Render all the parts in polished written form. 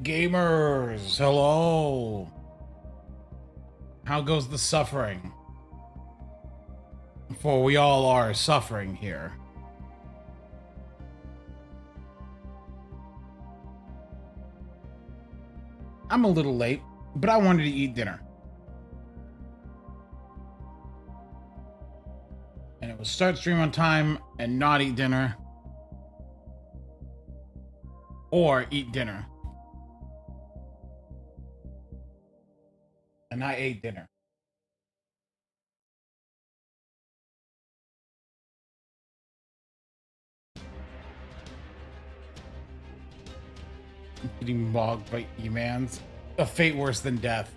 Gamers, hello. How goes the suffering? For we all are suffering here. I'm a little late, but I wanted to eat dinner. And it was start stream on time and not eat dinner. Or eat dinner. And I ate dinner. Getting bogged by E-mans. A fate worse than death.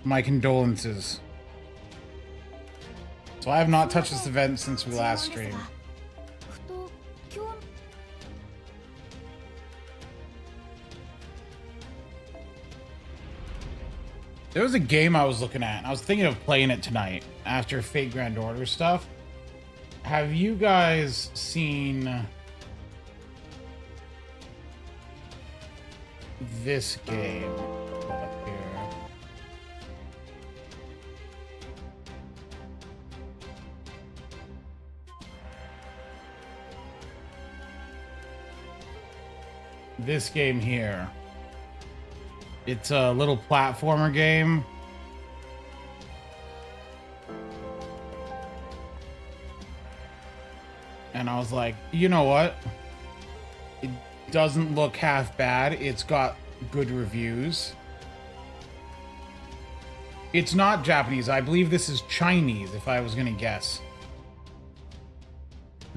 My condolences. So I have not touched this event since we last streamed. There was a game I was looking at, and I was thinking of playing it tonight after Fate Grand Order stuff. Have you guys seen this game up here? This game here. It's a little platformer game. And I was like, you know what? It doesn't look half bad. It's got good reviews. It's not Japanese. I believe this is Chinese, if I was going to guess.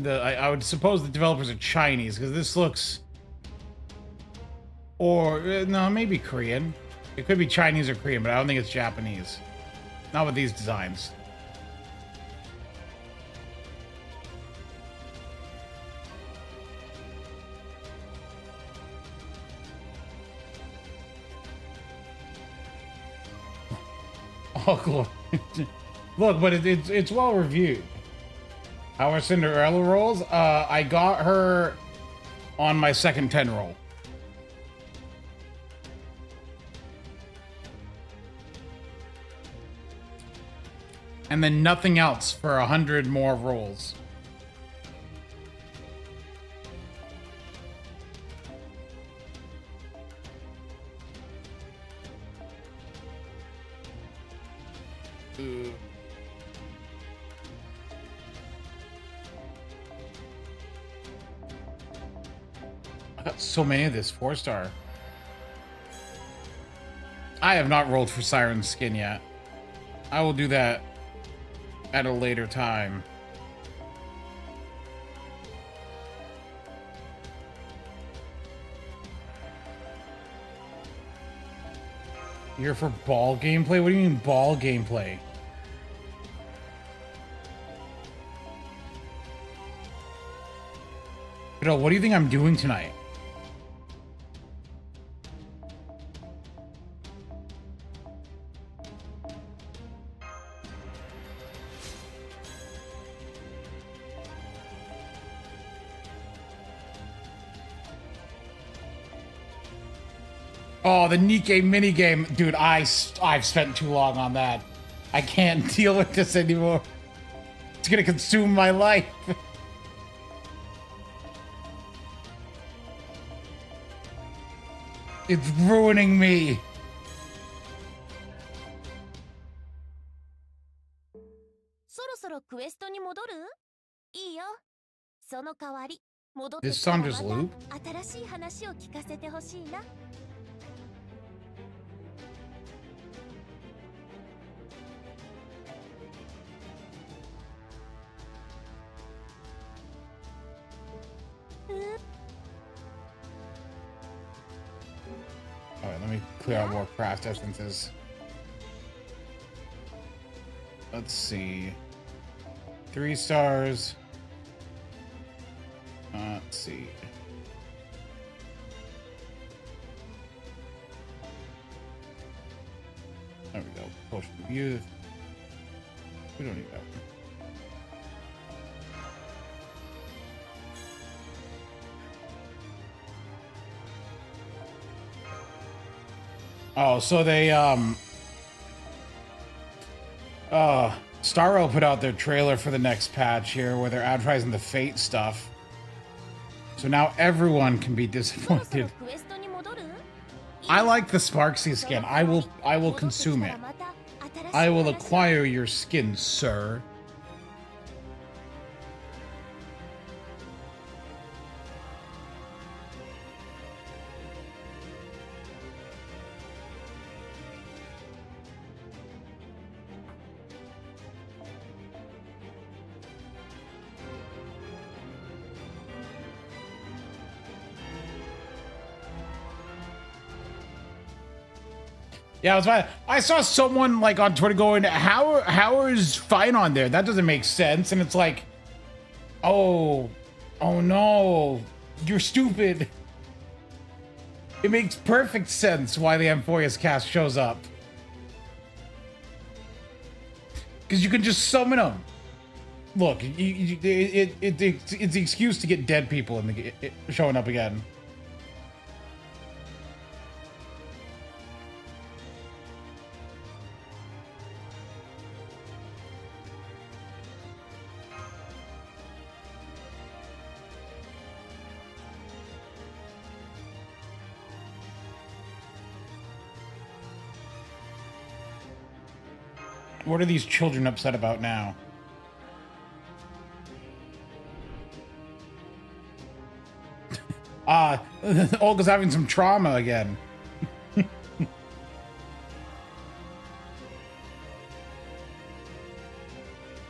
I would suppose the developers are Chinese, because this looks... Or, no, maybe Korean. It could be Chinese or Korean, but I don't think it's Japanese. Not with these designs. Oh, cool. Look, but it's well reviewed. How are Cinderella rolls? I got her on my second 10 roll. And then nothing else for 100 more rolls. Ooh. I got so many of this 4-star. I have not rolled for Siren's skin yet. I will do that at a later time. You're for ball gameplay? What do you mean ball gameplay? But what do you think I'm doing tonight? Oh, the Nikkei minigame. Dude, I've spent too long on that. I can't deal with this anymore. It's gonna consume my life. It's ruining me. This song just loop? Alright, let me clear out more craft essences. Let's see. 3 stars. Let's see. There we go. Potion of Youth. We don't need that. Oh, so they Starro put out their trailer for the next patch here where they're advertising the Fate stuff. So now everyone can be disappointed. I like the Sparksy skin. I will consume it. I will acquire your skin, sir. Yeah, it was. I saw someone like on Twitter going, "How is Fine on there? That doesn't make sense." And it's like, oh no, you're stupid. It makes perfect sense why the Amphoreus cast shows up, because you can just summon them. Look, it's the excuse to get dead people in showing up again. What are these children upset about now? Olga's having some trauma again.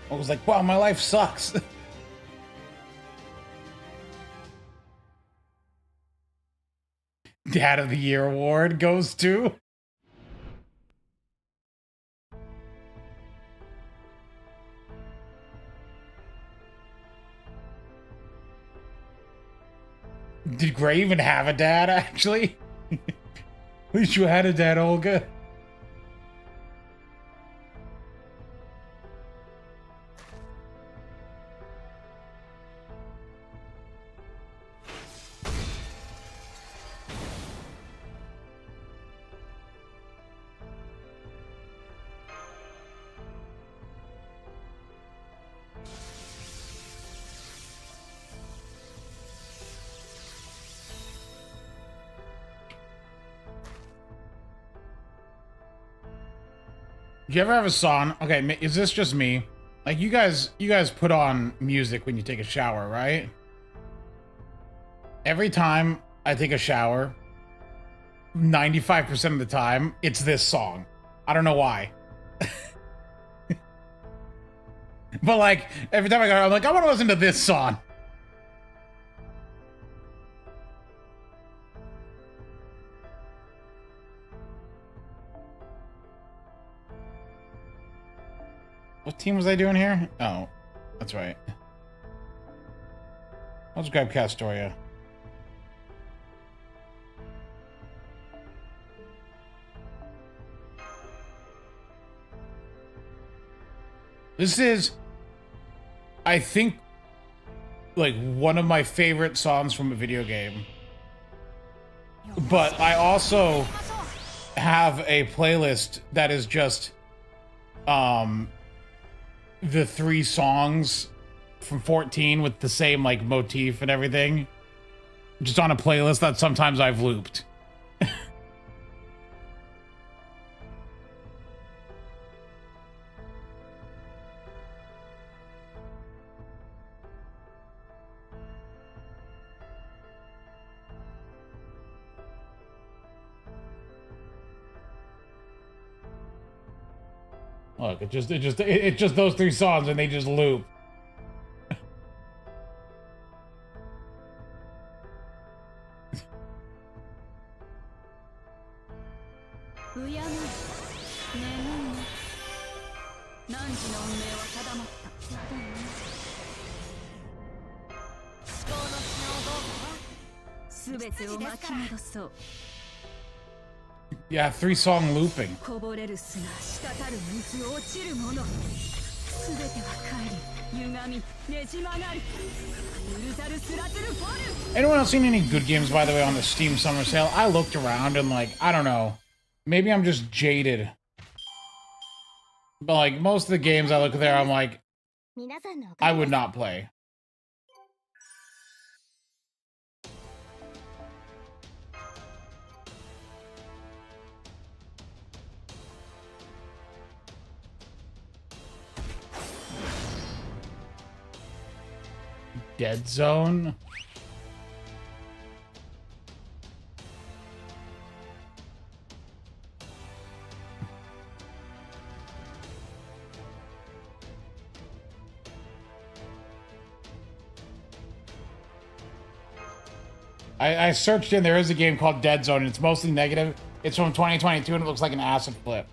Olga's like, wow, my life sucks. Dad of the Year award goes to... Did Gray even have a dad, actually? At least you had a dad, Olga. Do you ever have a song? Okay, is this just me? Like, you guys put on music when you take a shower, right? Every time I take a shower, 95% of the time, it's this song. I don't know why. But like, every time I go, I'm like, I want to listen to this song. What team was I doing here? Oh, that's right. I'll just grab Castoria. This is, I think, like one of my favorite songs from a video game. But I also have a playlist that is just, the 3 songs from 14 with the same like motif and everything, just on a playlist that sometimes I've looped. Look, it's just those 3 songs and they just loop. Yeah, 3-song looping. Anyone else seen any good games, by the way, on the Steam Summer Sale? I looked around and, like, I don't know. Maybe I'm just jaded. But like most of the games I look at there, I'm like, I would not play. Dead Zone. I searched in, there is a game called Dead Zone, and it's mostly negative. It's from 2022, and it looks like an acid flip.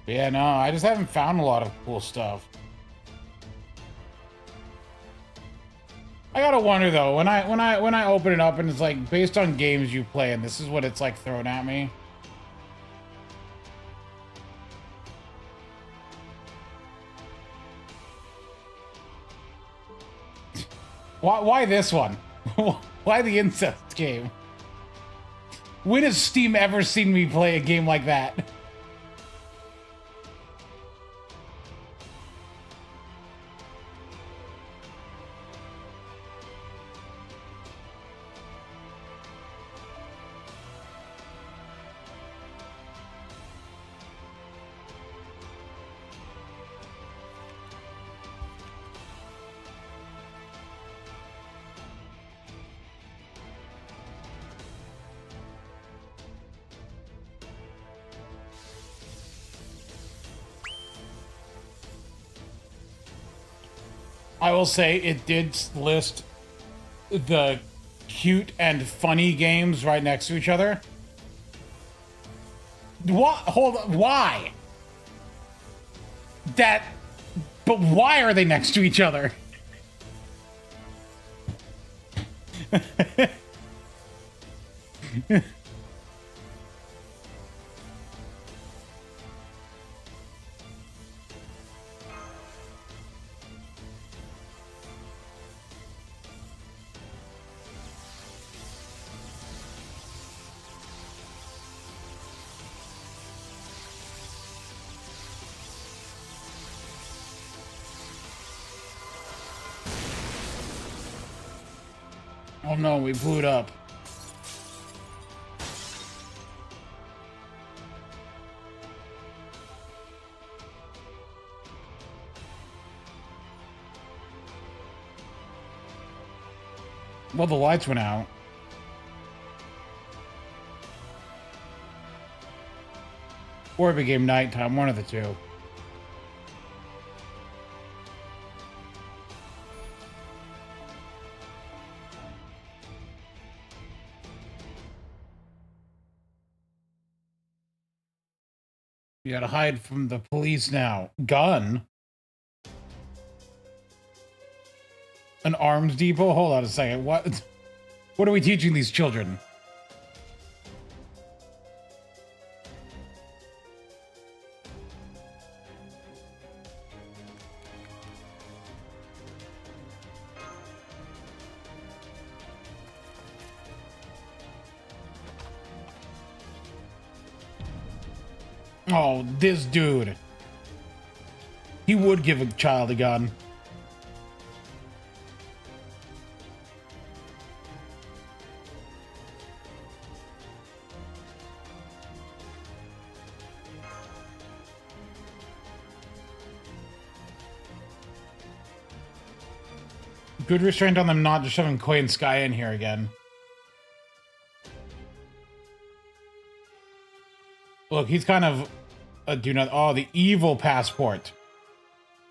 Yeah, no, I just haven't found a lot of cool stuff. I gotta wonder though, when I open it up and it's like based on games you play, and this is what it's like thrown at me. Why this one? Why the incest game? When has Steam ever seen me play a game like that? I will say it did list the cute and funny games right next to each other. What? Hold on. Why? That. But why are they next to each other? Oh no, we blew it up. Well, the lights went out. Or it became nighttime, one of the two. You gotta hide from the police now. Gun? An arms depot? Hold on a second. What? What are we teaching these children? Oh, this dude. He would give a child a gun. Good restraint on them not just shoving Koi and Sky in here again. Look, he's kind of a do not. Oh, the evil passport.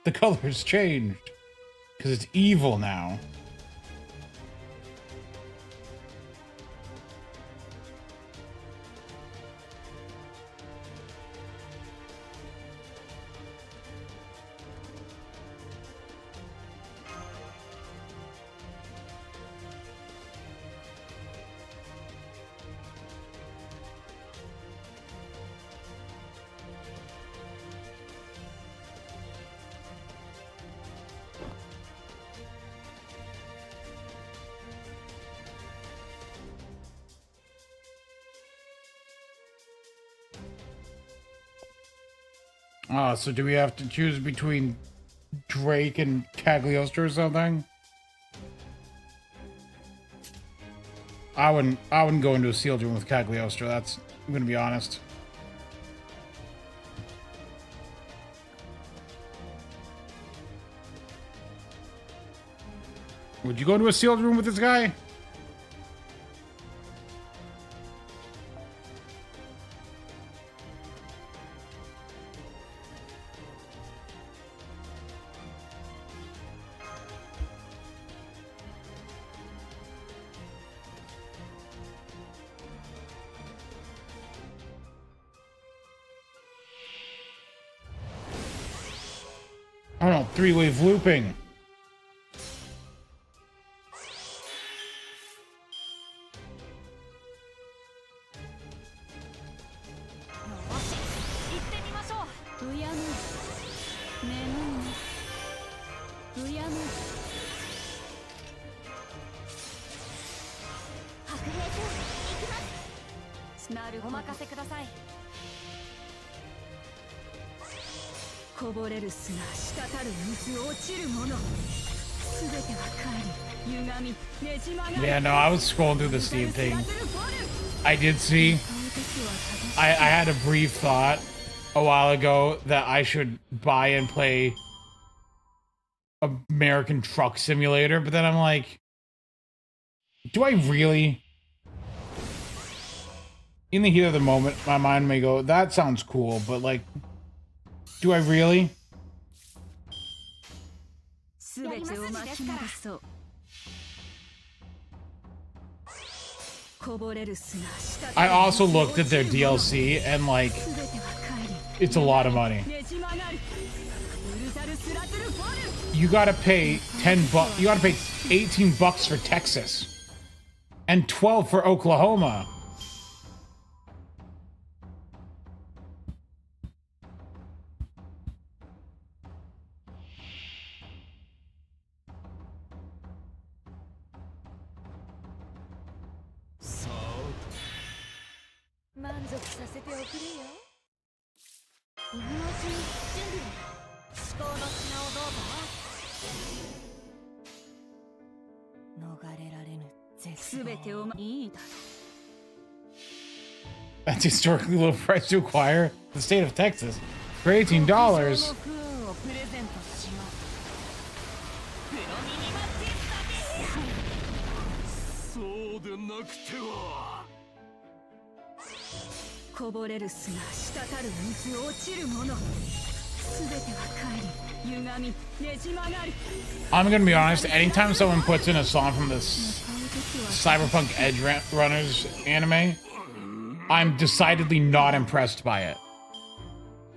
The color's changed because it's evil now. Oh, so do we have to choose between Drake and Cagliostro or something? I wouldn't go into a sealed room with Cagliostro. I'm gonna be honest. Would you go into a sealed room with this guy? Oh no, three-wave looping. Yeah, no, I was scrolling through the Steam thing. I did see. I had a brief thought a while ago that I should buy and play American Truck Simulator, but then I'm like, do I really? In the heat of the moment, my mind may go, that sounds cool, but like, do I really? I also looked at their DLC and like, it's a lot of money. You gotta pay 10 bucks. You gotta pay 18 bucks for Texas and 12 for Oklahoma. That's historically low price to acquire the state of Texas for $18. I'm gonna be honest, anytime someone puts in a song from this Cyberpunk Edge Runners anime, I'm decidedly not impressed by it.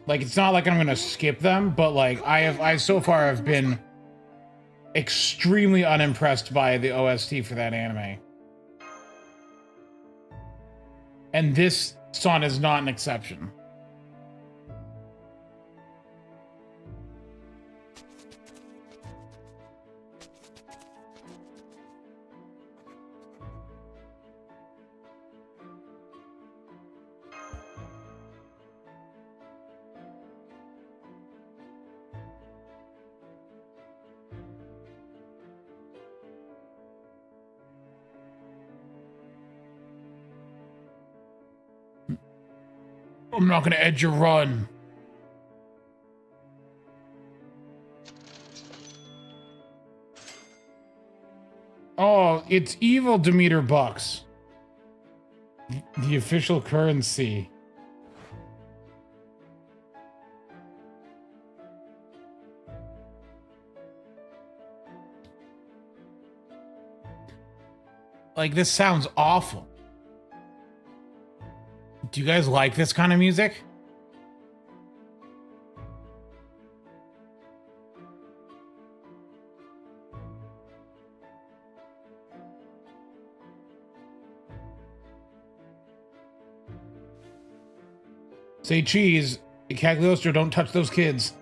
Like, it's not like I'm gonna skip them, but like I so far have been extremely unimpressed by the OST for that anime. And this song is not an exception. I'm not gonna edge your run. Oh, it's evil Demeter Bucks. The official currency. Like, this sounds awful. Do you guys like this kind of music? Say cheese. Cagliostro, don't touch those kids.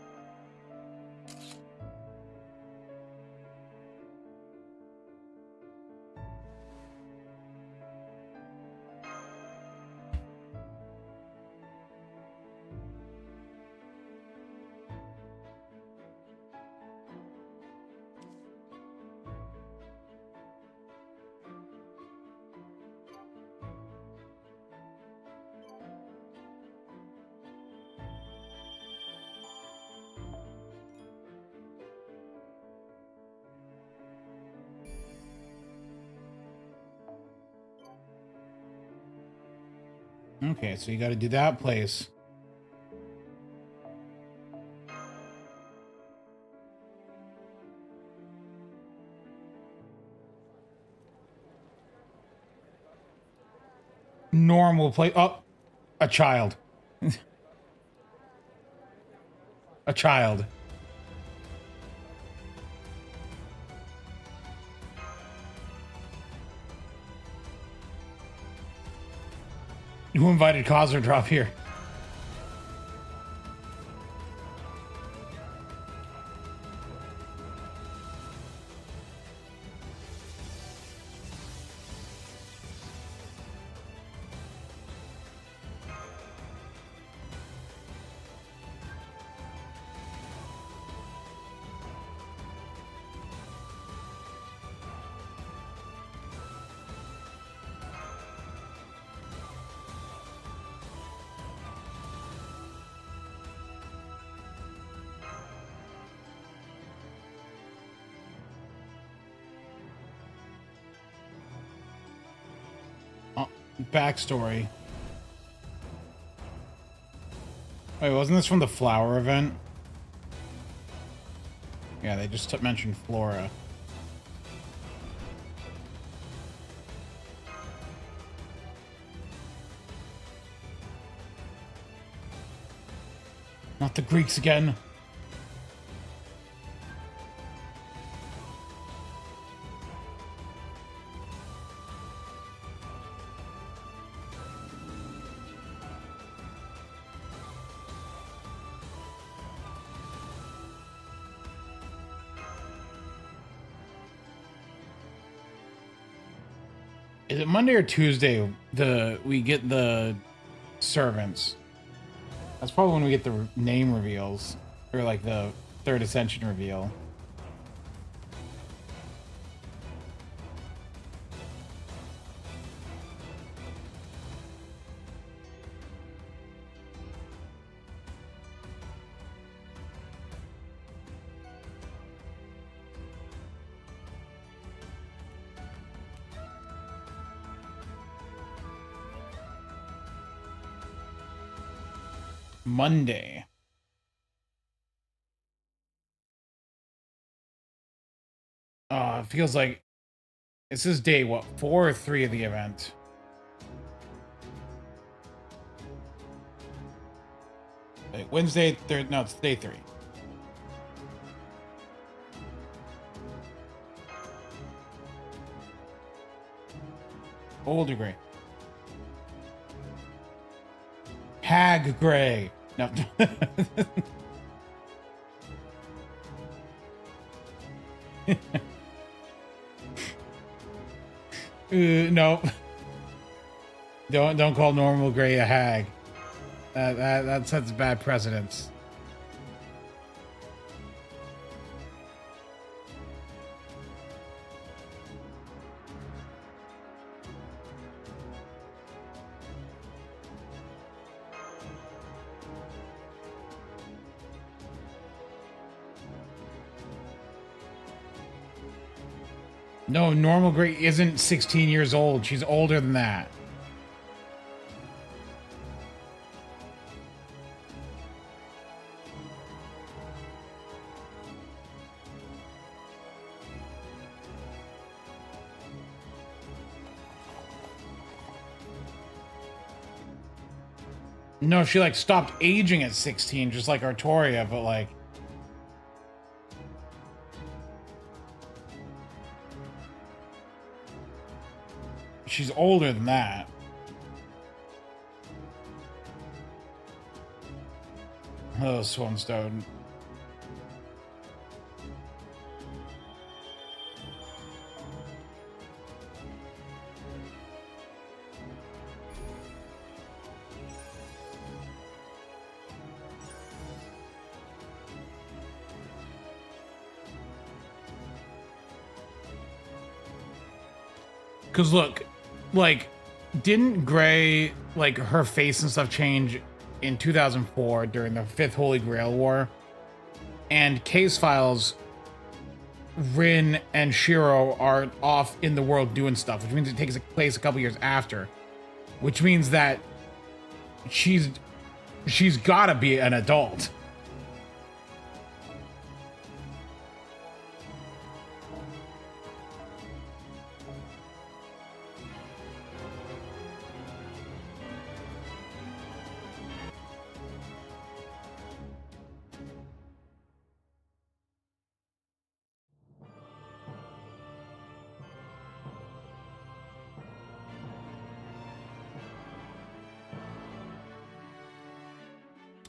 Okay, so you got to do that place. Normal place. Oh, a child. A child. Who invited Cosner Drop here? Backstory. Wait, wasn't this from the flower event? Yeah, they just mentioned Flora. Not the Greeks again. Is it Monday or Tuesday we get the servants? That's probably when we get the name reveals. Or like the third ascension reveal. Monday. It feels like this is day what, 4 or 3 of the event. Wait, Wednesday, third. No, it's day 3. Older Gray. Hag Gray. No. No. Don't call normal Gray a hag. That sets bad precedence. No, normal Gray isn't 16 years old. She's older than that. No, she like stopped aging at 16, just like Artoria, but like she's older than that. Oh, Swanstone. Because look, like, didn't Gray, like, her face and stuff change in 2004 during the 5th Holy Grail War? And Case Files, Rin and Shiro are off in the world doing stuff, which means it takes place a couple years after. Which means that she's gotta be an adult.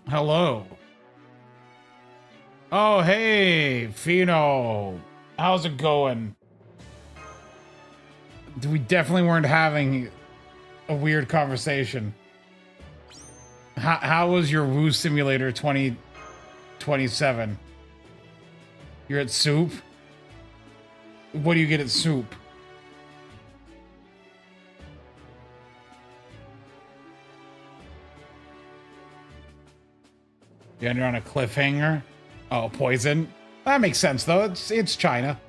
Hello. Oh, hey, Fino. How's it going? We definitely weren't having a weird conversation. How was your Woo Simulator 2027? You're at Soup? What do you get at Soup? Yeah, you're on a cliffhanger. Oh, poison. That makes sense though. It's China.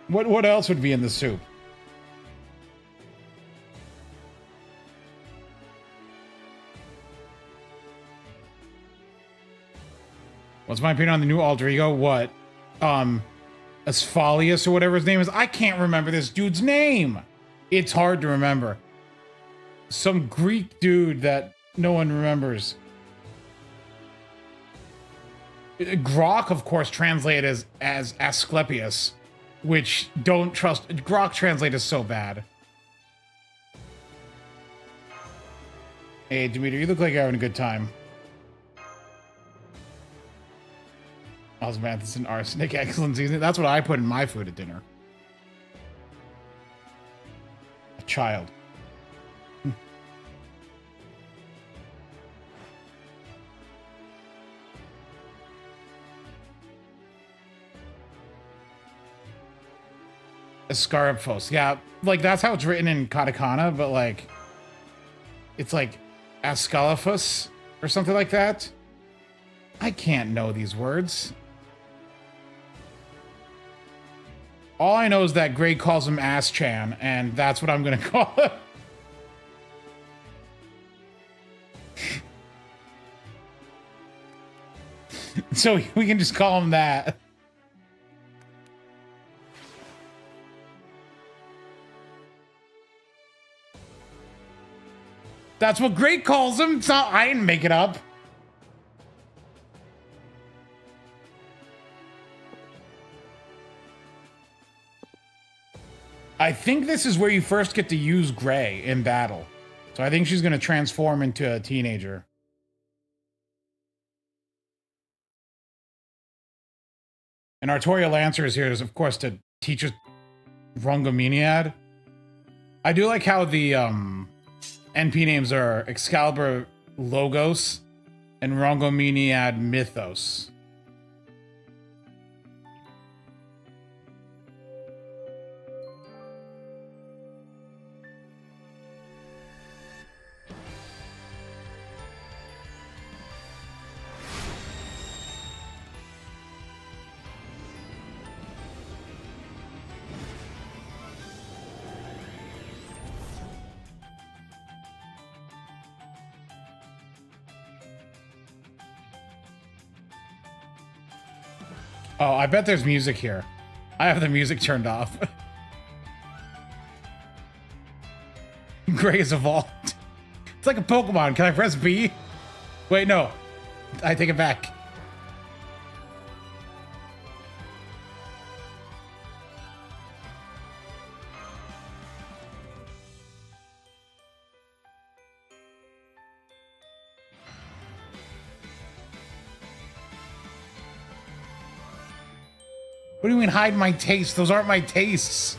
What else would be in the soup? What's my opinion on the new alter ego? What? Asphalius or whatever his name is. I can't remember this dude's name. It's hard to remember. Some Greek dude that no one remembers. Grok, of course, translated as Asclepius, which don't trust. Grok translate is so bad. Hey, Demeter, you look like you're having a good time. Osmanthus and arsenic, excellent seasoning. That's what I put in my food at dinner. A child. Scarabphos. Yeah, like that's how it's written in katakana, but like it's like Ascalaphus or something like that. I can't know these words. All I know is that Greg calls him Ass-chan, and that's what I'm gonna call him. So we can just call him that. That's what Greg calls him. It's not, I didn't make it up. I think this is where you first get to use Gray in battle. So I think she's going to transform into a teenager. And Artoria Lancer is here, of course, to teach us Rongomeniad. I do like how the NP names are Excalibur Logos and Rongomeniad Mythos. Oh, I bet there's music here. I have the music turned off. Gray is evolved. It's like a Pokemon. Can I press B? Wait, no. I take it back. What do you mean hide my tastes? Those aren't my tastes.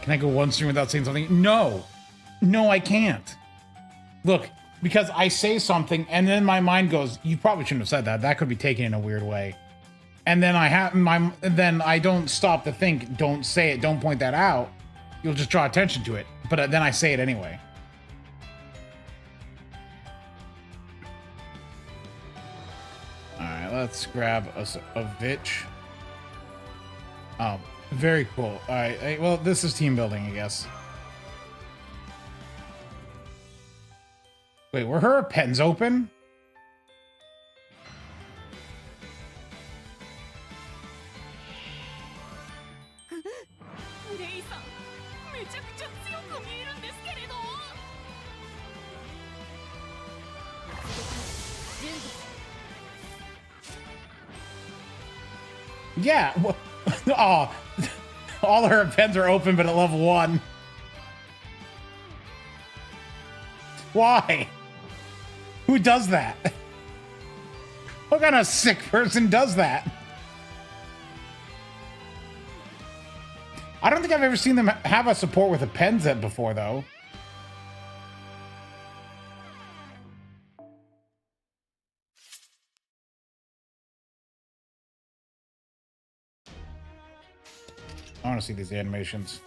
Can I go one stream without saying something? No. No, I can't. Look, because I say something and then my mind goes, you probably shouldn't have said that. That could be taken in a weird way. And then then I don't stop to think, don't say it, don't point that out. You'll just draw attention to it. But then I say it anyway. All right, let's grab a Vitch. Oh, very cool. All right, well, this is team building, I guess. Wait, were her pens open? Yeah. Oh, all her pens are open, but at level 1. Why? Who does that? What kind of sick person does that? I don't think I've ever seen them have a support with a pen set before, though. I want to see these animations.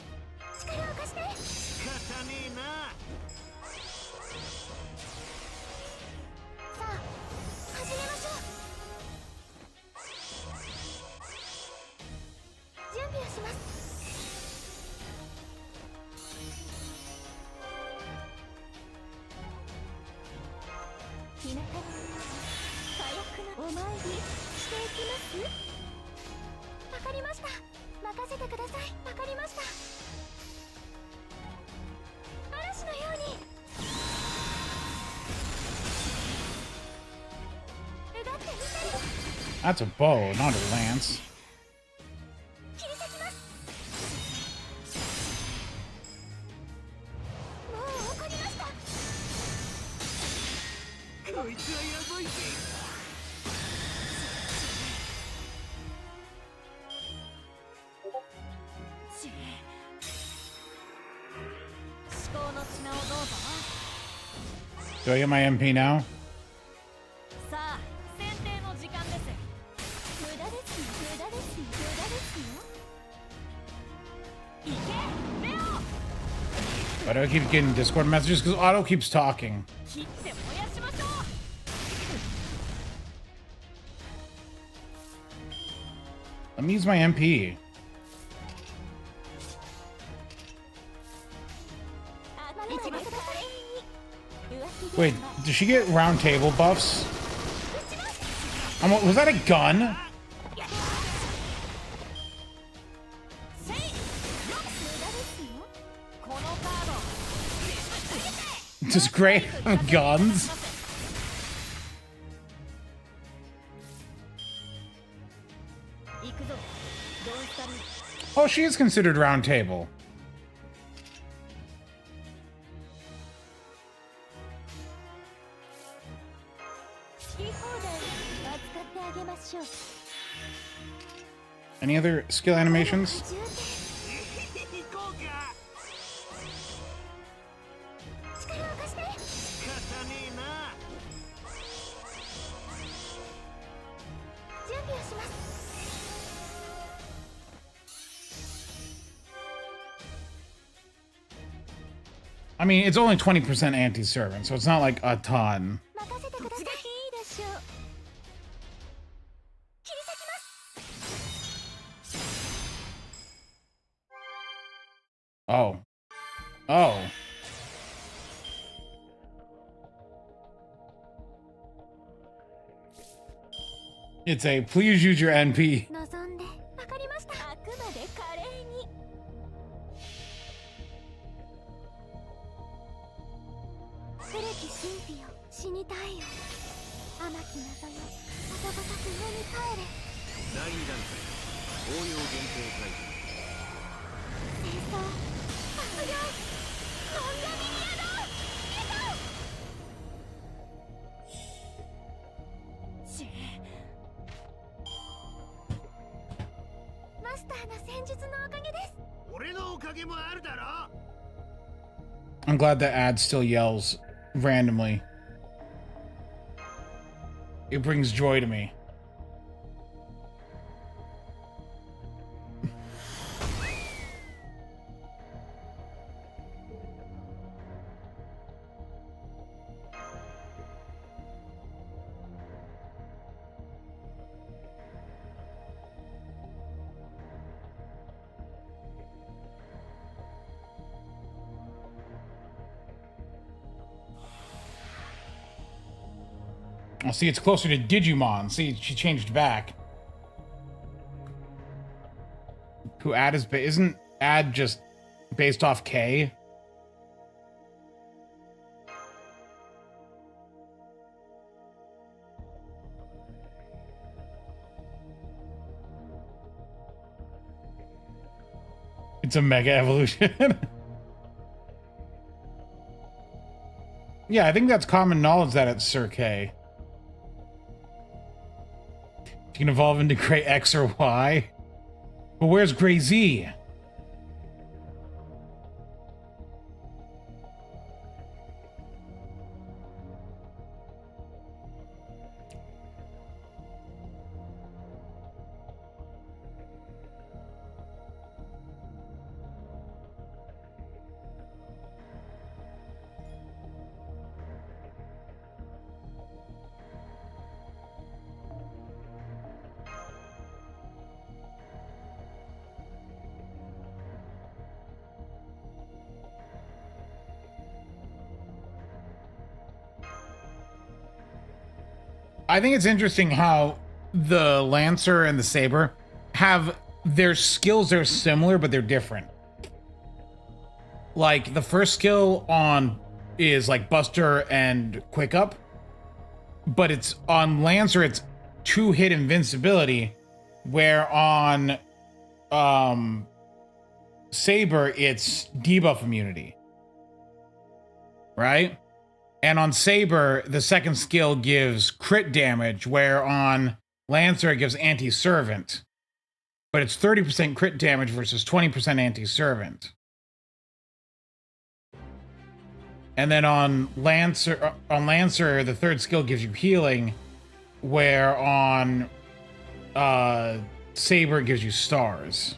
That's a bow, not a lance. Do I get my MP now? Why do I keep getting Discord messages? Because Otto keeps talking. Let me use my MP. Wait, did she get round table buffs? Was that a gun? Does Gray have guns? Oh, she is considered round table. Any other skill animations? I mean, it's only 20% anti-servant, so it's not like a ton. Oh. Oh. It's a please use your NP. I'm glad that ad still yells randomly. It brings joy to me. Oh, see, it's closer to Digimon. See, she changed back. Who Ad is isn't Ad just based off K? It's a mega evolution. Yeah, I think that's common knowledge that it's Sir K. You can evolve into Gray X or Y. But where's Gray Z? I think it's interesting how the Lancer and the Saber have their skills are similar, but they're different. Like the first skill on is like Buster and Quick Up, but it's on Lancer, it's 2-hit invincibility, where on Saber, it's debuff immunity. Right? And on Saber, the second skill gives crit damage, where on Lancer, it gives anti-servant. But it's 30% crit damage versus 20% anti-servant. And then on Lancer, the third skill gives you healing, where on Saber, it gives you stars.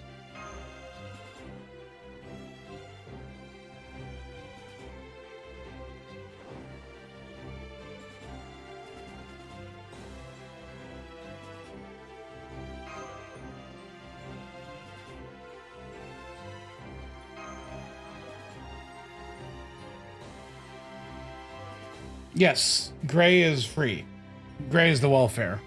Yes, Gray is free. Gray is the welfare.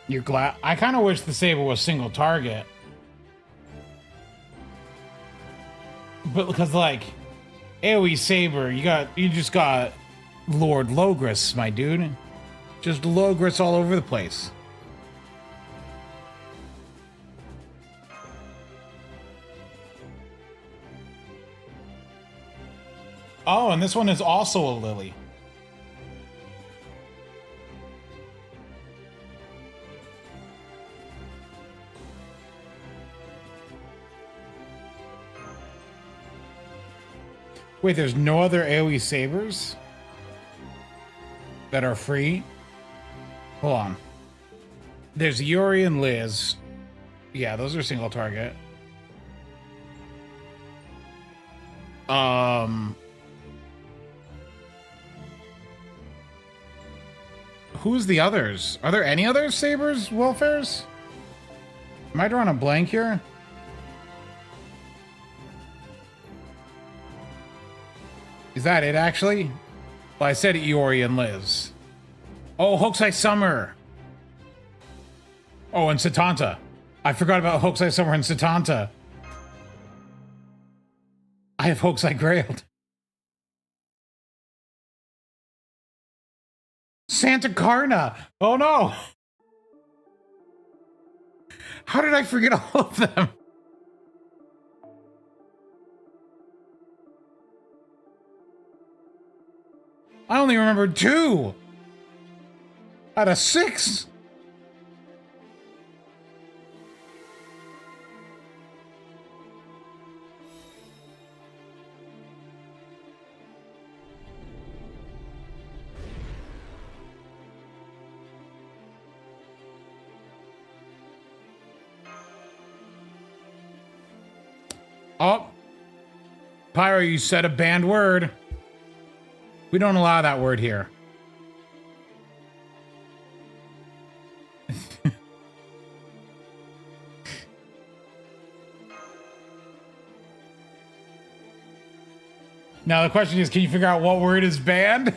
You're glad. I kind of wish the Saber was single target. But because like AoE Saber, you just got Lord Logris, my dude. Just Logris all over the place. Oh, and this one is also a Lily. Wait, there's no other AoE Sabers that are free? Hold on. There's Yuri and Liz. Yeah, those are single target. Who's the others? Are there any other Sabers welfares? Am I drawing a blank here? Is that it, actually? Well, I said Iori and Liz. Oh, Hokusai Summer. Oh, and Satanta. I forgot about Hokusai Summer and Satanta. I have Hokusai Grailed. Santa Carna. Oh, no. How did I forget all of them? I only remember 2 out of 6. Oh, Pyro, you said a banned word. We don't allow that word here. Now the question is, can you figure out what word is banned?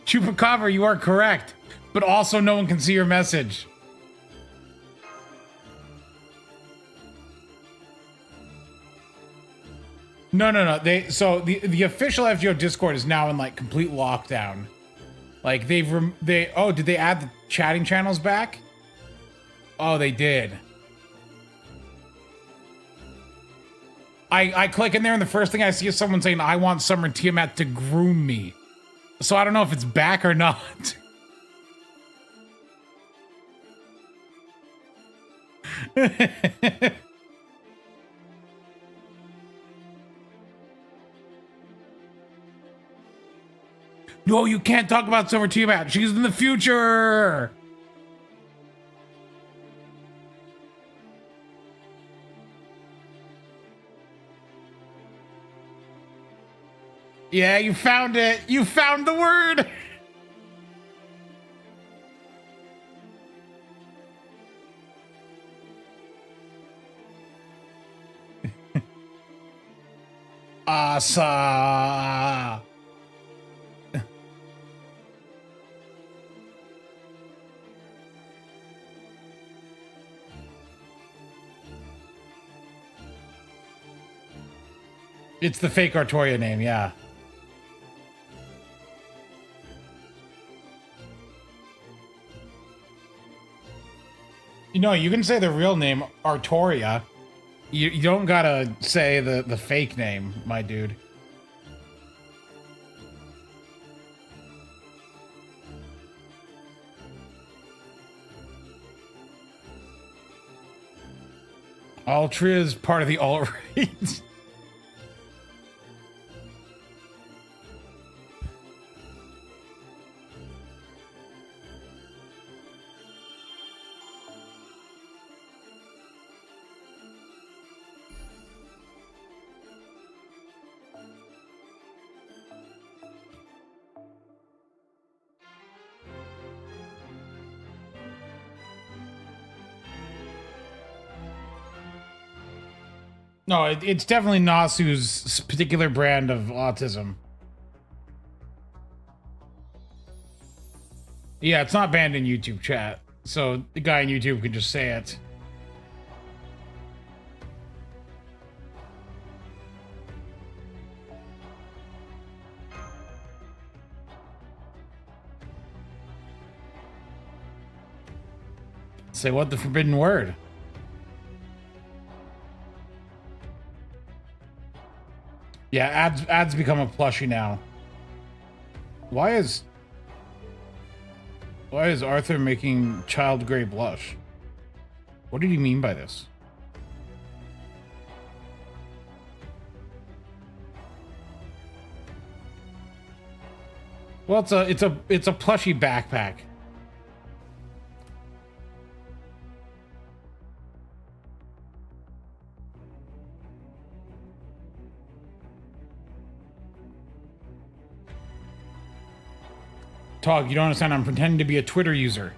Chupacabra, you are correct, but also no one can see your message. No. So the official FGO Discord is now in like complete lockdown. Like did they add the chatting channels back? Oh, they did. I click in there and the first thing I see is someone saying, I want Summer Tiamat to groom me. So I don't know if it's back or not. No, you can't talk about Summer Tiamat. She's in the future. Yeah, you found it. You found the word. Asa. It's the fake Artoria name, yeah. You know, you can say the real name, Artoria. You don't gotta say the fake name, my dude. Altria is part of the alt-right. No, it's definitely Nasu's particular brand of autism. Yeah, it's not banned in YouTube chat, so the guy in YouTube can just say it. Say what the forbidden word? Yeah, ads become a plushie now. Why is Arthur making Child Grey blush? What did he mean by this? Well, it's a plushy backpack. Tog, you don't understand. I'm pretending to be a Twitter user.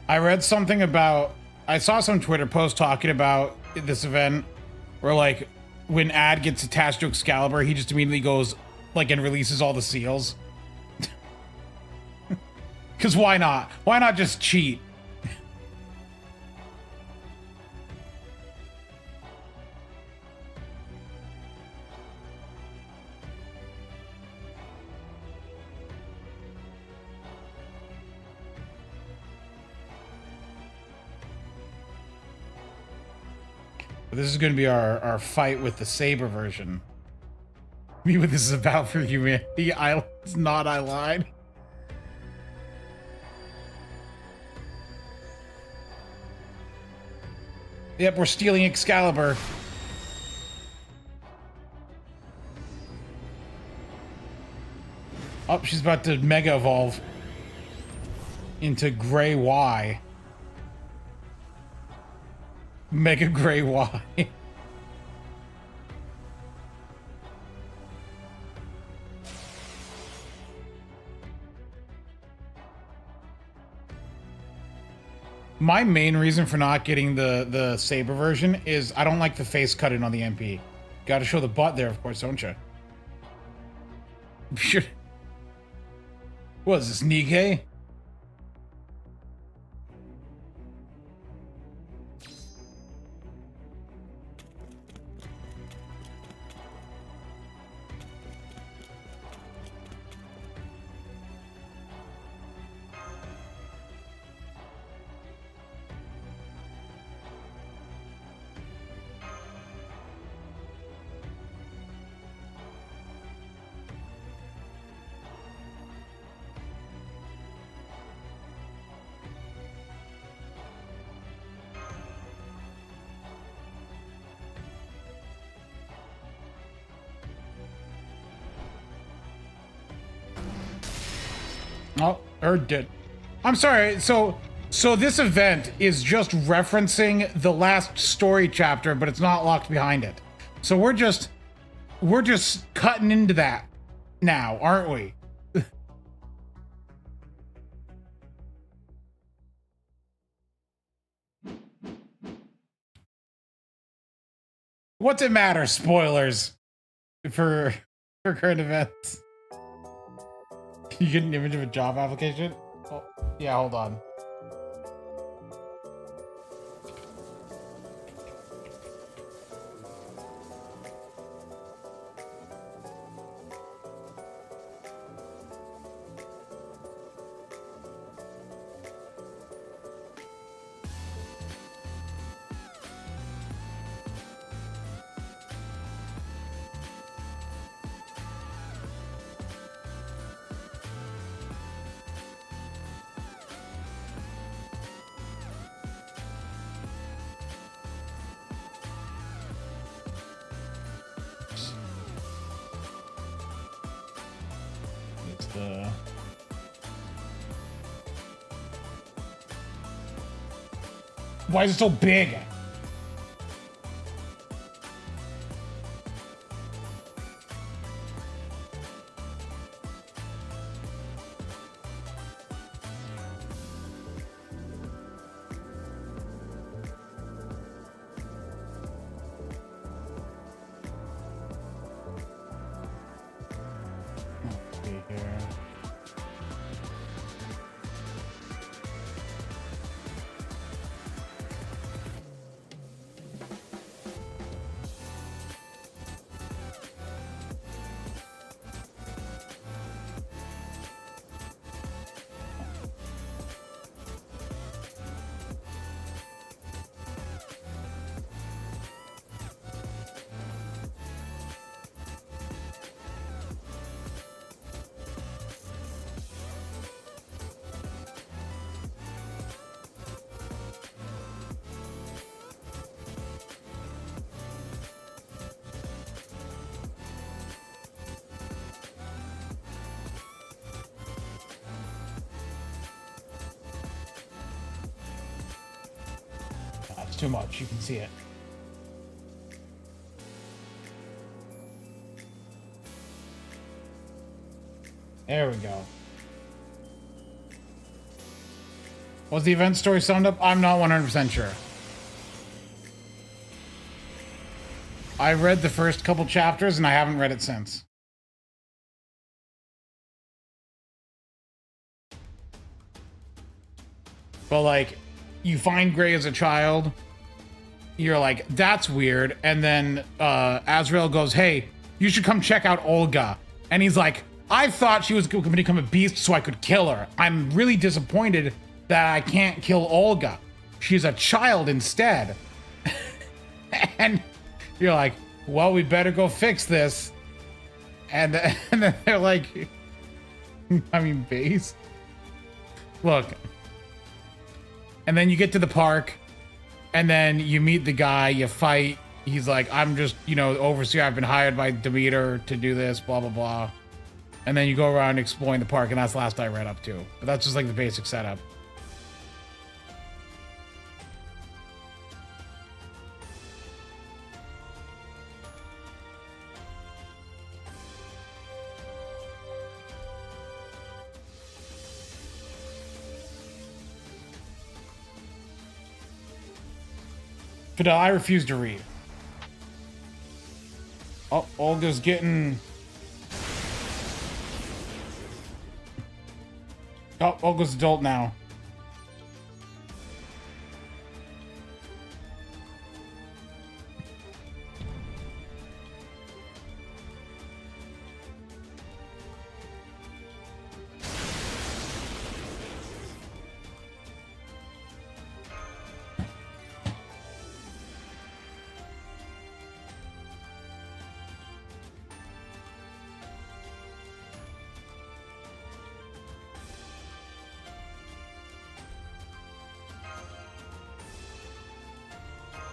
I read something about... I saw some Twitter post talking about this event where, like, when Ad gets attached to Excalibur, he just immediately goes, like, and releases all the seals. Because why not? Why not just cheat? This is going to be our fight with the Saber version. Me, what this is about for humanity. It's not I lied. Yep, we're stealing Excalibur. Oh, she's about to Mega Evolve into Gray Y. Mega Gray Y. My main reason for not getting the Saber version is I don't like the face cutting on the MP. Got to show the butt there, of course, don't you? Sure. What is this, Nikkei? Oh, or did. I'm sorry. So this event is just referencing the last story chapter, but it's not locked behind it. So we're just cutting into that now, aren't we? What's it matter? Spoilers for current events. You get an image of a job application? Oh, yeah, hold on. Why is it so big? Too much. You can see it. There we go. Was the event story summed up? I'm not 100% sure. I read the first couple chapters and I haven't read it since. But like, you find Gray as a child, you're like, that's weird. And then Azrael goes, hey, you should come check out Olga. And he's like, I thought she was going to become a beast so I could kill her. I'm really disappointed that I can't kill Olga. She's a child instead. And you're like, well, we better go fix this. And then they're like, I mean, base. Look. And then you get to the park. And then you meet the guy, you fight. He's like, I'm just, you know, overseer. I've been hired by Demeter to do this, blah, blah, blah. And then you go around exploring the park, and that's the last I read up to. But that's just like the basic setup. Fidel, I refuse to read. Oh, Olga's getting... Oh, Olga's adult now.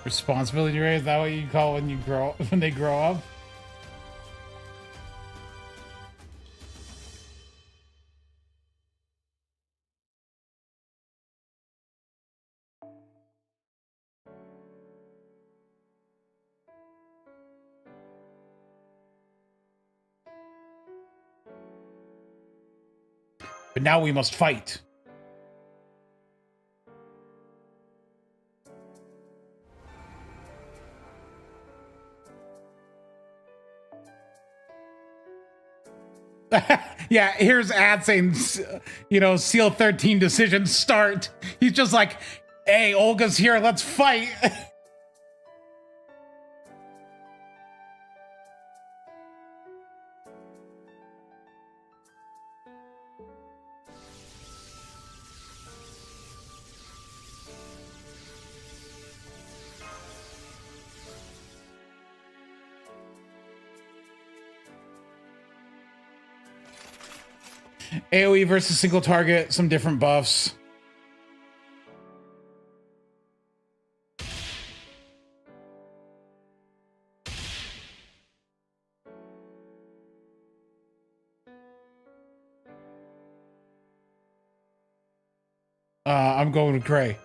Responsibility raise, is that what you call when you grow when they grow up? But now we must fight. Yeah, here's ad saying, you know, Seal 13 decision start. He's just like, hey, Olga's here, let's fight. AoE versus single target, some different buffs. I'm going with Gray.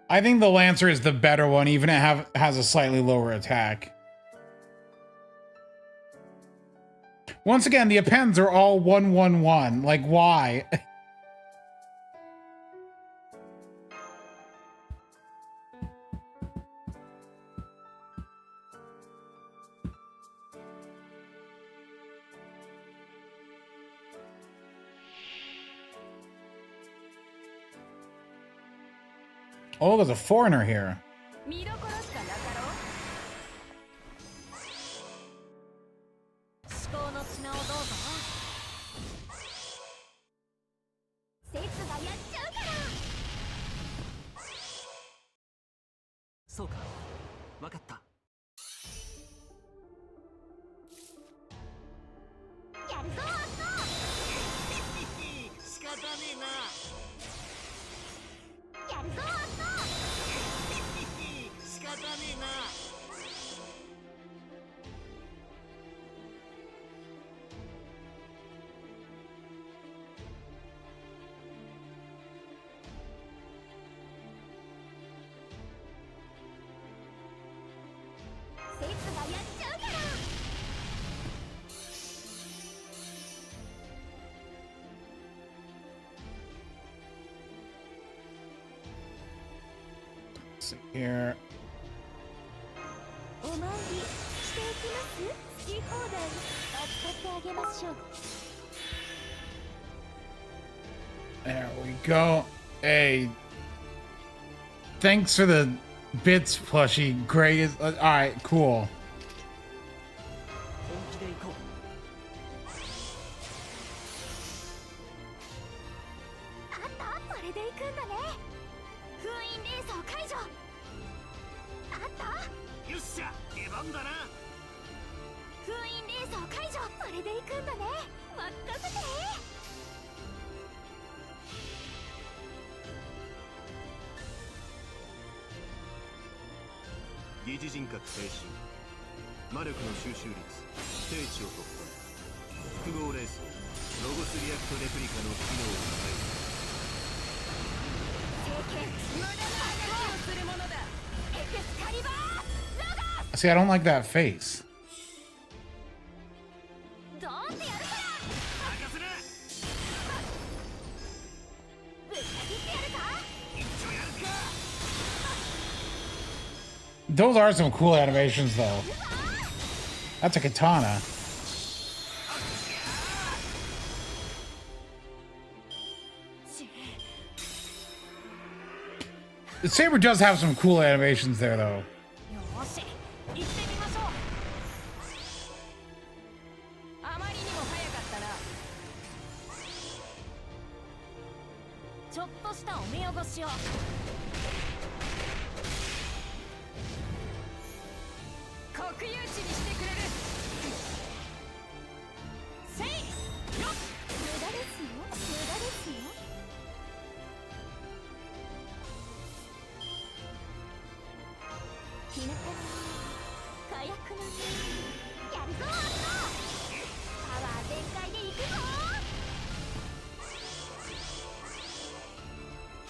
I think the Lancer is the better one, even it has a slightly lower attack. Once again, the appends are all 1-1-1. Like, why? Oh, there's a foreigner here. Here. There we go. Hey, thanks for the bits, plushie. Great. Is all right. Cool. 疑似人格停止魔力の収集率低値を突破複合レースロゴスリアクトレプリカの機能を開始 See, I don't like that face. Those are some cool animations, though. That's a katana. The saber does have some cool animations there, though.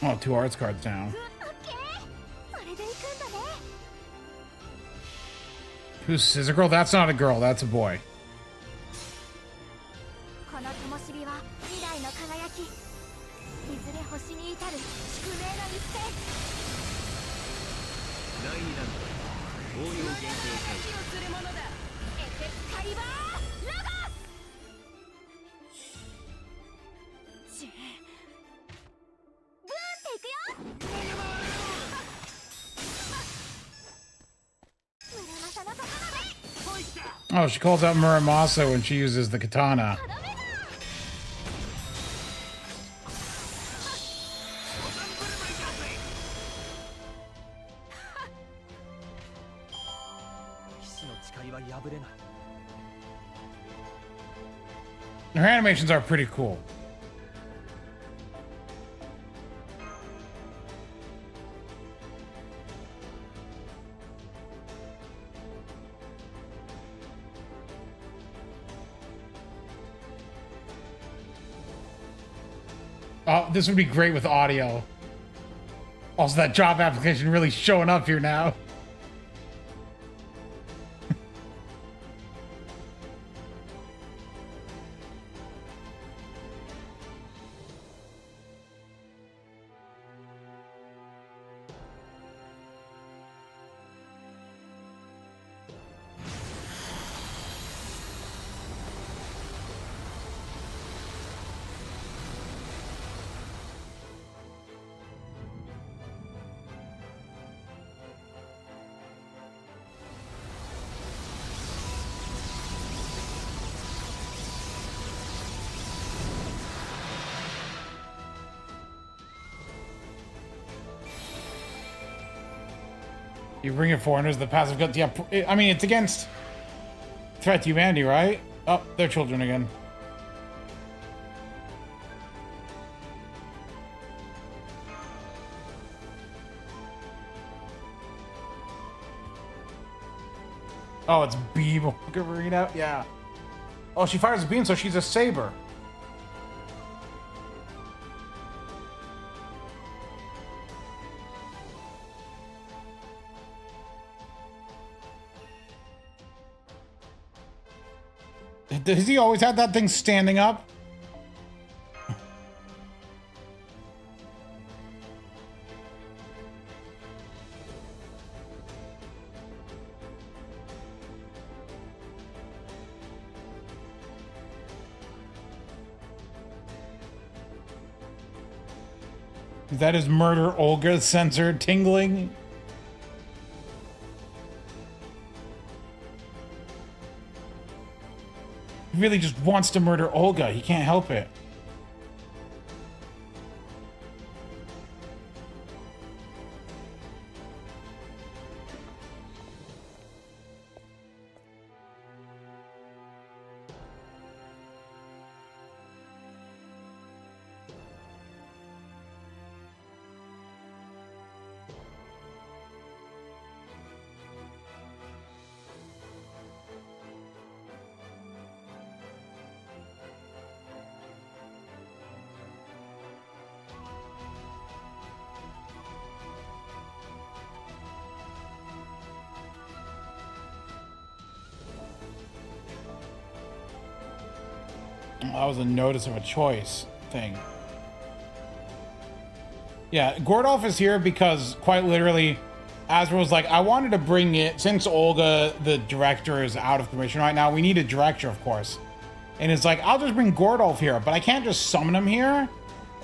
Oh, 2 arts cards down. Who's Scissor Girl? That's not a girl, that's a boy. Oh, she calls out Muramasa when she uses the katana. Her animations are pretty cool. Oh, this would be great with audio. Also, that job application really showing up here now. You bring in foreigners, the passive guts. Yeah, I mean, it's against threat to humanity, right? Oh, they're children again. Oh, it's beam arena. Yeah. Oh, she fires a beam, so she's a saber. Has he always had that thing standing up? Is that his murder Olga sensor tingling? He really just wants to murder Olga. He can't help it. That was a notice of a choice thing. Yeah, Gordolf is here because, quite literally, Asper was like, I wanted to bring it, since Olga, the director, is out of commission right now, we need a director, of course. And it's like, I'll just bring Gordolf here, but I can't just summon him here,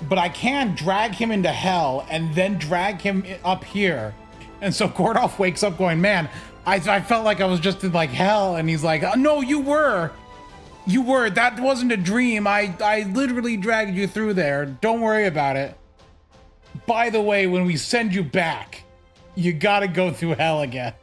but I can drag him into hell and then drag him up here. And so Gordolf wakes up going, man, I felt like I was just in like hell. And he's like, no, you were. You were. That wasn't a dream. I literally dragged you through there. Don't worry about it. By the way, when we send you back, you gotta go through hell again.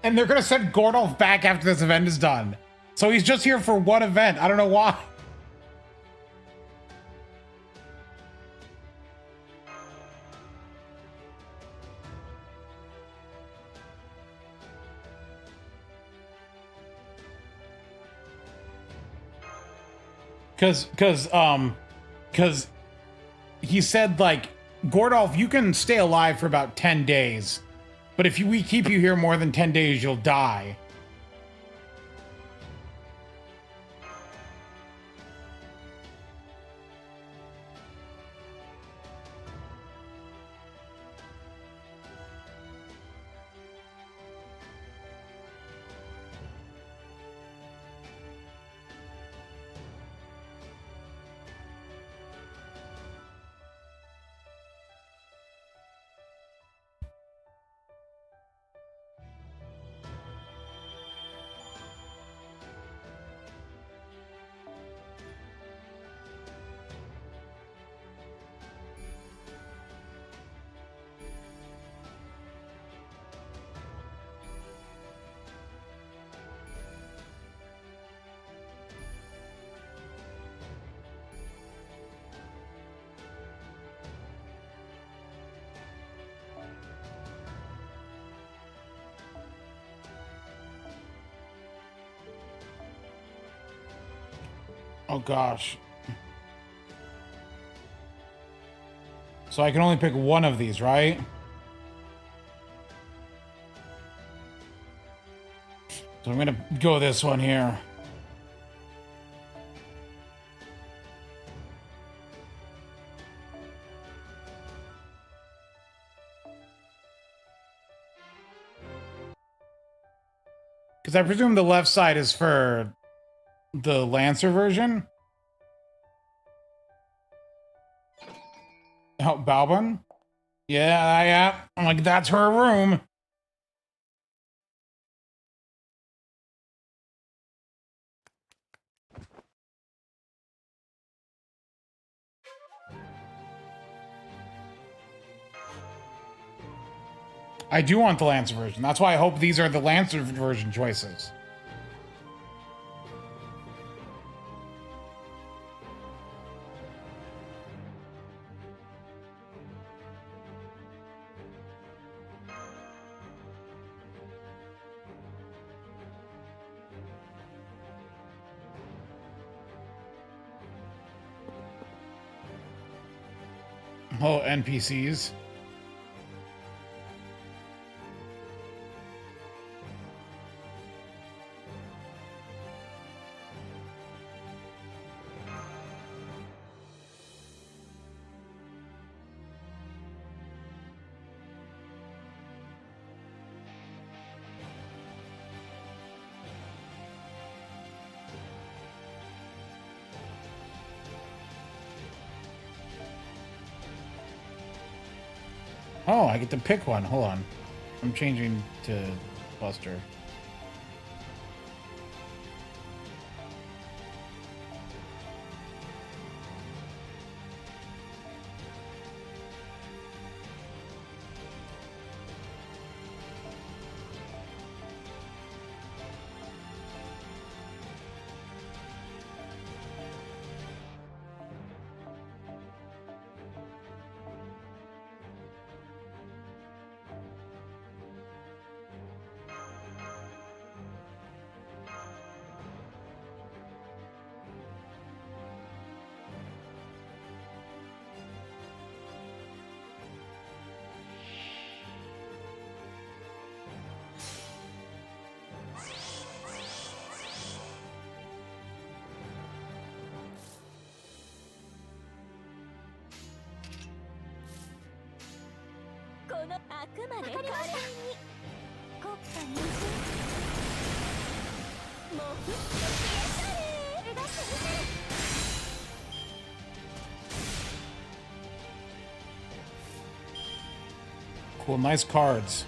And they're gonna send Gordolf back after this event is done. So he's just here for one event. I don't know why. Cause he said, like, Gordolf, you can stay alive for about 10 days. But if we keep you here more than 10 days, you'll die. Oh gosh. So I can only pick one of these, right? So I'm gonna go this one here. Because I presume the left side is for the Lancer version. Oh, Balbon? Yeah. I'm like, that's her room. I do want the Lancer version. That's why I hope these are the Lancer version choices. Oh, NPCs. Oh, I get to pick one. Hold on. I'm changing to Buster. Cool, nice cards.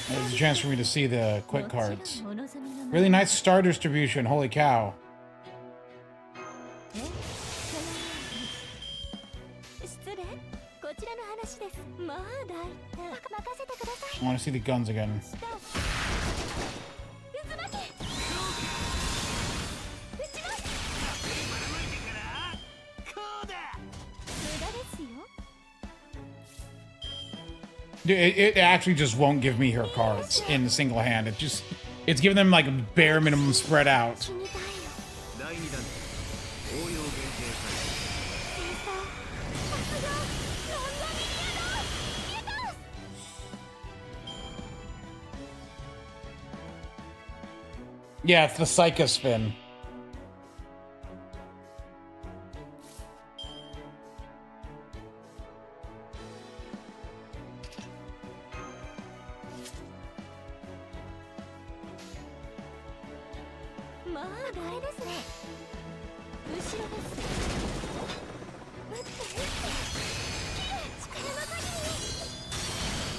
There's a chance for me to see the quick cards. Really nice star distribution, holy cow. I want to see the guns again. Dude, it actually just won't give me her cards in a single hand. It's giving them like a bare minimum spread out. Yeah, it's the Psycho spin.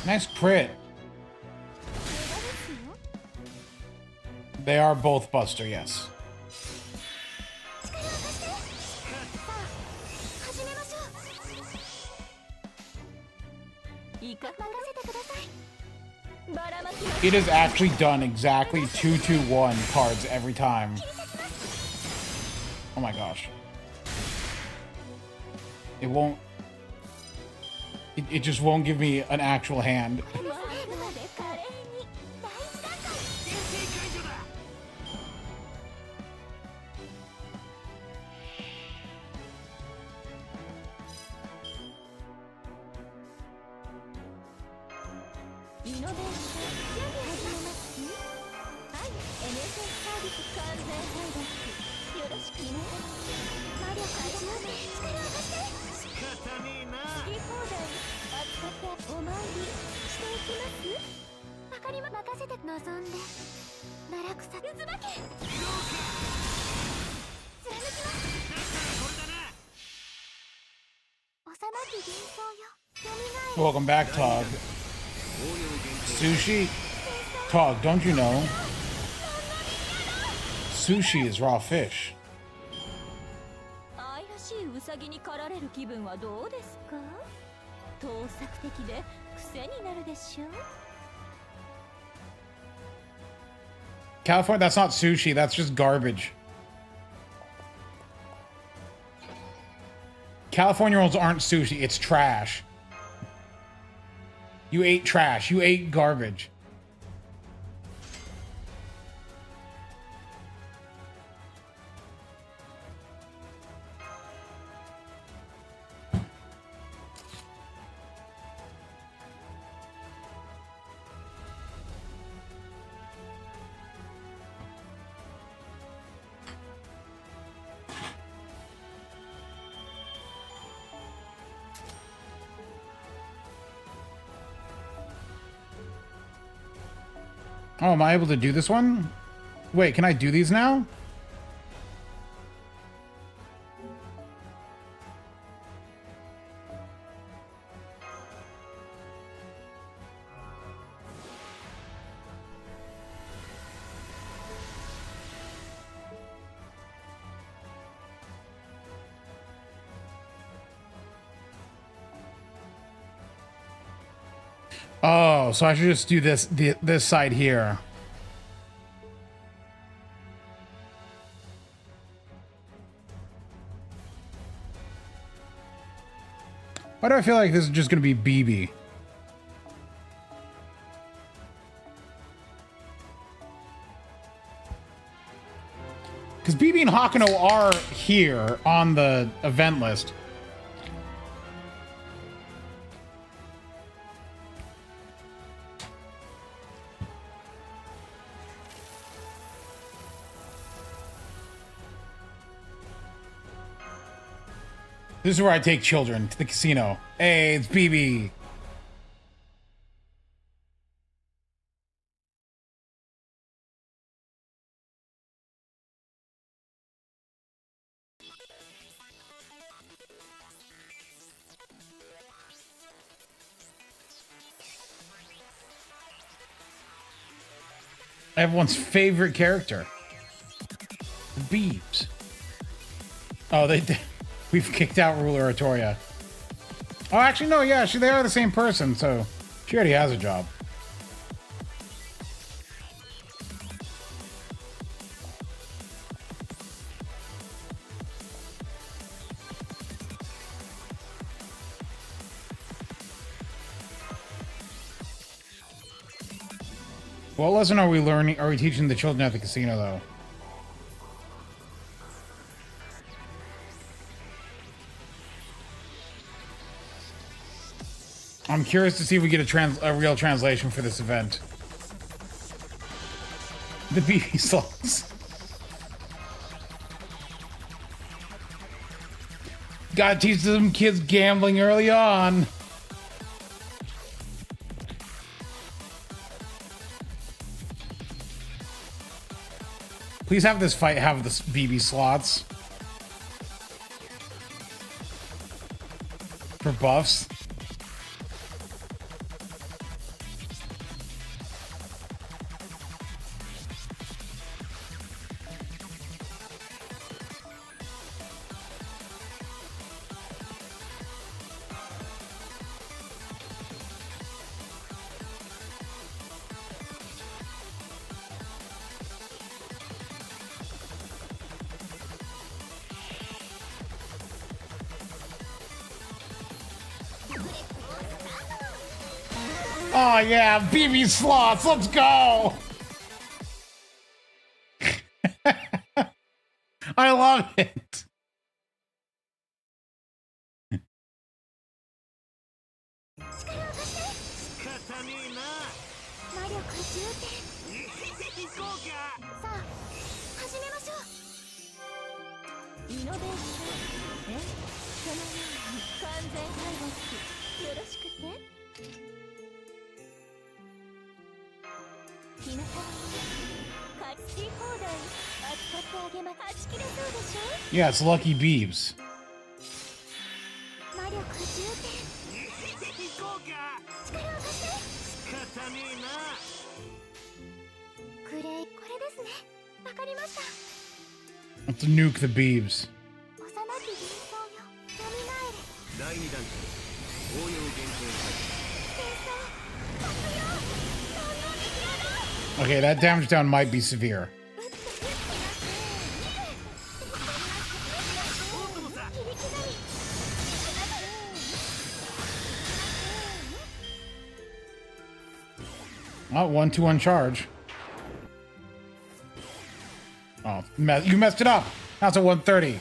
Nice crit. They are both Buster, yes. It is actually done exactly 2-2-1 cards every time. Oh my gosh. It won't... It just won't give me an actual hand. Welcome back, Tog. Sushi? Tog, don't you know? Sushi is raw fish. California, that's not sushi, that's just garbage. California rolls aren't sushi, it's trash. You ate trash, you ate garbage. Oh, am I able to do this one? Wait, can I do these now? Oh, so I should just do this side here. Why do I feel like this is just going to be BB? Because BB and Hakuno are here on the event list. This is where I take children to the casino. Hey, it's BB. Everyone's favorite character. The Beebs. Oh, we've kicked out Ruler Artoria. Oh, actually, no, yeah, they are the same person, so she already has a job. What lesson are we learning? Are we teaching the children at the casino, though? I'm curious to see if we get a real translation for this event. The BB slots. Gotta teach them kids gambling early on. Please have this fight have the BB slots. For buffs. Oh yeah, BB slots, let's go! I love it. Yeah, it's Lucky Beebs. Let's nuke the Beebs. Okay, that damage down might be severe. Oh, 1-2 charge. Oh, you messed it up. Now it's at 130.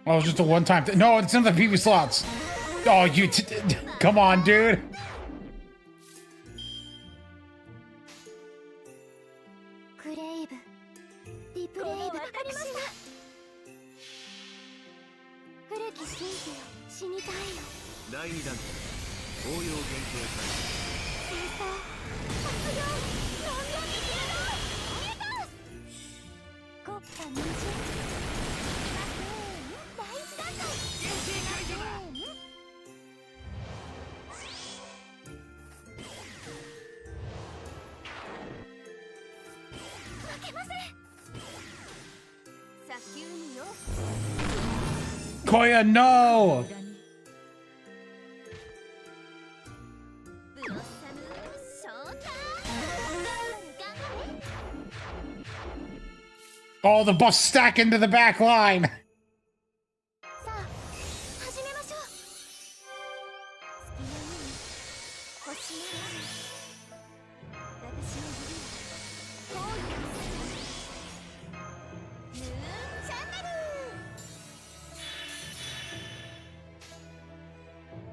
Oh, it's just a one-time thing. No, it's in the PB slots. Oh, you come on, dude. クレイブリプレイブ。わかりました。古き神秘よ、死にたいよ。第2弾応用限定戦争卒業ロンドンに決めろ。国家民主第一段階限定解除だ。負けません。砂丘によ。Koya, no! ブロッサムショータイム。 All the buffs stack into the back line. さあ始めましょう。月のように星のように私の指を包囲する。ムーンチャンネル。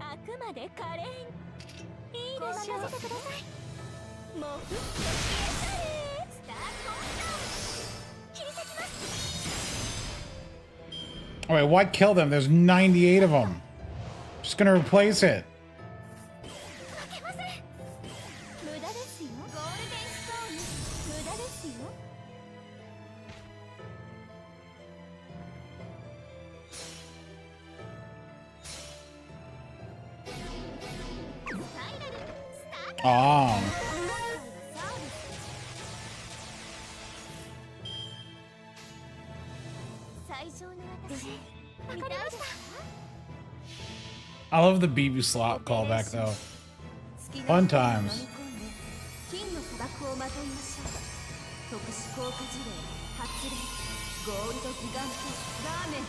あくまで可憐。いいでしょう。任せてください。もうふっと消え去れ。スタート切り裂きます。 All right, why kill them? There's 98 of them. Just gonna replace it. 負けません。無駄ですよ。ゴールデンストーン無駄ですよ。スパイラルスタート。Oh. 最上の私わかりました。 I love the BB slot callback though. Fun times. 金の砂漠をまといましょう。特殊効果事例発令ゴールドギガントラーメン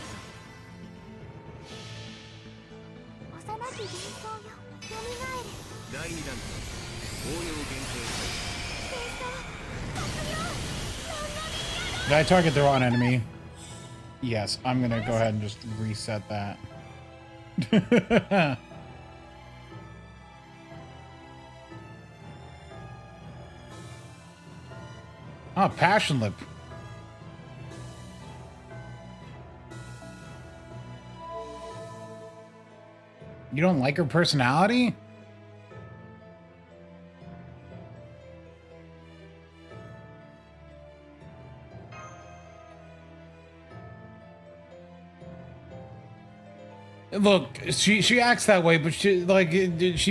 幼き幻想よ蘇れ。第2弾応用限定戦争卒業ロンドンに決めろ。 Did I target the wrong enemy? Yes, I'm gonna go ahead and just reset that. Oh, Passion Lip. You don't like her personality? Look, she acts that way, but she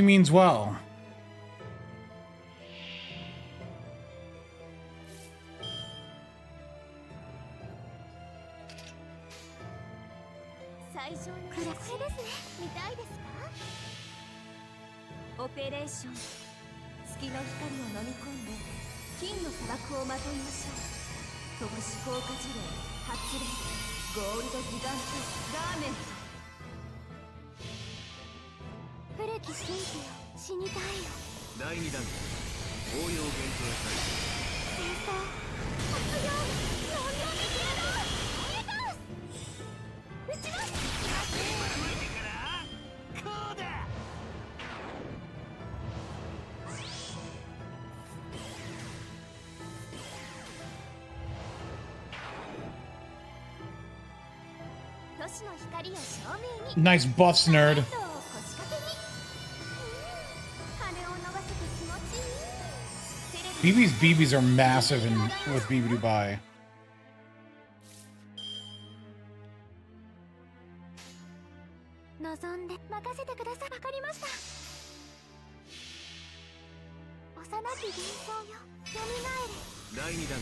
means well. 最初の暗いですね。見たいですか。オペレーション月の光を飲み込んで金の砂漠をまといましょう。特殊効果事例発令ゴールドギガントラーメン古き神秘よ死にたいよ。第2弾応用限定戦争卒業ロンドンに決めろ。撃ちます。 都市の光を照明に Nice buffs, nerd. ライトを腰掛けに羽を伸ばせて気持ちいい。 BB's BBs are massive in with BB Dubai. 望んで任せてください。わかりました。幼き幻想よ蘇れ。第2弾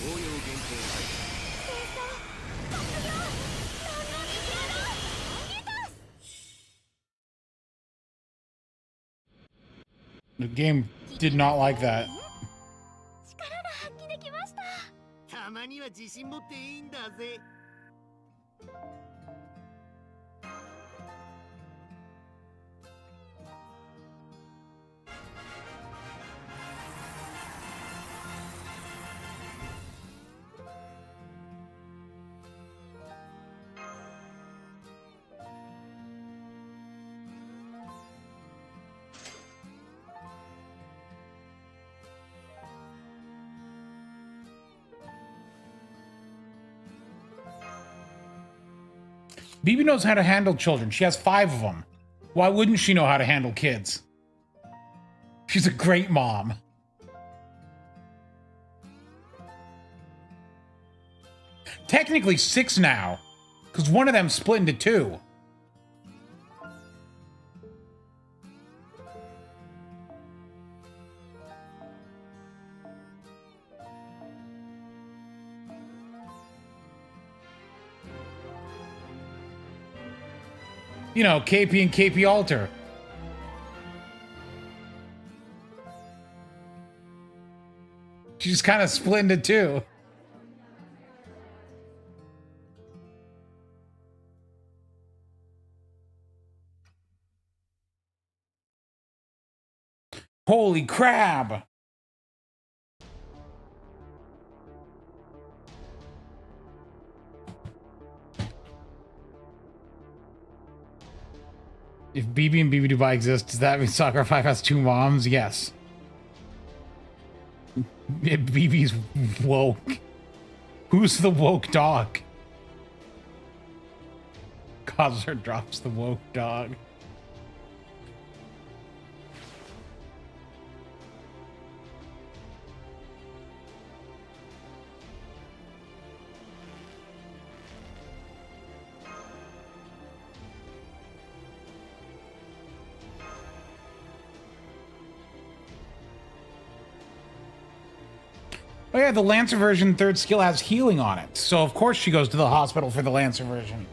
応用限定戦争卒業ロンドンに決めろ。逃げた。 The game did not like that. 力が発揮できました。たまには自信持っていいんだぜ。BB knows how to handle children. She has 5 of them. Why wouldn't she know how to handle kids? She's a great mom. Technically 6 now, because one of them split into 2. You know, KP and KP Alter. She just kind of split into 2. Holy crab! If BB and BB Dubai exist, does that mean Soccer 5 has 2 moms? Yes. BB's woke. Who's the woke dog? Cosler drops the woke dog. Oh yeah, the Lancer version 3rd skill has healing on it. So of course she goes to the hospital for the Lancer version.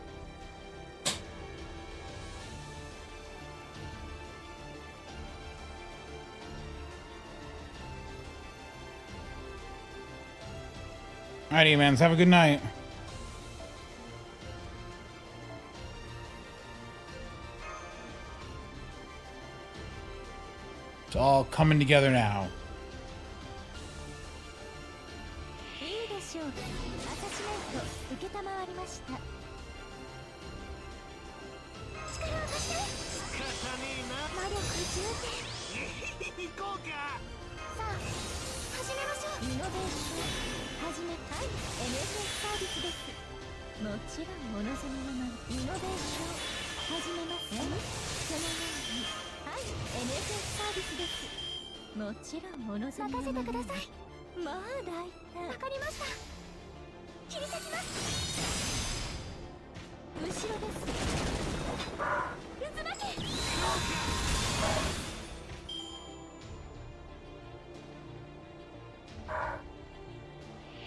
Alrighty, mans. Have a good night. It's all coming together now.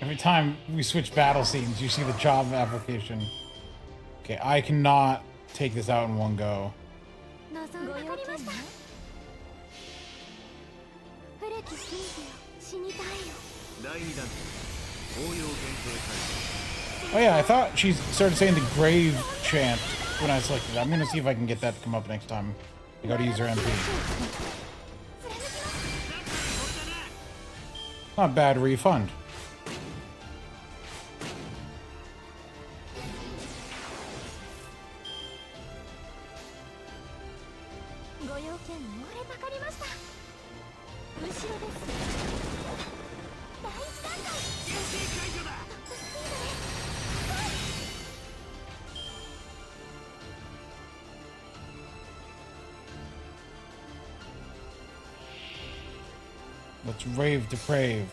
Every time we switch battle scenes, you see the job application. Okay, I cannot take this out in one go. Oh yeah, I thought she started saying the grave chant when I selected it. I'm gonna see if I can get that to come up next time. I gotta use her MP. Not bad refund. Let's rave deprave.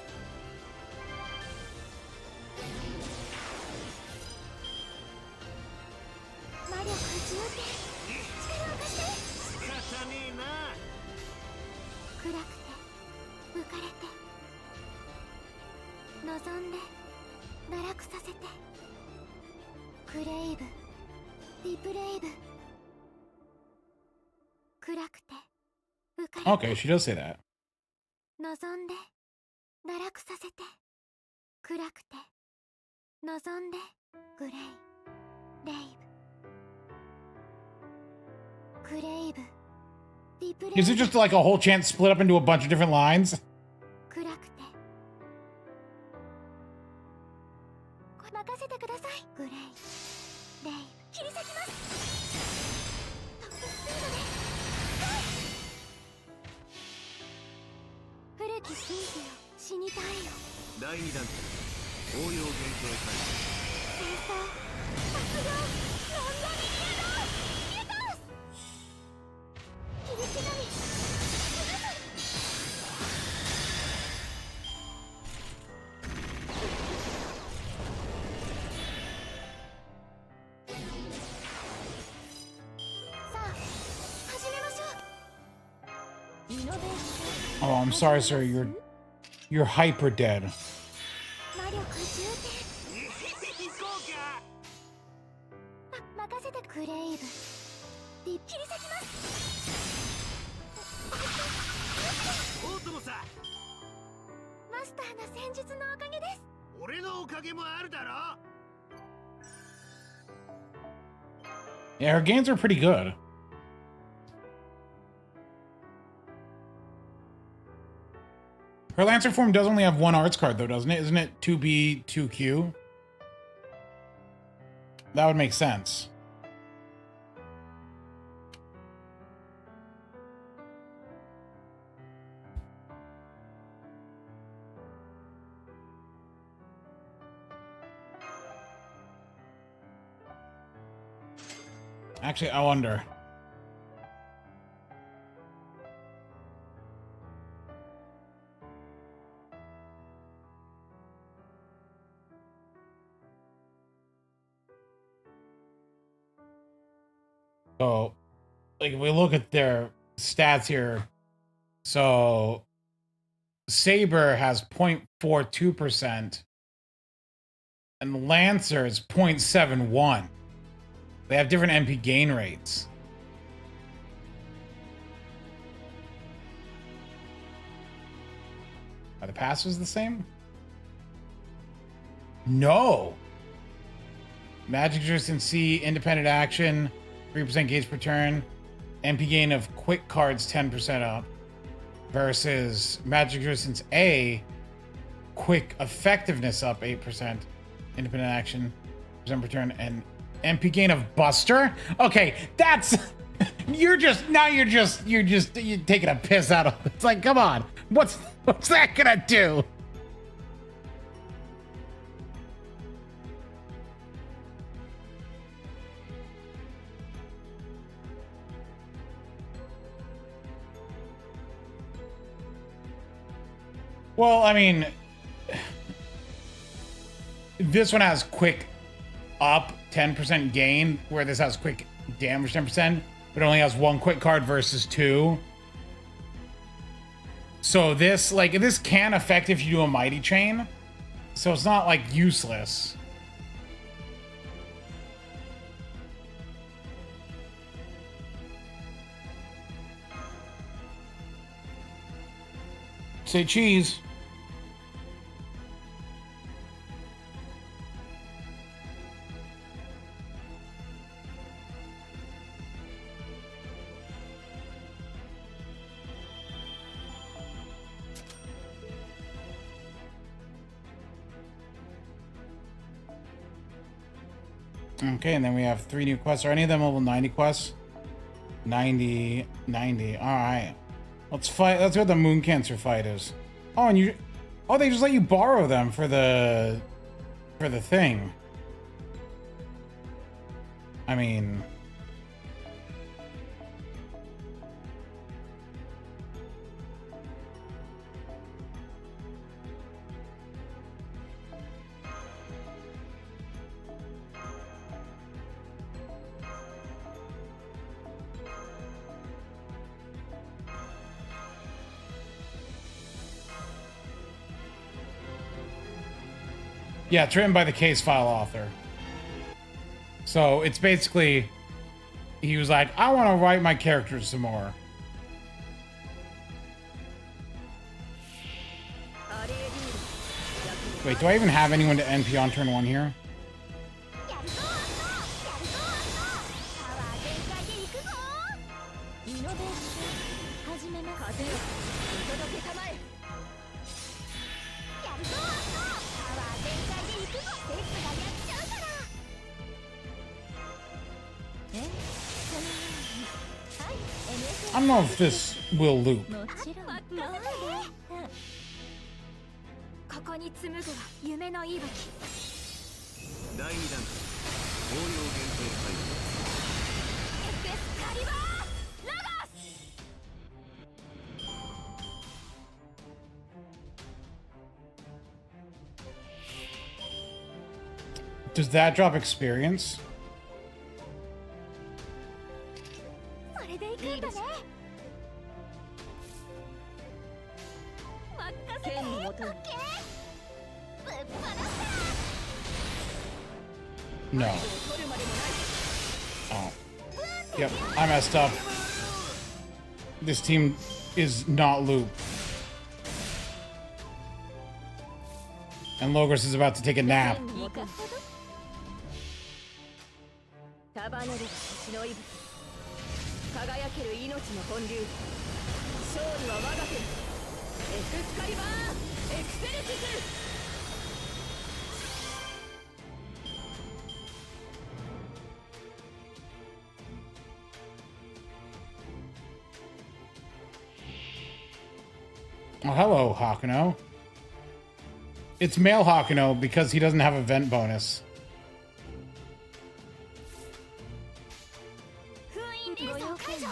Okay, she does say that. Is it just like a whole chant split up into a bunch of different lines? Oh, I'm sorry, sir. You're hyper dead. 魔力充填行こうか。任せてクレイブりっきり咲きます大友さん、マスターの戦術のおかげです。俺のおかげもあるだろ。 Yeah, her gains are pretty good. Her Lancer form does only have one arts card, though, doesn't it? Isn't it 2B, 2Q? That would make sense. Actually, I wonder. So, like, if we look at their stats here, so Saber has 0.42%, and Lancer is 0.71. They have different MP gain rates. Are the passives the same? No. Magic Resistance C, independent action, 3% gauge per turn, MP gain of quick cards 10% up, versus Magic Resistance A, quick effectiveness up 8%, independent action, percent per turn, and MP gain of Buster? Okay, that's you're taking a piss out of it. It's like, come on. What's that gonna do? Well, I mean, this one has quick up 10% gain, where this has quick damage 10%, but only has one quick card versus two. So this can affect if you do a Mighty Chain. So it's not like useless. Say cheese. Okay, and then we have 3 new quests. Are any of them level 90 quests? 90. All right. Let's fight. Let's see what the Moon Cancer fight is. Oh, and they just let you borrow them for the thing. I mean, yeah, it's written by the case file author. So it's basically, he was like, I want to write my characters some more. Wait, do I even have anyone to NP on turn 1 here? I don't know if this will loop. ここに紡ぐは夢の息吹。第2弾量限定タイム。 エクスカリバーラガス。 Does that drop experience? それで行くんだね。任せて。オッケー。ぶっ放す。 No. Oh. Yep, I messed up. This team is not loop. And Logos is about to take a nap. 束ねる血の息吹、輝ける命の本流。勝利は我が手。エクスカリバーエクセルシス。 Oh, hello, Hakuno. It's male Hakuno because he doesn't have a vent bonus. 封印連鎖解除。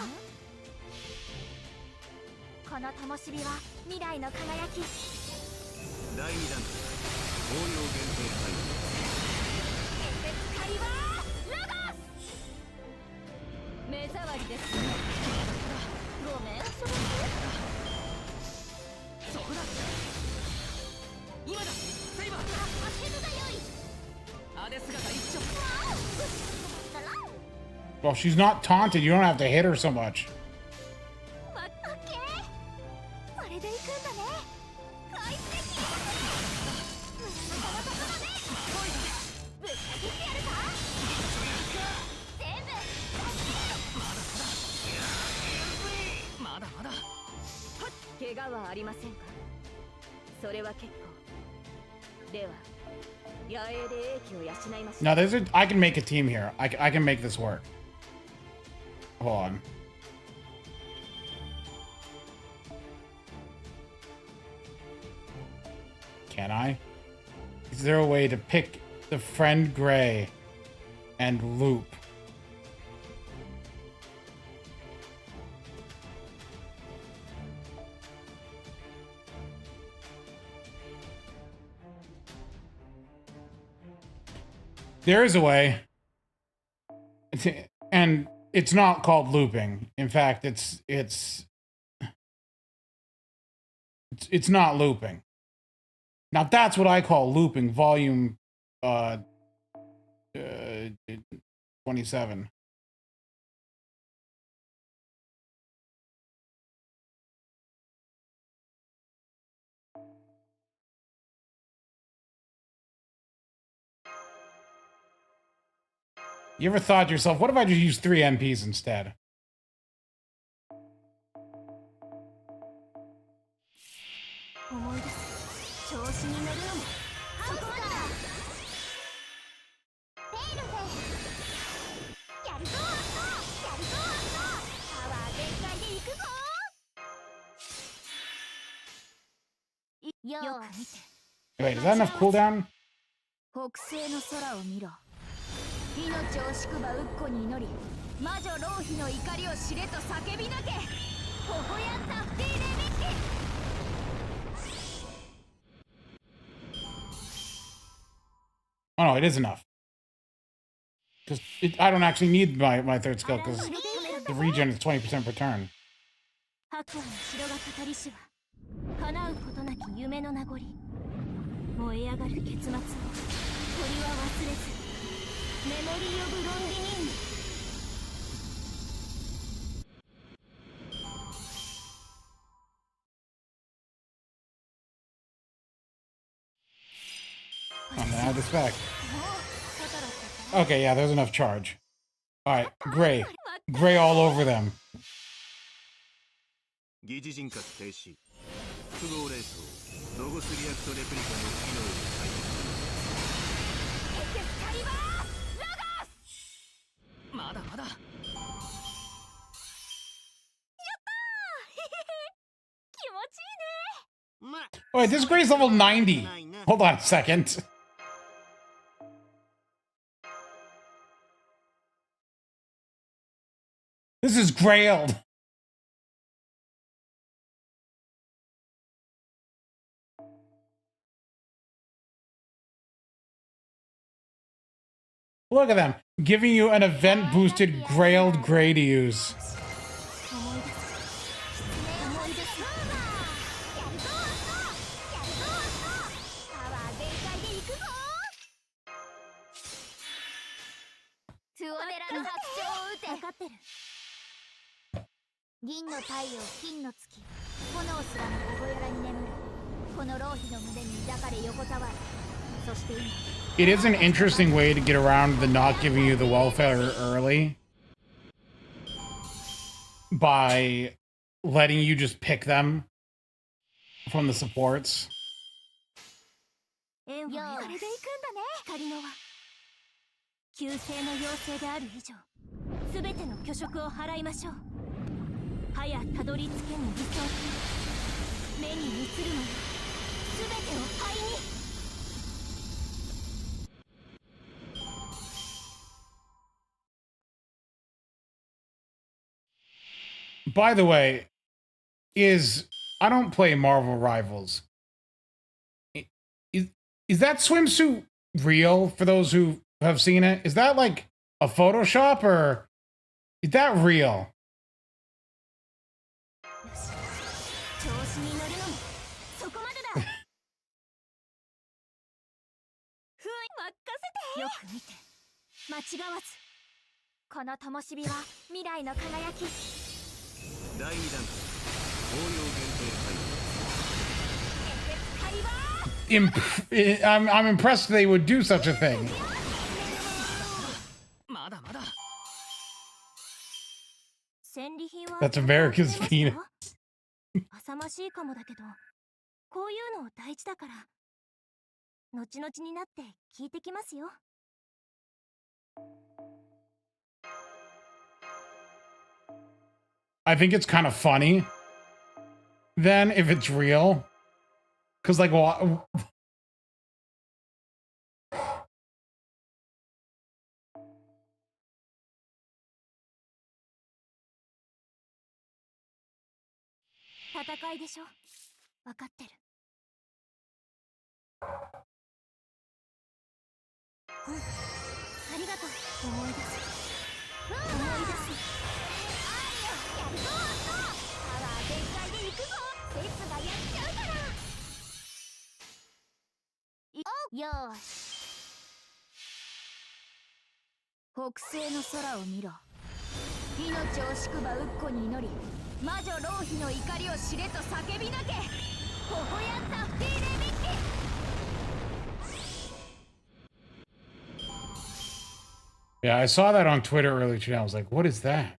この灯火は未来の輝き。第2弾毛量限定タイム。 エクスカリバーラガス。目障りです。ごめん、そのそこだ。今だ。セイバー。開けるがよい。あれ姿一丁。 Well, she's not taunted. You don't have to hit her so much. オッケー。それで行くんだね。快適。なかなかそうね。ぶっかけてやるか。全部。まだまだ。怪我はありませんか。それは結構。では野営で英気を養いましょう。 Now, I can make a team here. I can make this work. Hold on. Can I? Is there a way to pick the friend Gray and loop? There is a way. And it's not called looping. In fact, it's not looping. Now that's what I call looping, volume 27. You ever thought to yourself, what if I just use 3 MPs instead? Wait, is that enough cooldown? 北西の空を見ろ。命を惜しくばうっこに祈り、魔女浪費の怒りを知れと叫び抜け。ほほやんタフティーレメッケ。 Oh no, it is enough. Because I don't actually need my third skill because the regen is 20% per turn. 白亜の城が語りしは叶うことなき夢の名残。燃え上がる結末を鳥は忘れず。 メモリー・オブ・ロンディニン。 I'm gonna add this back. Okay, yeah, there's enough charge. Alright, Gray. Gray all over them. 疑似人格停止。複合霊装ロゴスリアクトレプリカの機能を開始。 エクスカリバーラガス。 まだまだ。 やったー。気持ちいいね。 Wait, this Gray's level 90. Hold on a second. This is Grailed. Look at them, giving you an event-boosted Grailed Gray to use. 銀の太陽金の月炎すらもここやらに眠るこの浪費の胸に抱かれ横たわるそして今 It is an interesting way to get around the not giving you the welfare early by letting you just pick them from the supports. 縁はこれで行くんだね光の輪旧姓の妖精である以上すべての巨食を払いましょうはやたどり着けぬ理想目に映るものすべてを灰に By the way, I don't play Marvel Rivals. Is that swimsuit real for those who have seen it? Is that like a Photoshop or is that real? 調子に乗るのもそこまでだふい任せてよく見て間違わずこの灯火は未来の輝き 第2弾応用限定回路 I'm impressed they would do such a thing. まだまだ 戦利品は That's America's penis. 浅ましいかもだけどこういうのを大事だから後々になって聞いてきますよ I think it's kind of funny then if it's real. Because, like, what?戦いでしょ分かってるうんありがとう思い出す思い出す よーし北西の空を見ろ命を惜しくばうっこに祈り魔女浪費の怒りを知れと叫びなけほほやったフティーレミッキ Yeah, I saw that on Twitter earlier today. I was like, what is that?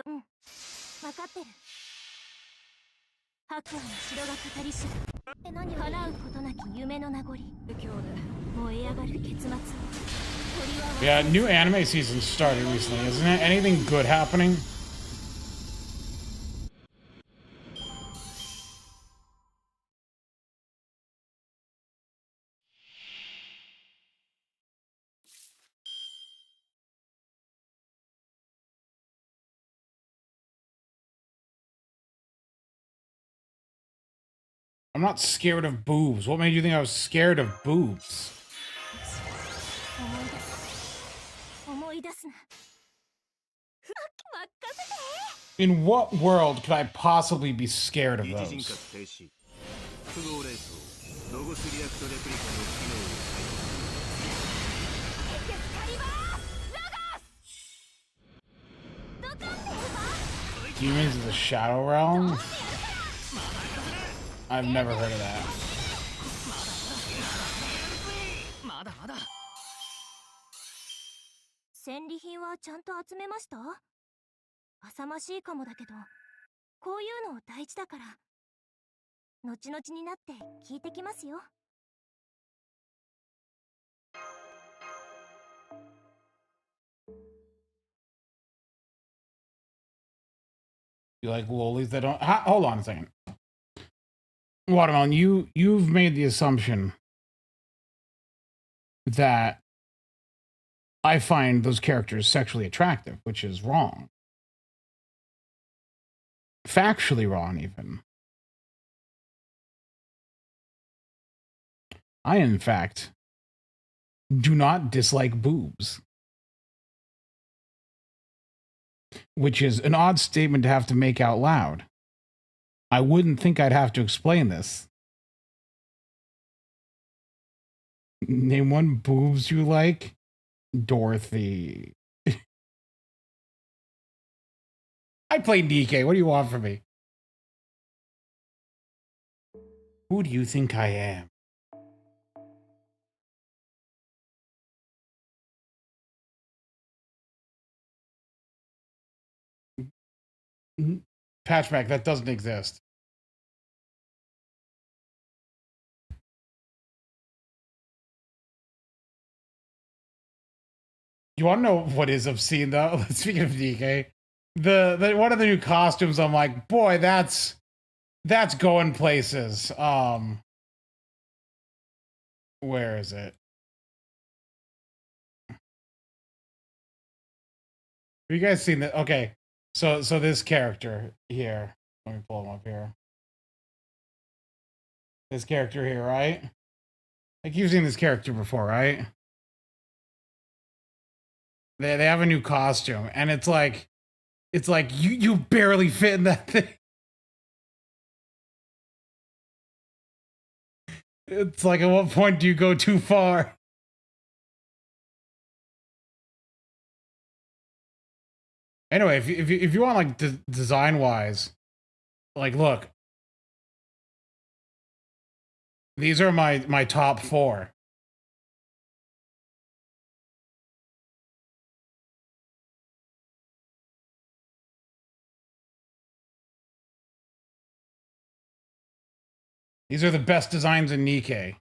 Vâng, 分かってる白亜の城が語りし叶うことなき夢の名残今日で燃え上がる結末を Yeah, new anime season started recently, isn't it? Anything good happening? I'm not scared of boobs. What made you think I was scared of boobs? 思い出すな In what world could I possibly be scared of 疑似人 those? 格停止複合冷装ロゴスリアクトレプリカの機能を解除 Demons of the Shadow Realm? I've never heard of that. まだまだ戦利品はちゃんと集めました浅ましいかもだけどこういうの大事だから後々になって聞いてきますよ You like lolies that don't... hold on a second. Watermelon, you've made the assumption that I find those characters sexually attractive, which is wrong. Factually wrong, even. I, in fact, do not dislike boobs. Which is an odd statement to have to make out loud. I wouldn't think I'd have to explain this. Name one boobs you like? Dorothy. I play DK. What do you want from me? Who do you think I am? Patchback, that doesn't exist. You want to know what is obscene though? Speaking of DK, the one of the new costumes, I'm like, boy, that's going places. Where is it? Have you guys seen that? Okay, so this character here. Let me pull him up here. This character here, right? Like you've seen this character before, right? They have a new costume, and it's like you barely fit in that thing. It's like, at what point do you go too far? Anyway, if you want like design wise, like look, these are my top 4. These are the best designs in Nikkei.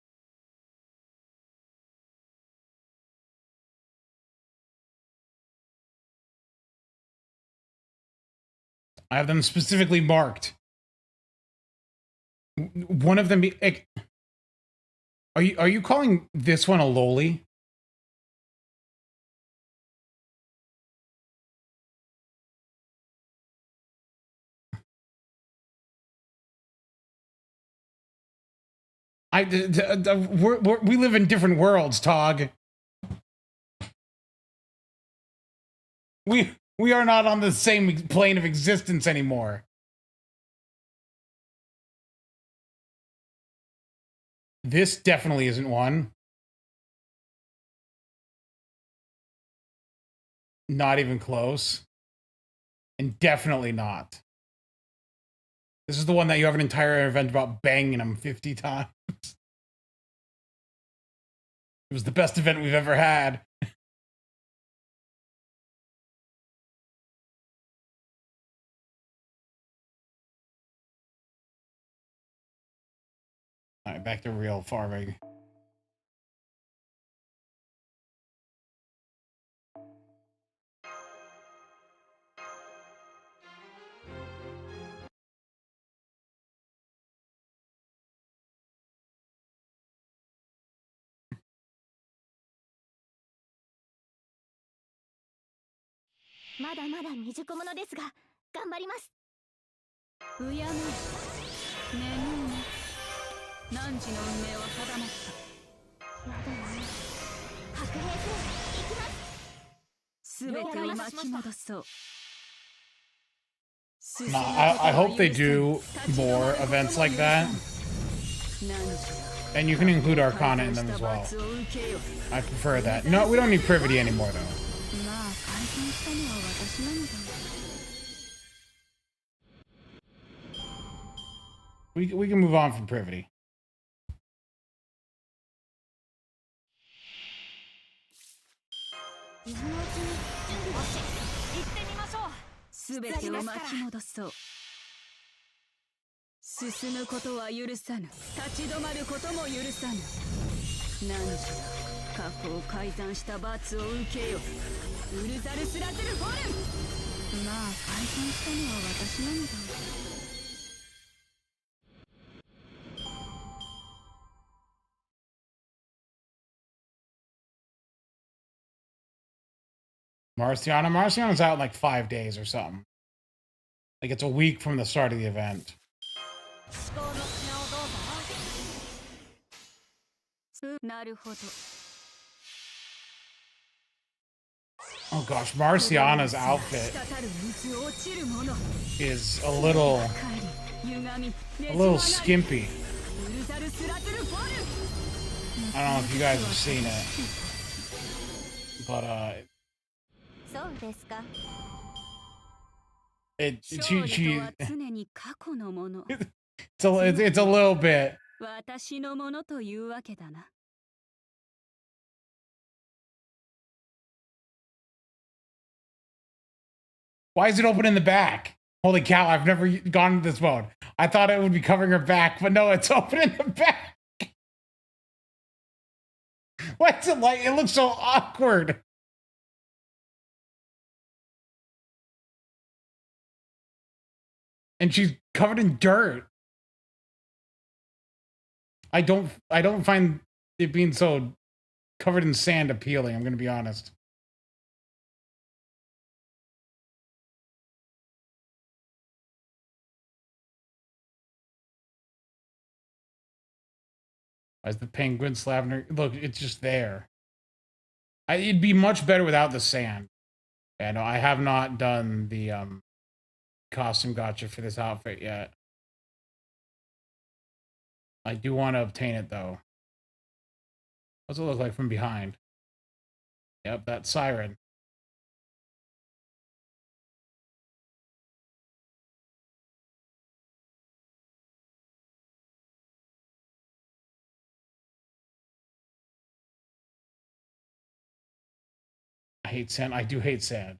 I have them specifically marked. One of them be... Are you calling this one a loli? We live in different worlds, Tog. We are not on the same plane of existence anymore. This definitely isn't one. Not even close. And definitely not. This is the one that you have an entire event about banging him 50 times. It was the best event we've ever had. All right, back to real farming.まだまだ未熟者ですが頑張ります。うやむ眠いね。何時の運命は定まった。やだな。白兵戦行きます。すべてを巻き戻そう。Nah, I hope they do more events like that. And you can include Arcana in them as well. I prefer that. No, we don't need Privity anymore, though. We can move on from Privity. まあ改善したのは私なのだ。 Marciana's out in like 5 days or something. Like it's a week from the start of the event. なるほど。 Oh gosh, Marciana's outfit is a little skimpy. I don't know if you guys have seen it, but it's a little bit. 私のものというわけだな。 Why is it open in the back? Holy cow, I've never gone into this mode. I thought it would be covering her back, but no, it's open in the back. What's it like? It looks so awkward. And she's covered in dirt. I don't find it being so covered in sand appealing, I'm gonna be honest. As the penguin slapping her, look, it's just there. It'd be much better without the sand. And I have not done the costume gotcha for this outfit yet. I do want to obtain it though. What's it look like from behind? Yep, that siren. I hate sand. I do hate sand.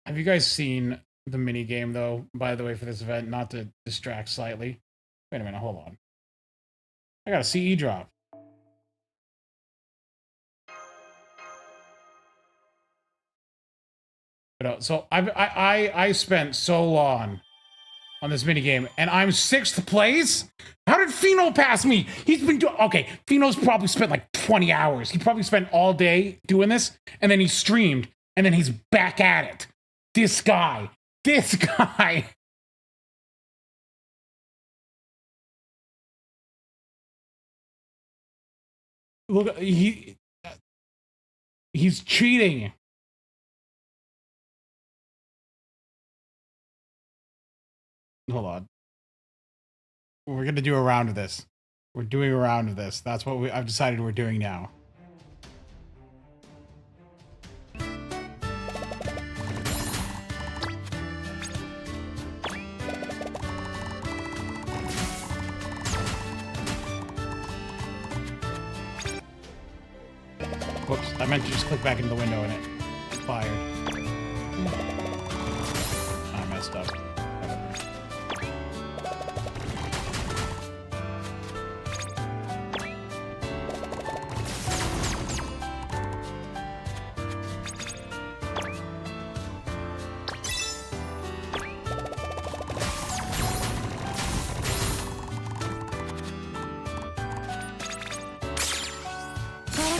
Have you guys seen the mini game though, by the way, for this event? Not to distract slightly. Wait a minute, hold on. I got a CE drop. But, so I spent so long on this mini game, and I'm 6th place. How did Fino pass me? He's been doing okay. Fino's probably spent like 20 hours. He probably spent all day doing this, and then he streamed, and then he's back at it. This guy. Look, he's cheating. Hold on. We're gonna do a round of this. We're doing a round of this. That's what I've decided we're doing now. Whoops, I meant to just click back into the window and it fired. I messed up.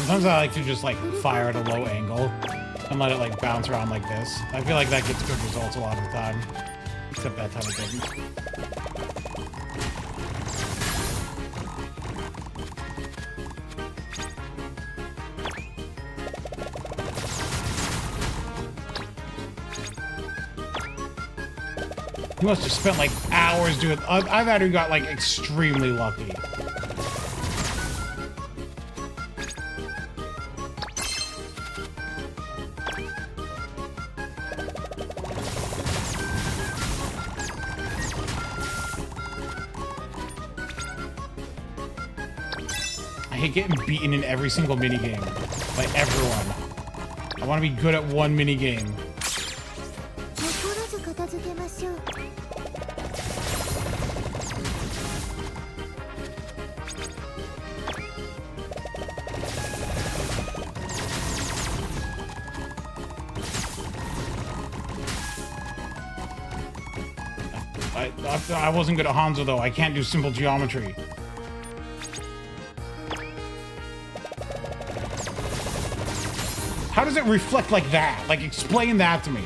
Sometimes I like to just like fire at a low angle and let it like bounce around like this. I feel like that gets good results a lot of the time. Except that time it didn't. He must have spent like hours doing. I've actually got like extremely lucky. I hate getting beaten in every single minigame by everyone. I want to be good at one minigame. I wasn't good at Hanzo though. I can't do simple geometry. How does it reflect like that? Like, explain that to me.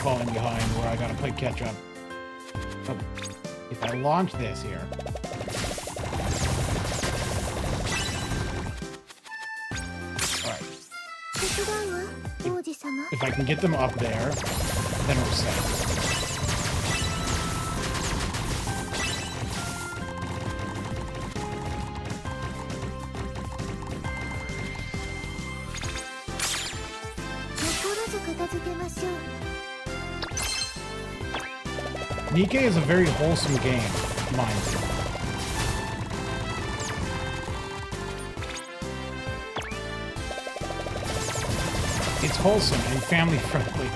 Falling behind where I gotta play catch up. Oh, if I launch this here. Alright. If I can get them up there, then we're set. Nikke is a very wholesome game, mind you. It's wholesome and family friendly.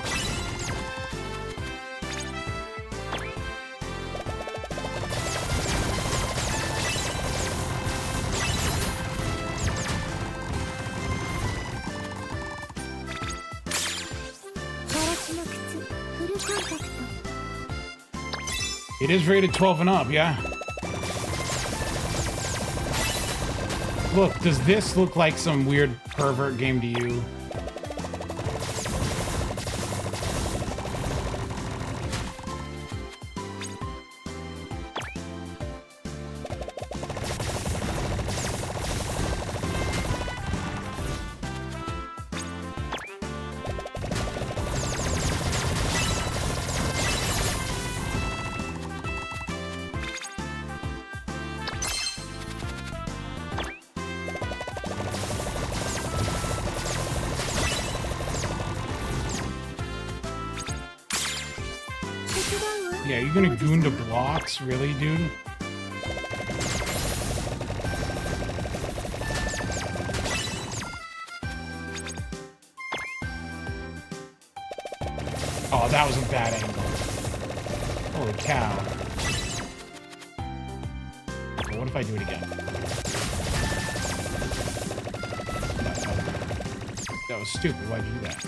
It is rated 12 and up, yeah. Look, does this look like some weird pervert game to you? Yeah, you're gonna goon to blocks? Really, dude? Oh, that was a bad angle. Holy cow. Well, what if I do it again? That was stupid. Why'd you do that?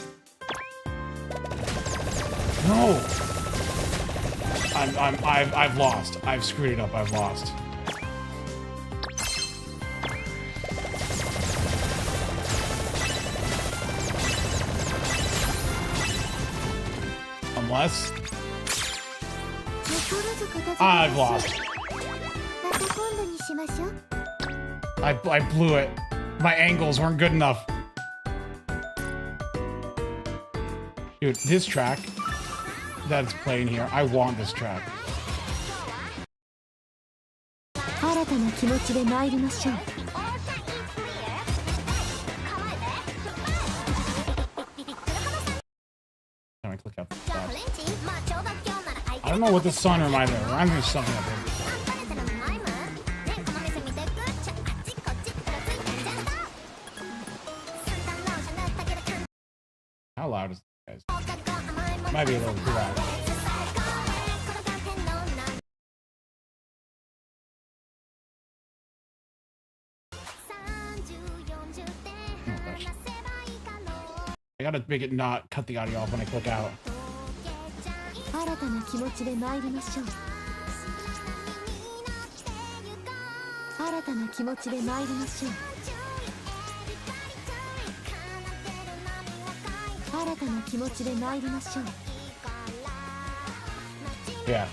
No! I've lost. I've screwed it up. I've lost. Unless I've lost. I blew it. My angles weren't good enough. Dude, this track that's playing here, I want this track. Let me click up. I don't know what this song reminds me of. It reminds me of something I think. How loud is this, guys? Might be a little too loud. I gotta make it not cut the audio off when I click out. Yeah.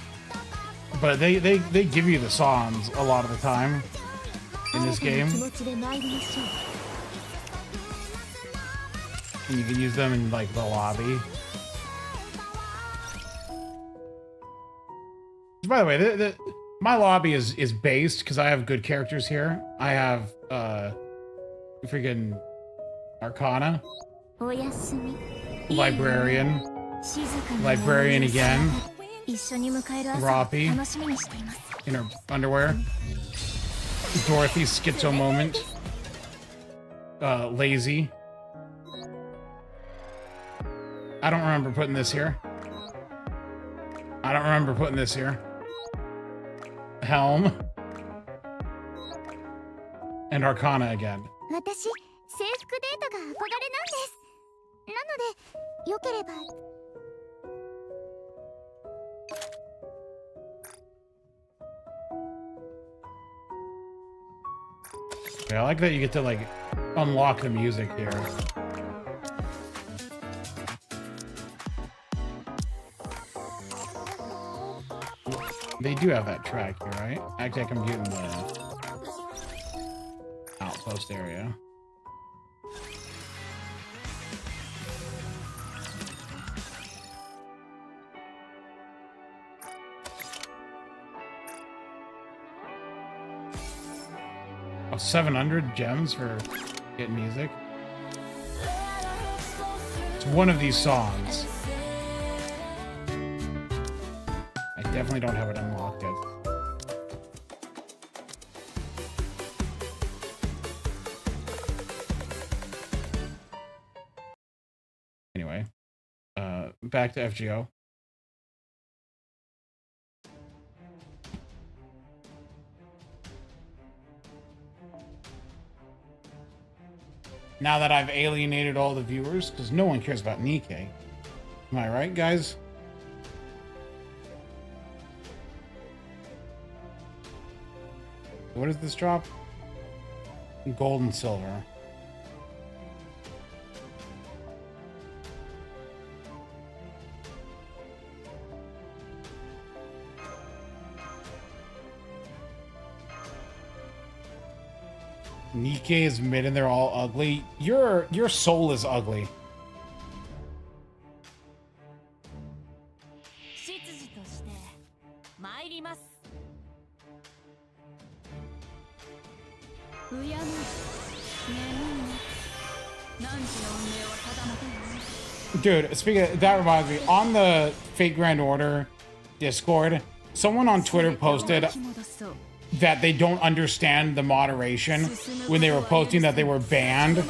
But they give you the songs a lot of the time in this game. And you can use them in, like, the lobby. By the way, My lobby is based because I have good characters here. I have freaking Arcana, おやすみ Librarian, 静かな Librarian again, 一緒に迎える朝を Roppy 楽しみにしています in her underwear, Dorothy Schizo moment, Lazy. I don't remember putting this here. I don't remember putting this here. Helm. And Arcana again. 私制服デートが憧れなんですなのでよければ Yeah, I like that you get to like unlock the music here. They do have that track here, right? Actually, I'm getting the outpost area. Oh, 700 gems for getting music. It's one of these songs. I definitely don't have it unlocked yet. Anyway, back to FGO. Now that I've alienated all the viewers, because no one cares about Nikkei. Am I right, guys? What does this drop? Gold and silver. Nikkei is mid and they're all ugly. Your soul is ugly. 執事として参りますうやむ眠いね何時の運命は定まってない Dude, speaking of, that reminds me, on the Fate Grand Order Discord, someone on Twitter posted that they don't understand the moderation when they were posting that they were banned.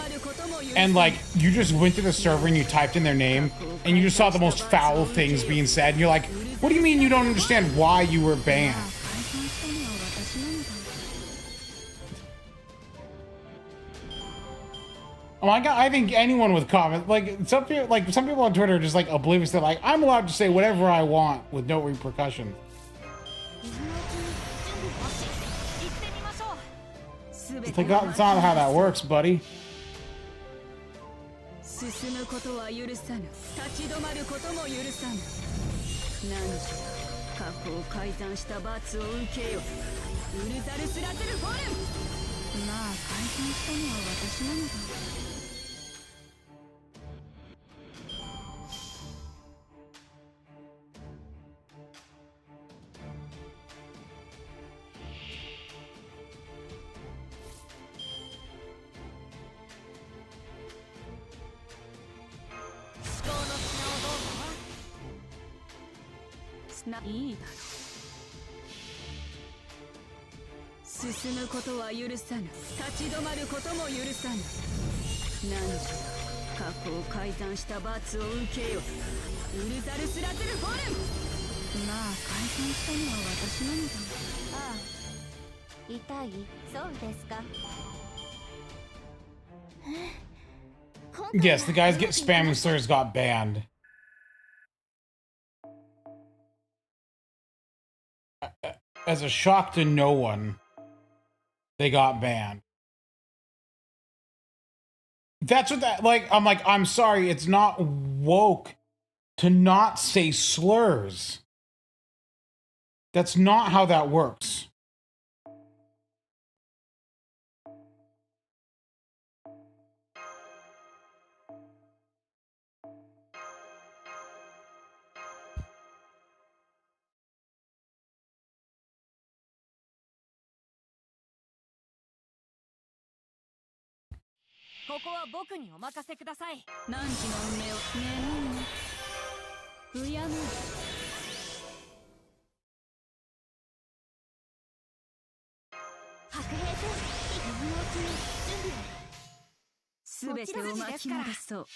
And like, you just went to the server and you typed in their name and you just saw the most foul things being said. And you're like, what do you mean you don't understand why you were banned? Oh my god, I think anyone with comments, like some people on Twitter are just like oblivious. They're like, I'm allowed to say whatever I want with no repercussions. It's like, that's not how that works, buddy. 進むことは許さぬ立ち止まることも許さぬ何時過去を改ざんした罰を受けよウルザルスラズルフォルムまあ改ざんしたのは私なのだ いいだろう進むことは許さぬ立ち止まることも許さぬ何時過去を改ざんした罰を受けよウルザルスラズルフォルムまあ改ざんしたのは私なのだああ痛いそうですか Yes, the guys get spamming slurs got banned. As a shock to no one, they got banned. That's what that, like, I'm like, I'm sorry, it's not woke to not say slurs. That's not how that works. ここは僕にお任せください。汝の運命を眠むうやむ白兵戦今のうちに準備を。すべてを巻き戻そう。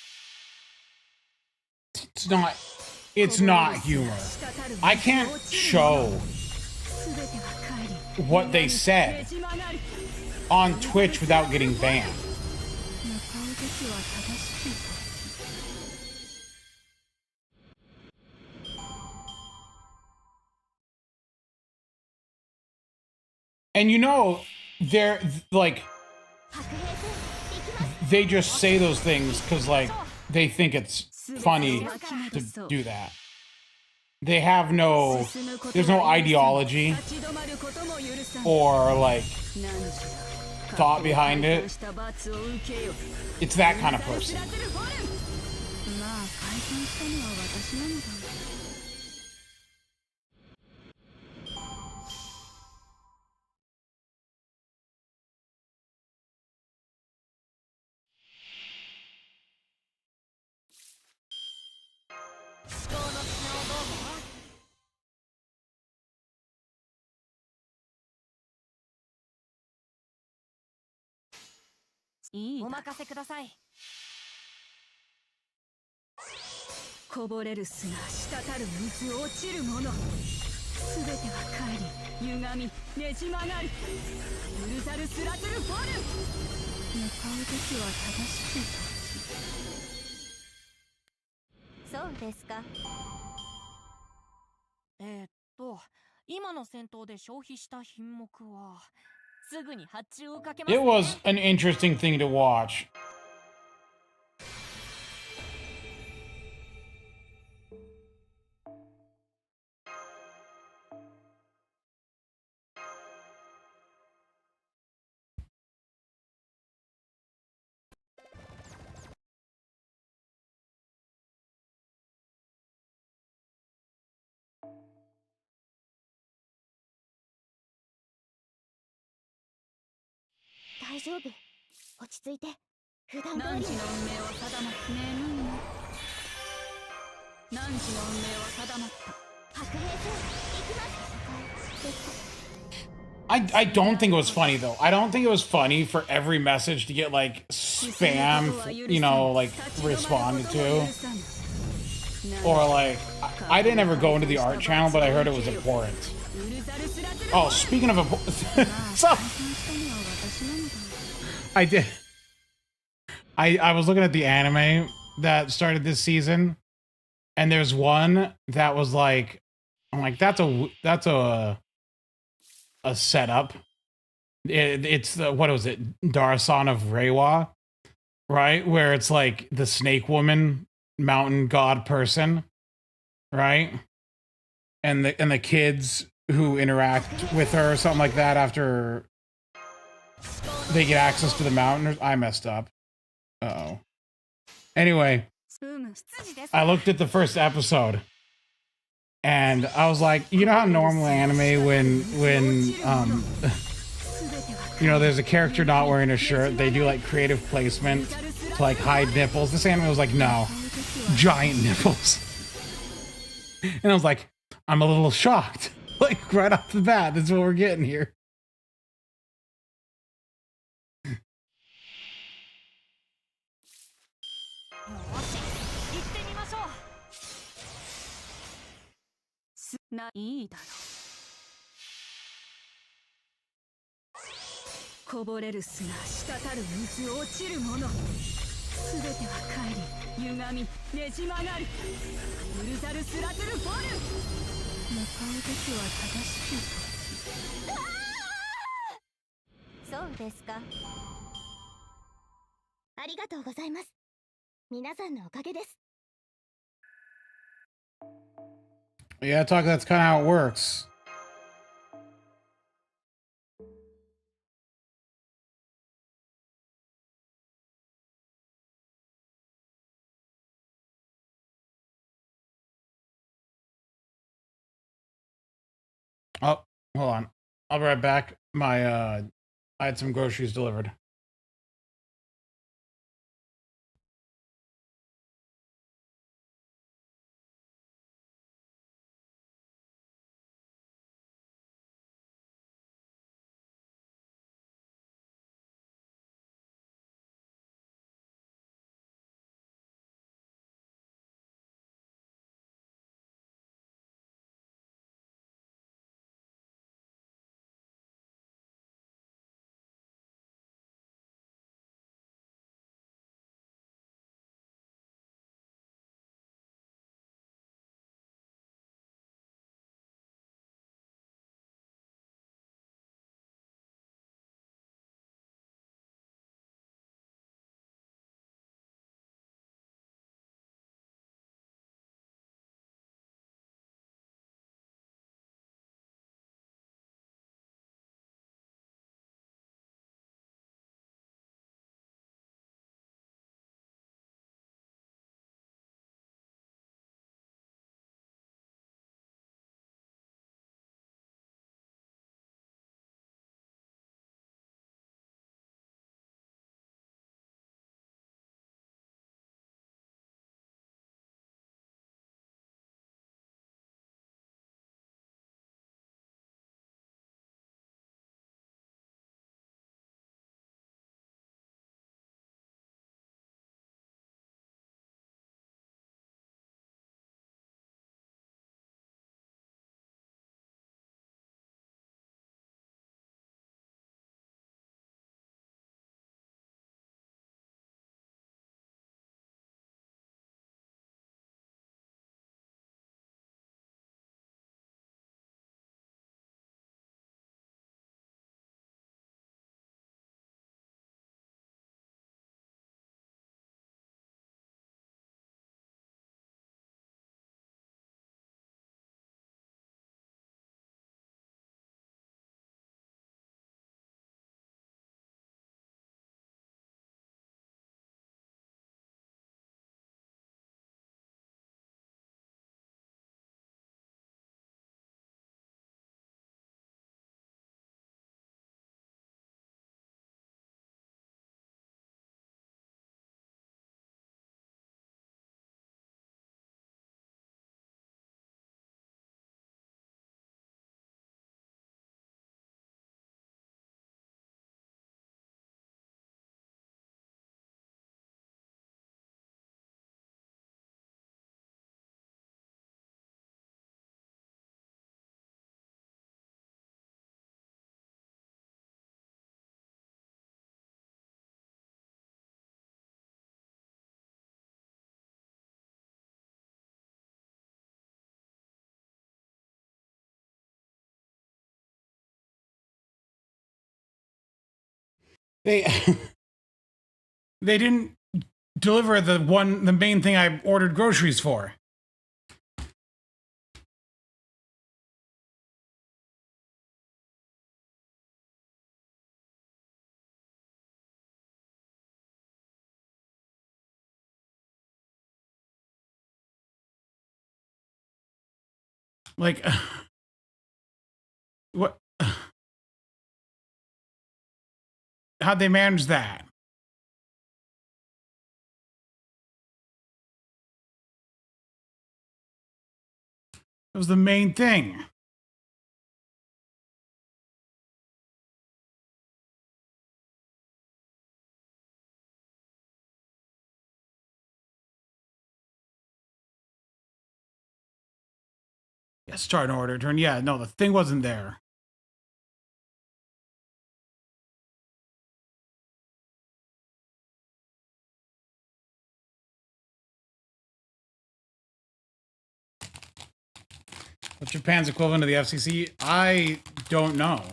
It's not humor. I can't show what they said on Twitch without getting banned. And you know, they're like, they just say those things because like they think it's funny to do that. They have no, there's no ideology or like thought behind it. It's that kind of person.お任せください。こぼれる砂、滴る水、落ちるもの。すべては帰り、歪み、ねじ曲がる。ウルザルスラズルフォル。向かうべきは正しく。そうですか。今の戦闘で消費した品目はすぐに発注をかけますね。It was an interesting thing to watch.大丈夫。落ち着いて。普段通り汝の運命は定ま眠む。汝の運命は定まった。白兵戦行きます。ですか。I don't think it was funny though. I don't think it was funny for every message to get like spam, you know, like responded to. Or like, I didn't ever go into the art channel, but I heard it was important. Oh, speaking of important, so I did. I was looking at the anime that started this season, and there's one that was like, I'm like, that's a setup. It's the, what was it, Darasan of Reiwa, right? Where it's like the snake woman, mountain god person, right? And the kids who interact with her or something like that after they get access to the mountain. I messed up. Uh-oh. Anyway, I looked at the first episode and I was like, you know how normal anime when you know, there's a character not wearing a shirt, they do like creative placement to like hide nipples. This anime was like, no, giant nipples. And I was like, I'm a little shocked. Like right off the bat, that's what we're getting here. Not いいだろう。こぼれる砂、滴る水、落ちるもの。すべては帰り、歪み、ねじ曲がる。ウルザルスラズルフォル。向かうべきは正しく。そうですか。ありがとうございます。皆さんのおかげです。Yeah, talk. That's kind of how it works. Oh, hold on. I'll be right back. I had some groceries delivered. They they didn't deliver the main thing I ordered groceries for. Like, what? How'd they manage that? It was the main thing. Yeah, start an order. Turn. Yeah, no, the thing wasn't there. What's Japan's equivalent to the FCC? I don't know.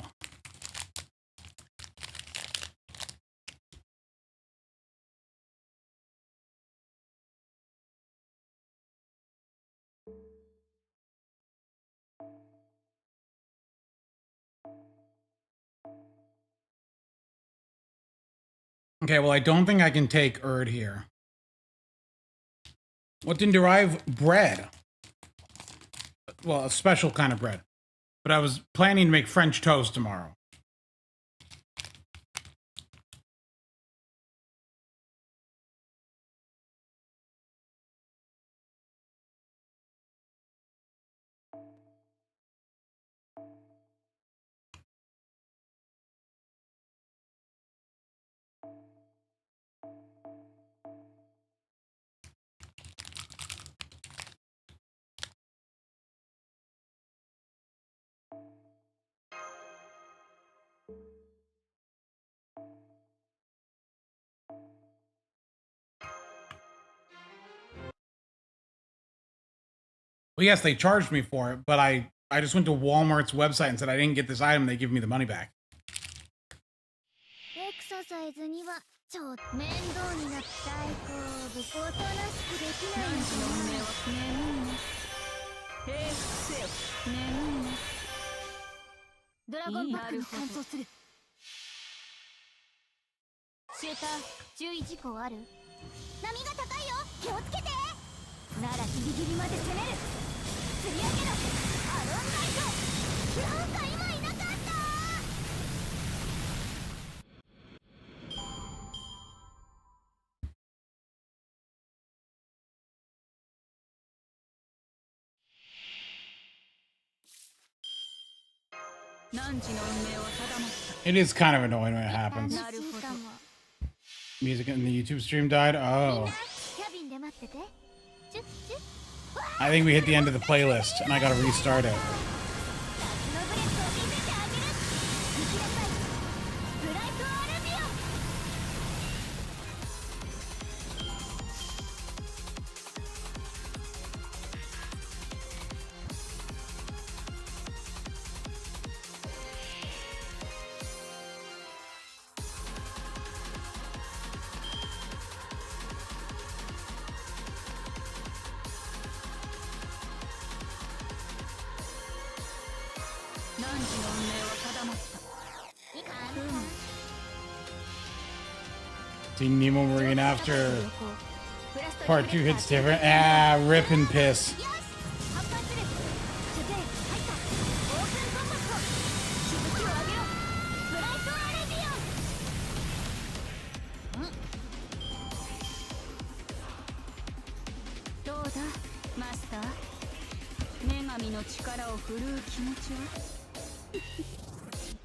Okay, well, I don't think I can take Erd here. What didn't arrive? Bread. Well, a special kind of bread. But I was planning to make French toast tomorrow. Well, yes, they charged me for it, but I just went to Walmart's website and said I didn't get this item. They give me the money back. エクササイズにはちょっと面倒になって大好物おとなしくできないのかな。眠いね。平服せよ。眠いね。ドラゴンバックに乾燥する。シューター、注意事項ある？波が高いよ。気をつけて。ならギリギリまで攻める。釣り上げろ。アロンライト。なんか今いなかった。It is kind of annoying when it happens. Music in the YouTube stream died. Oh. I think we hit the end of the playlist and I gotta restart it. See Nemo Marine after part 2 hits different. Ah, rip and piss.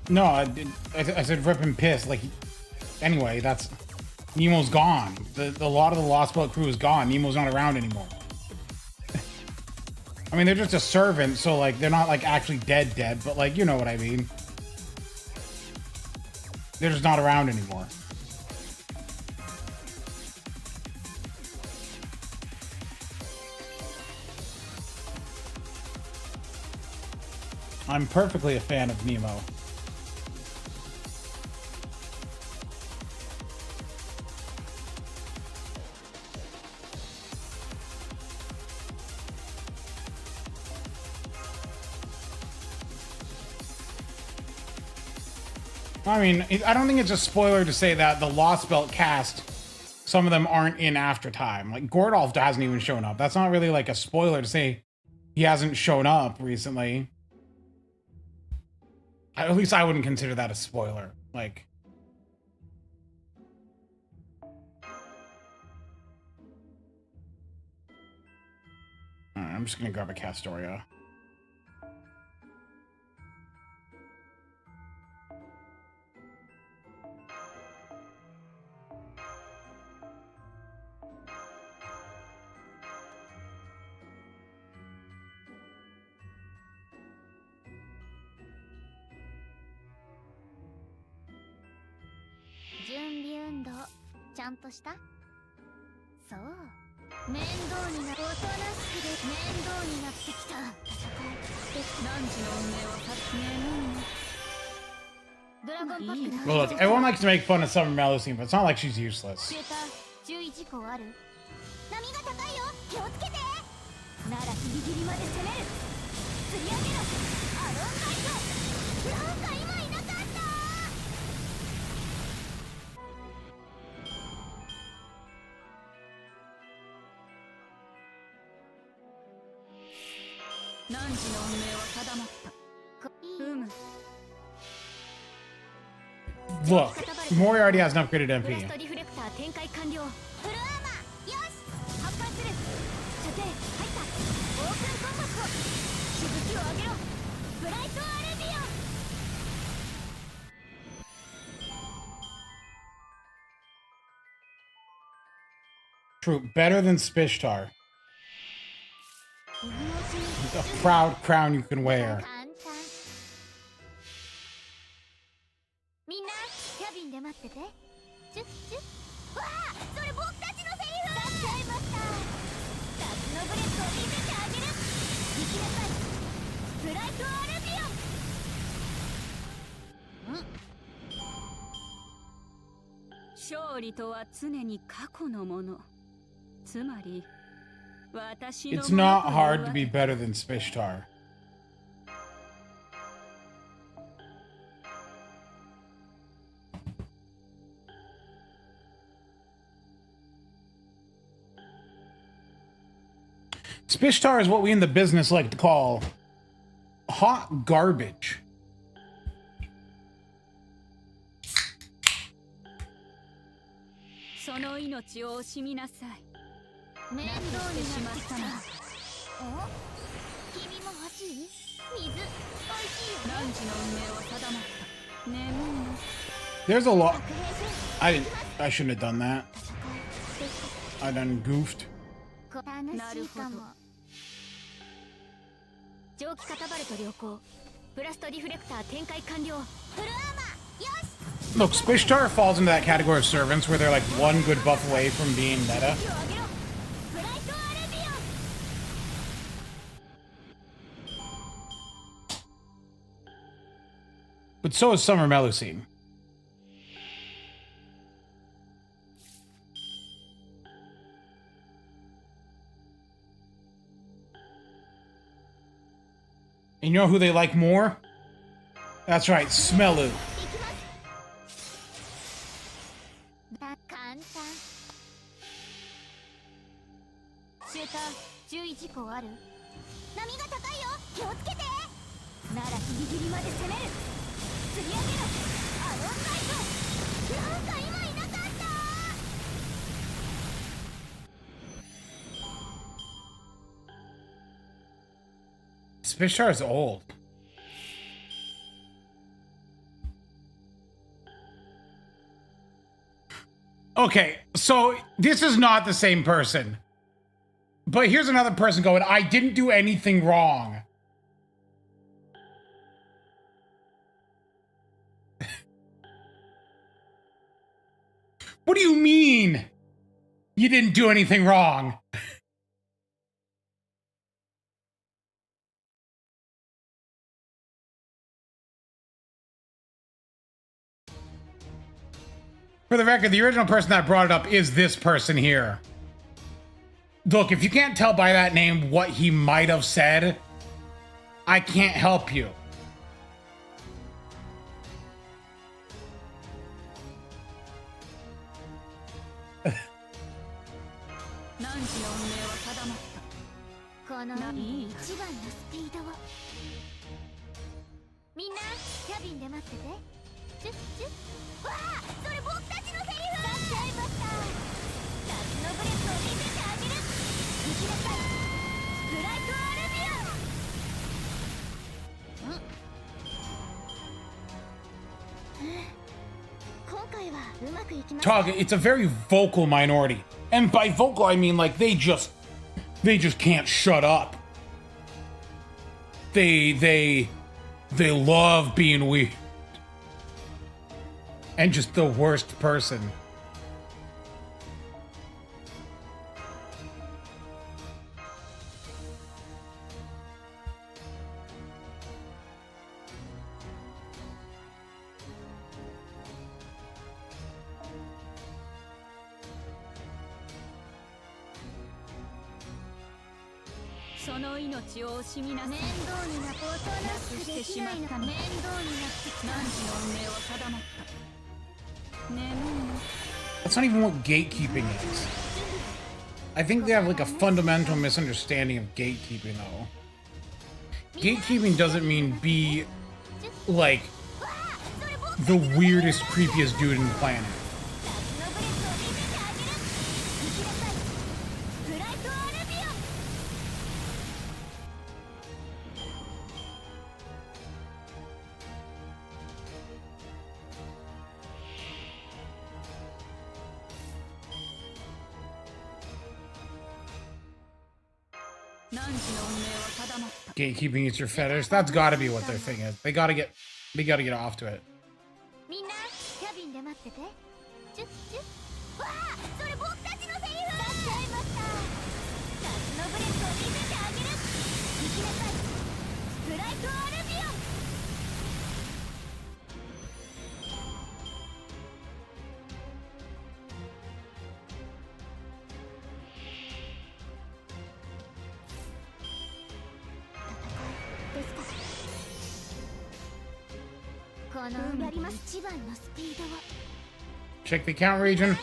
No, I said rip and piss. Like, anyway, that's Nemo's gone. A lot of the Lost Boat crew is gone. Nemo's not around anymore. I mean, they're just a servant, so like they're not like actually dead, but like you know what I mean. They're just not around anymore. I'm perfectly a fan of Nemo. I mean, I don't think it's a spoiler to say that the Lost Belt cast, some of them aren't in After Time. Like, Gordolf hasn't even shown up. That's not really like a spoiler to say he hasn't shown up recently. At least I wouldn't consider that a spoiler. Like... Alright, I'm just gonna grab a Castoria. Well, look, everyone likes to make fun of Summer Melusine, but it's not like she's useless. 11個ある。波が高いよ。気をつけて。ならギリギリまで攻める。釣り上げろ。アロンナイト。なんか今いなかった。汝の運命は定まった。Look, Moriarty has an upgraded MP. ブラストリフレクター展開完了。フルアーマー。よし。発艦する。射程入った。オープンコンバット。しぶきを上げろ。ブライトアレビオン。True, better than Spishtar. A proud crown you can wear. みんなキャビンで待ってて。チュッチュッ。わあ、それ僕たちのセリフ。出しちゃいました。夏のブレッドを見せてあげる。行きなさい。ブライトアレビオン。勝利とは常に過去のもの。つまり、私の It's not hard to be better than Spishtar. Spishtar is what we in the business like to call hot garbage. その命を惜しみなさい。面倒になってきた。お？君も欲しい？水、美味しいよね。汝の運命は定まった。眠いの。 There's a lot. I shouldn't have done that. I done goofed. 楽しいかも。蒸気カタバルト良好。ブラストリフレクター展開完了。フルアーマー。よし。 Look, Spishtar falls into that category of servants where they're like one good buff away from being meta. But so is Summer Melusine. And you know who they like more? That's right, Smelu. シューター11個ある。波が高いよ。気をつけて。ならギリギリまで攻める。釣り上げろ。アロンナイト。なんか今いなかった。Spishtar is old. Okay, so this is not the same person. But here's another person going, I didn't do anything wrong. What do you mean? You didn't do anything wrong? For the record, the original person that brought it up is this person here. Look, if you can't tell by that name what he might have said, I can't help you. 定まったこの海一番のスピードを。みんなキャビンで待ってて。チュッチュッ。わあ、それ僕たちのセリフ。出しちゃいました。夏のブレスを見せてあげる。行きなさい、スプライトアルビオン。今回はうまくいきました。 Talk. It's a very vocal minority, and by vocal I mean like they just can't shut up. They love being weird, and just the worst person. So その命を惜しみなさい。面倒になっておとなしくできないのか。面倒になってきた。何時の運命は定まった。眠いの。 That's not even what gatekeeping is. I think they have like a fundamental misunderstanding of gatekeeping though. Gatekeeping doesn't mean be like the weirdest, creepiest dude in the planet. 何時の運命は定まった。 Gatekeeping is your fetish. That's gotta be what their thing is. They gotta get off to it. みんなキャビンで待ってて。チュッチュッ。わあ、それ僕たちのセリフ。出しちゃいました。夏のブレスを見せてあげる。行きなさい、スプライトアルビオン。この一番のスピードを。 Check the account region.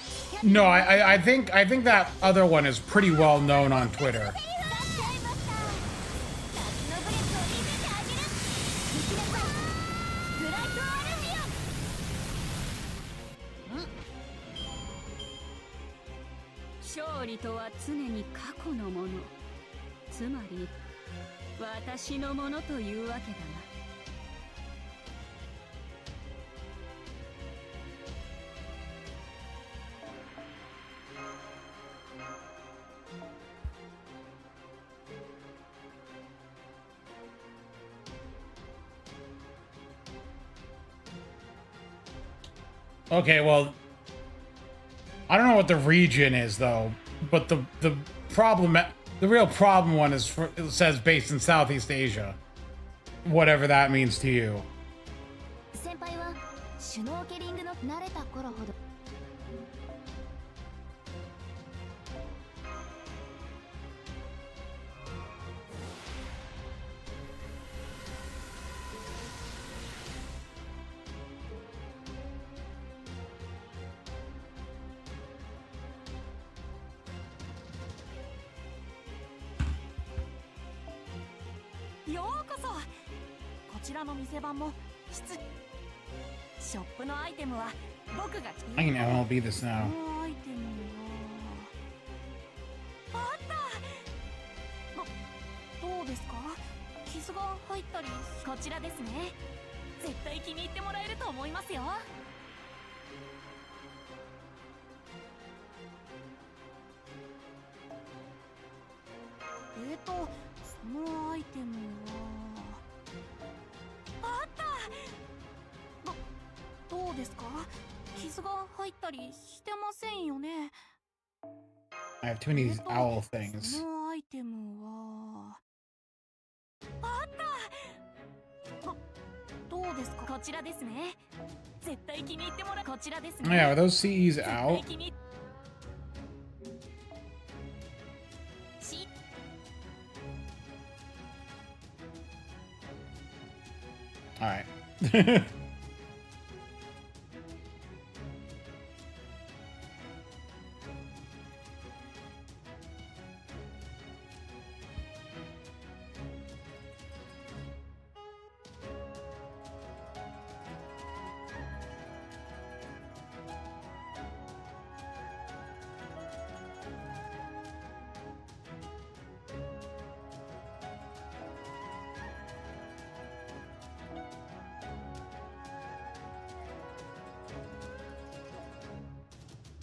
No, I think that other one is pretty well known on Twitter. 勝利とは常に過去のもの。つまり私のものというわけだな。 Okay, well, I don't know what the region is though, but the real problem one is it says based in Southeast Asia, whatever that means to you. 先輩はシュノーケリングの慣れた頃ほど。 ようこそ。こちらの店番もショップのアイテムは僕が I can MLB this now. このアイテムはあった。どうですか？傷が入ったり。こちらですね。絶対気に入ってもらえると思いますよ。そのアイテムはあった。どうですか？傷が入ったりしてませんよね。 I have too many owl things. そのアイテムはあった。どうですか？こちらですね。絶対気に入ってもらう。こちらですね。 Yeah, are those CEs out? し All right.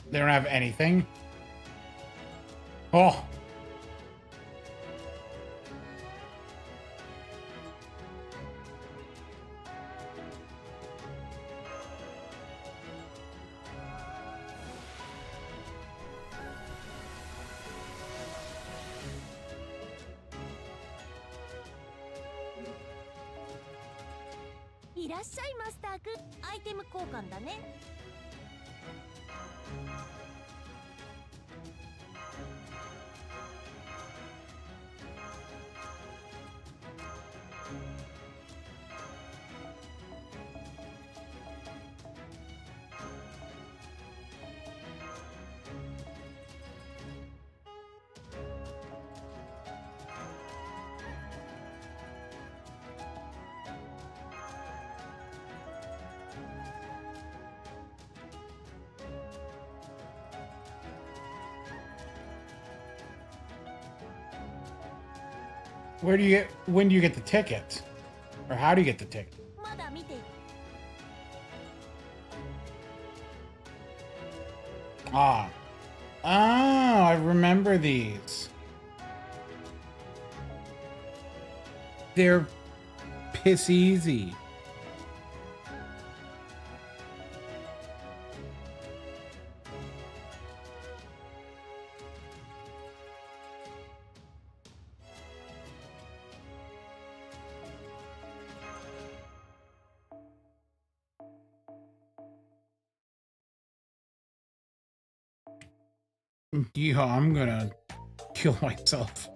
They don't have anything. Oh.いらっしゃいマスター君、アイテム交換だね。Where do you get? When do you get the ticket? Or how do you get the ticket? まだ見て。Ah. Oh, I remember these. They're piss easy. Yeah, I'm gonna kill myself.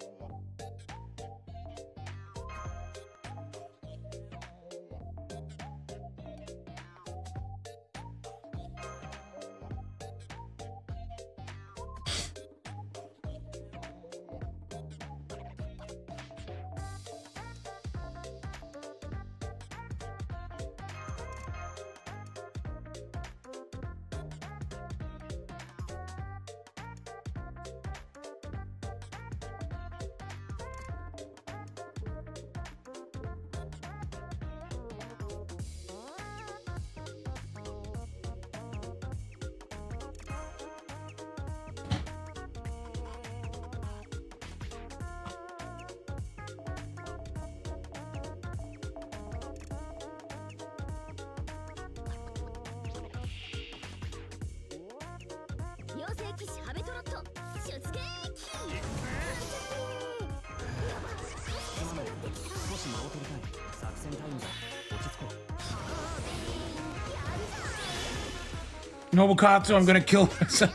Nobukatsu, I'm gonna kill myself.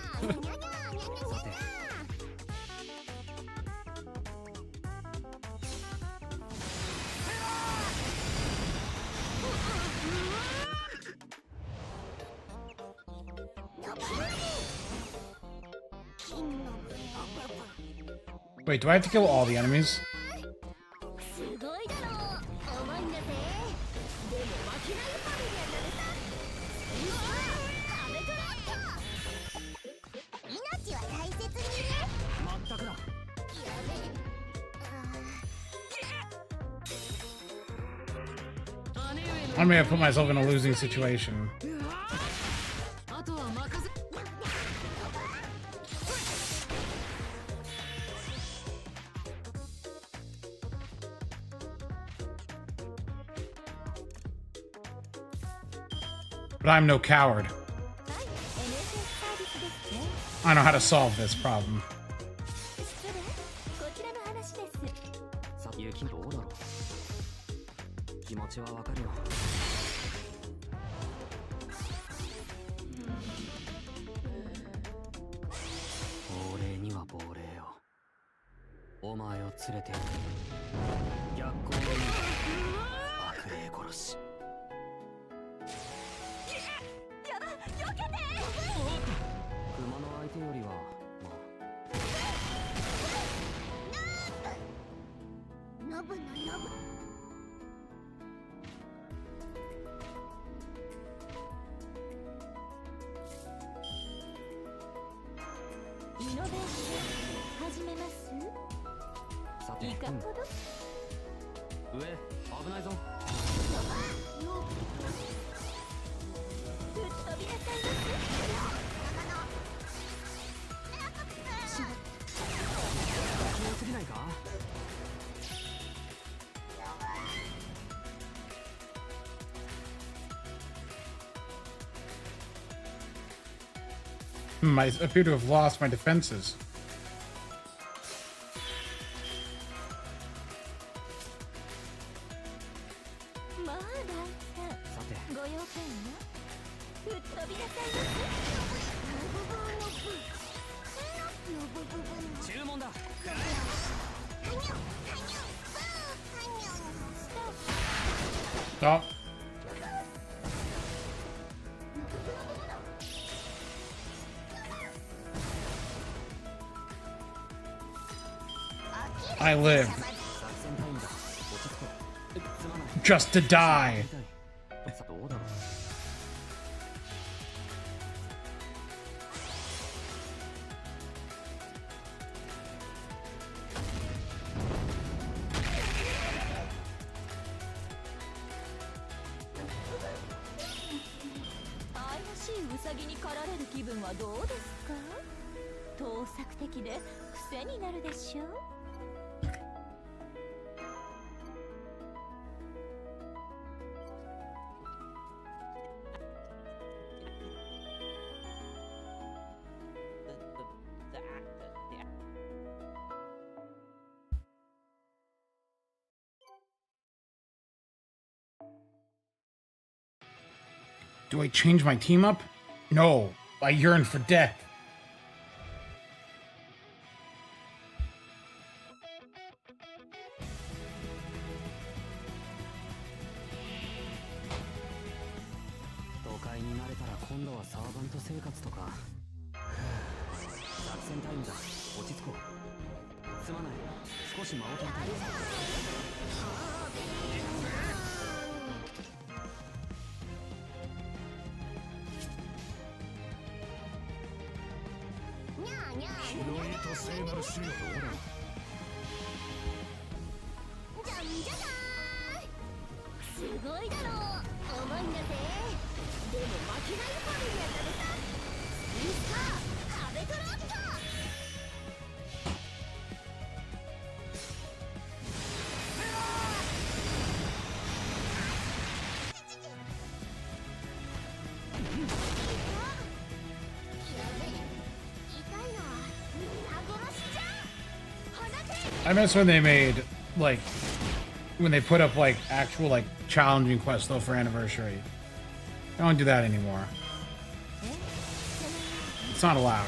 Wait, do I have to kill all the enemies? I may have put myself in a losing situation. But I'm no coward. I know how to solve this problem. い I appear to have lost my defenses. まあランさんさてご用件は吹っ飛びなさいます注文だ。Oh. I live 作戦タイムだ。落ち着こう。すまない。 just to die. さあどうだろう。愛らしいウサギに狩られる気分はどうですか？盗作的で癖になるでしょう。Do I change my team up? No, I yearn for death. 都会に慣れたら今度はサーバント生活とか。作戦タイムだ。落ち着こう。すまない。少し間を取りたい。拾いと聖なる種類どうだろう。じゃんじゃじゃーん、すごいだろう、重いんだぜ。でも負けないファミリアだべさ。スピンスターハベトロット。I miss when they made, like, when they put up, like, actual, like, challenging quests, though, for Anniversary. They don't do that anymore. It's not allowed.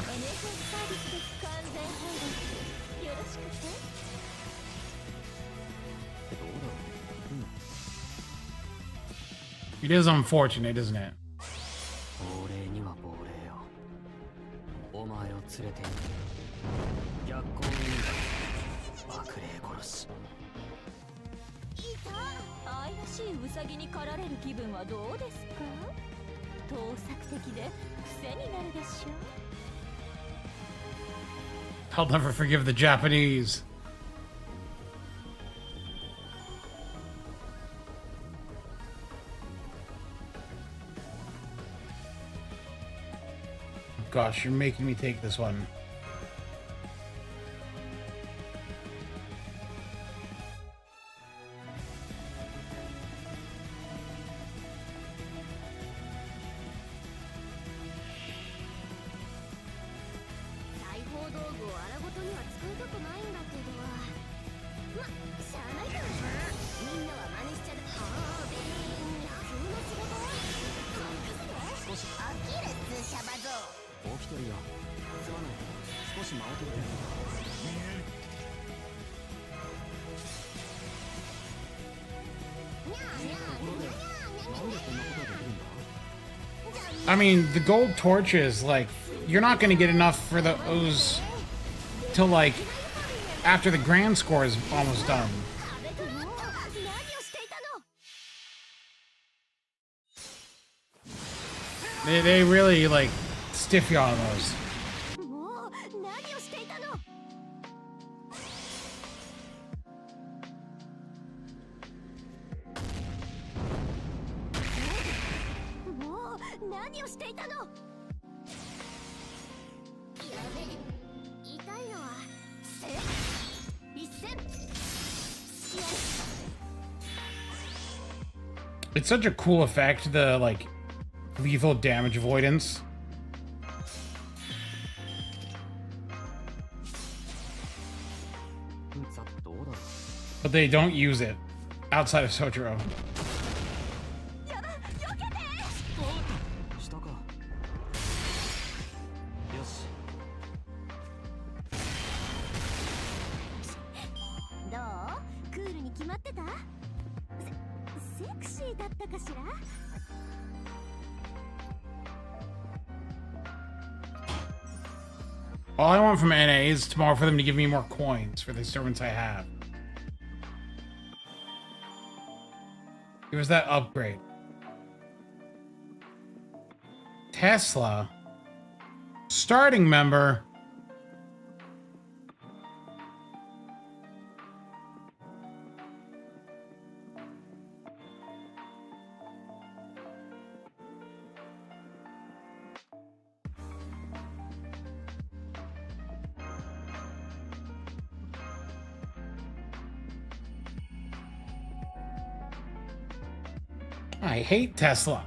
It is unfortunate, isn't it? 亡霊には亡霊よ。お前を連れて行く。逆行運動。悪霊殺し。愛らしいウサギに狩られる気分はどうですか？盗作的で癖になるでしょう。 I'll never forgive the Japanese. Gosh, you're making me take this one. 裁縫道具を荒ごとには使いたくないんだけど、ま、しゃあないからな。みんなは真似しちゃう。はあ、べーん、急な仕事任せて。少し飽きるっつシャバ像。起きてるよ。すまない。少し間を取りたい。 I mean, the gold torches, like, you're not going to get enough for those till, like, after the grand score is almost done. They really, like, stiff you on those. もう何をしていたの？もう何をしていたの？やべえ、痛いのは一戦。 It's such a cool effect, the, like, lethal damage avoidance. さてどうだろう。 But they don't use it outside of Sojiro. 下か。よし。どう？クールに決まってた？セクシーだったかしら？ All I want from NA is tomorrow for them to give me more coins for the servants I have. Give us that upgrade. Tesla. Starting member. I hate Tesla.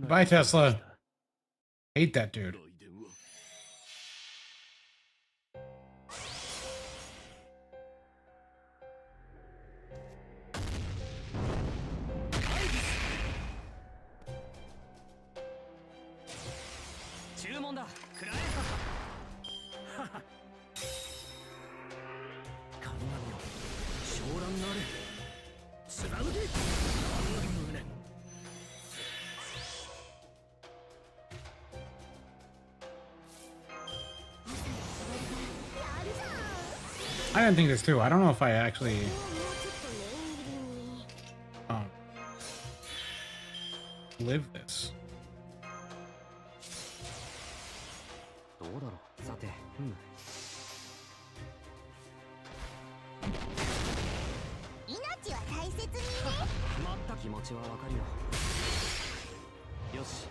Bye, Tesla. Hate that dude. I didn't think this through. I don't know if I actually live this. どうだろう。さて、命は大切にね。まった気持ちはわかるよ。よし。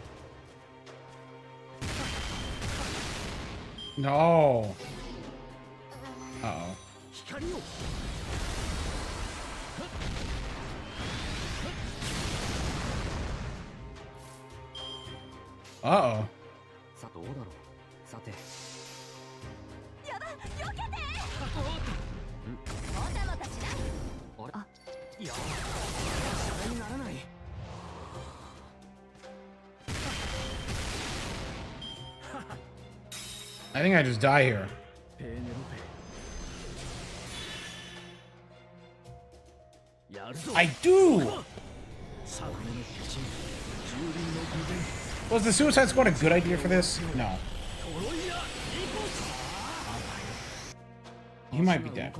No. Uh-oh. Uh-oh. さあどうだろう。さて。やだ、避けて。おたのかしら。あれ。あ、いや、それにならない。 I think I just die here. I do! Was the Suicide Squad a good idea for this? No. He might be dead.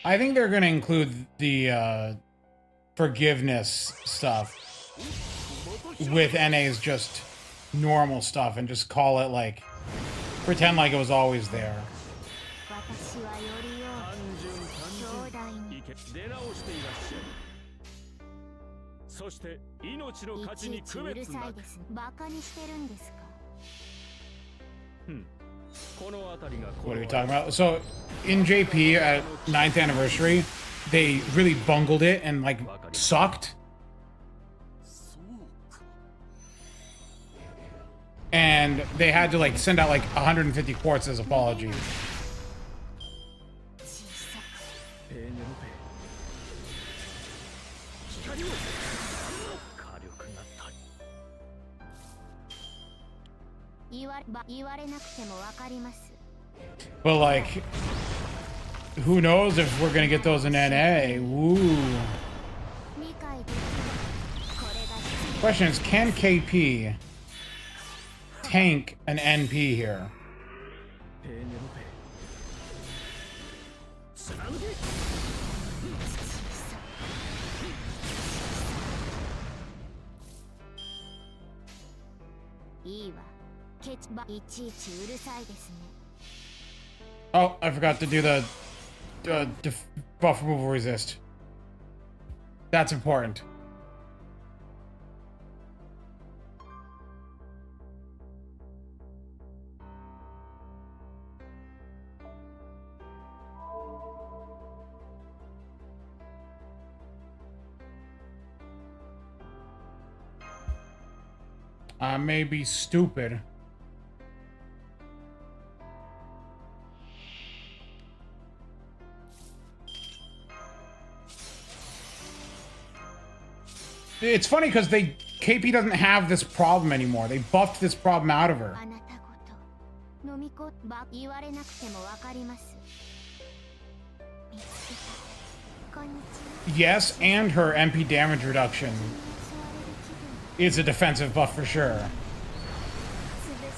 I think they're going to include the forgiveness stuff with NA's just normal stuff and just call it like, pretend like it was always there. 私はよりよ兄弟に出直していらっしゃい。そして命の価値に区うる別なく。さいです。バカにしてるんですか。この辺りが What are we talking about? So, in JP at 9th anniversary, they really bungled it and like sucked. and they had to like send out like 150 quartz as apology. ペーネロペ光を火力が足り言われなくてもわかります。 But like, who knows if we're gonna get those in NA? Woo. 理解できる。これが必 Question is, can KP tank an NP here? ペーネロペ貫け要。いいわ。ケチばいちいちうるさいですね。 Oh, I forgot to do the buff removal resist. That's important. I may be stupid. It's funny because KP doesn't have this problem anymore. They buffed this problem out of her. あなたごと飲みこば言われなくてもわかります。見つけた。こんにちは。 Yes, and her MP damage reduction 襲われる気分。 is a defensive buff for sure. 潰し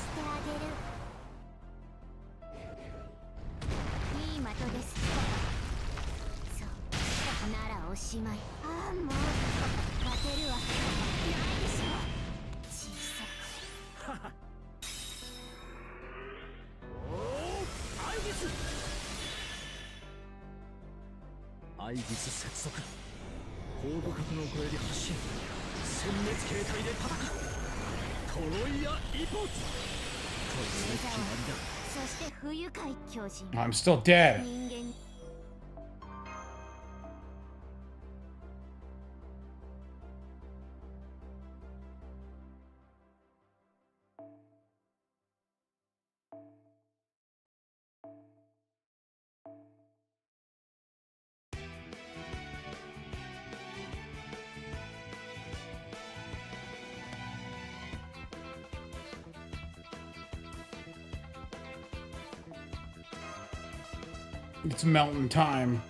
てあげる。いい的です。そう。ならおしまい。ああもう勝てるわ。ないでしょ。小さく。アイギスアイギス接続高互角の声で発進殲滅形態で戦うトロイアイポーツという決まりだ。そして不愉快巨人。 I'm still dead. 人間。 It's melting time.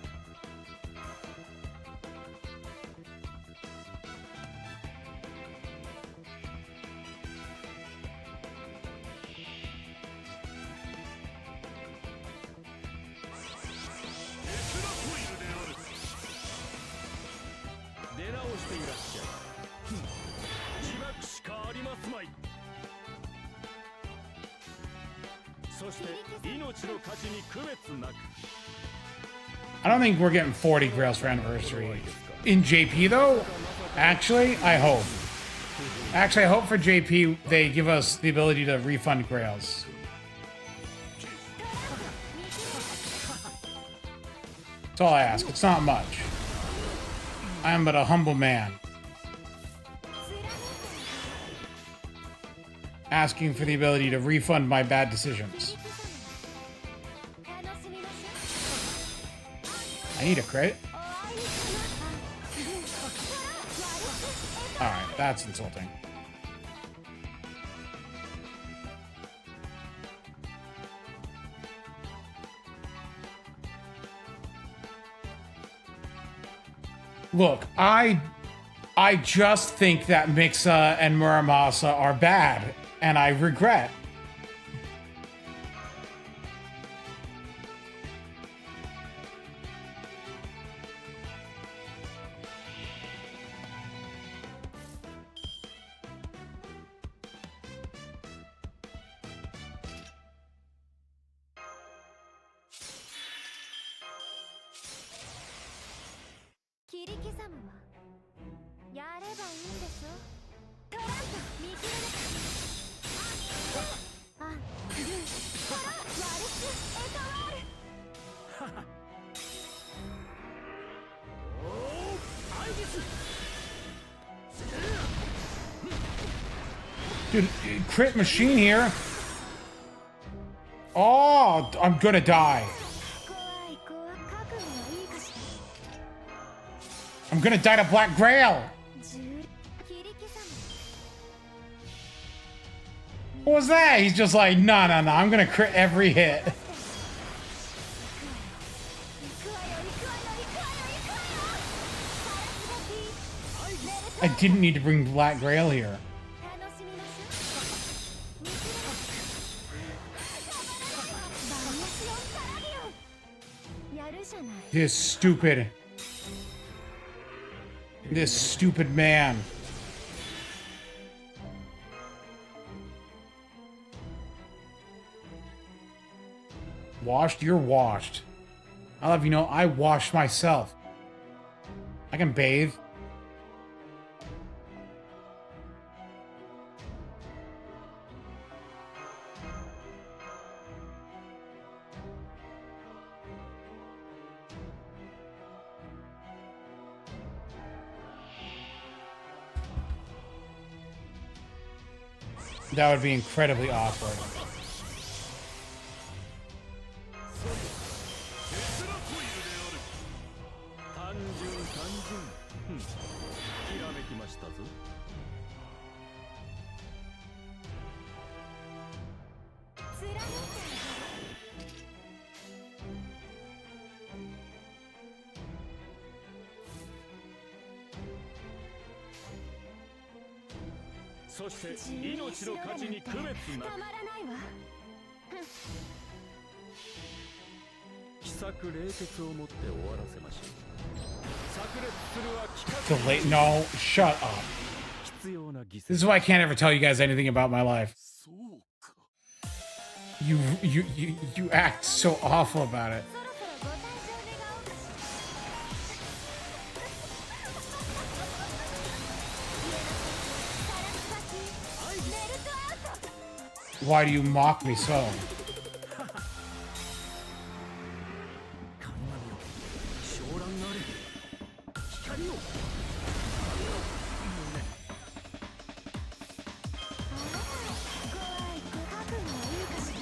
I don't think we're getting 40 grails for anniversary. In JP though, actually, I hope. Actually, I hope for JP they give us the ability to refund grails. That's all I ask. It's not much. I am but a humble man. Asking for the ability to refund my bad decisions. I need a crit. Alright, that's insulting. Look, I just think that Mixa and Muramasa are bad, and I regret. Dude, crit machine here. Oh, I'm gonna die. 怖い子は覚悟はいいかしら。 I'm gonna die to Black Grail. 切り刻む。 What was that? He's just like, no, no, no. I'm gonna crit every hit. 行くわよ行くわよ行くわよ行くわよ。ガラスがピー。メルト I didn't need to bring Black Grail here. 楽しみましょう。見切れバリアシオンパラディオン。やるじゃない。 This stupid man. Washed? You're washed. I'll have you know, I washed myself. I can bathe. That would be incredibly awkward. 単純単純ふんひらめきましたぞ貫いてそして命の価値に区別なくたまらないわ。奇策冷徹をもって終わらせましょう炸裂するは規格 Delay. No, shut up. 必要な犠牲 This is why I can't ever tell you guys anything about my life. そうか You act so awful about it. そろそろご退場願おうかしら。ガラスパキメルトアウト。 Why do you mock me so? 神々よ昇乱なれ光を怖い子覚悟はいいかしら。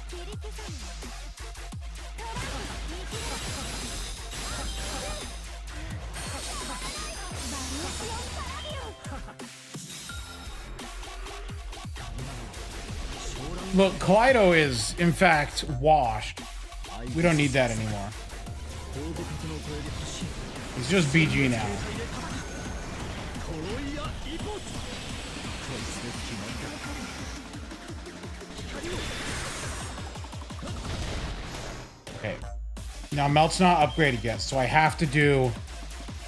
切り刻む。トランプ見切れ。バリアシオンパラディオン。 Look, Kaleido is, in fact, washed. We don't need that anymore. 後部格の声で発信 He's just BG now. トロイヤイポーツこいつで決まりだ光を Okay. Now Melt's not upgraded yet, so I have to do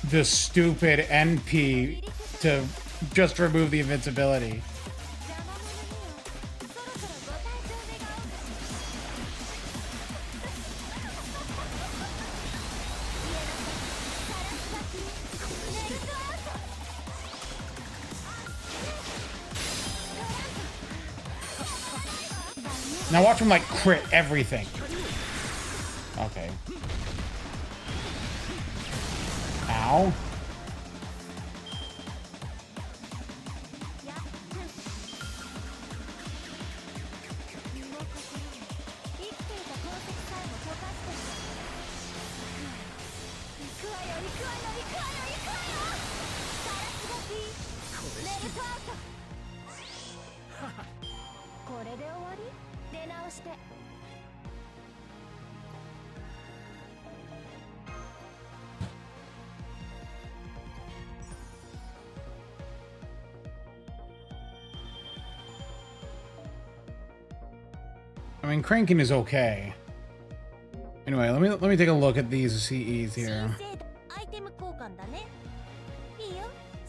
the stupid NP to just remove the invincibility. 邪魔者にはそろそろご退場願おうかしら。 Now watch him like crit everything. Okay. Ow. 身も心も生きていた痕跡さえも溶かして行くわよ行くわよ行くわよ行くわよ。ガラスがピーメルトアウト。これで終わり？出直して。 I mean, cranking is okay. Anyway, let me take a look at these CEs here. アイテム交換だね。いいよ。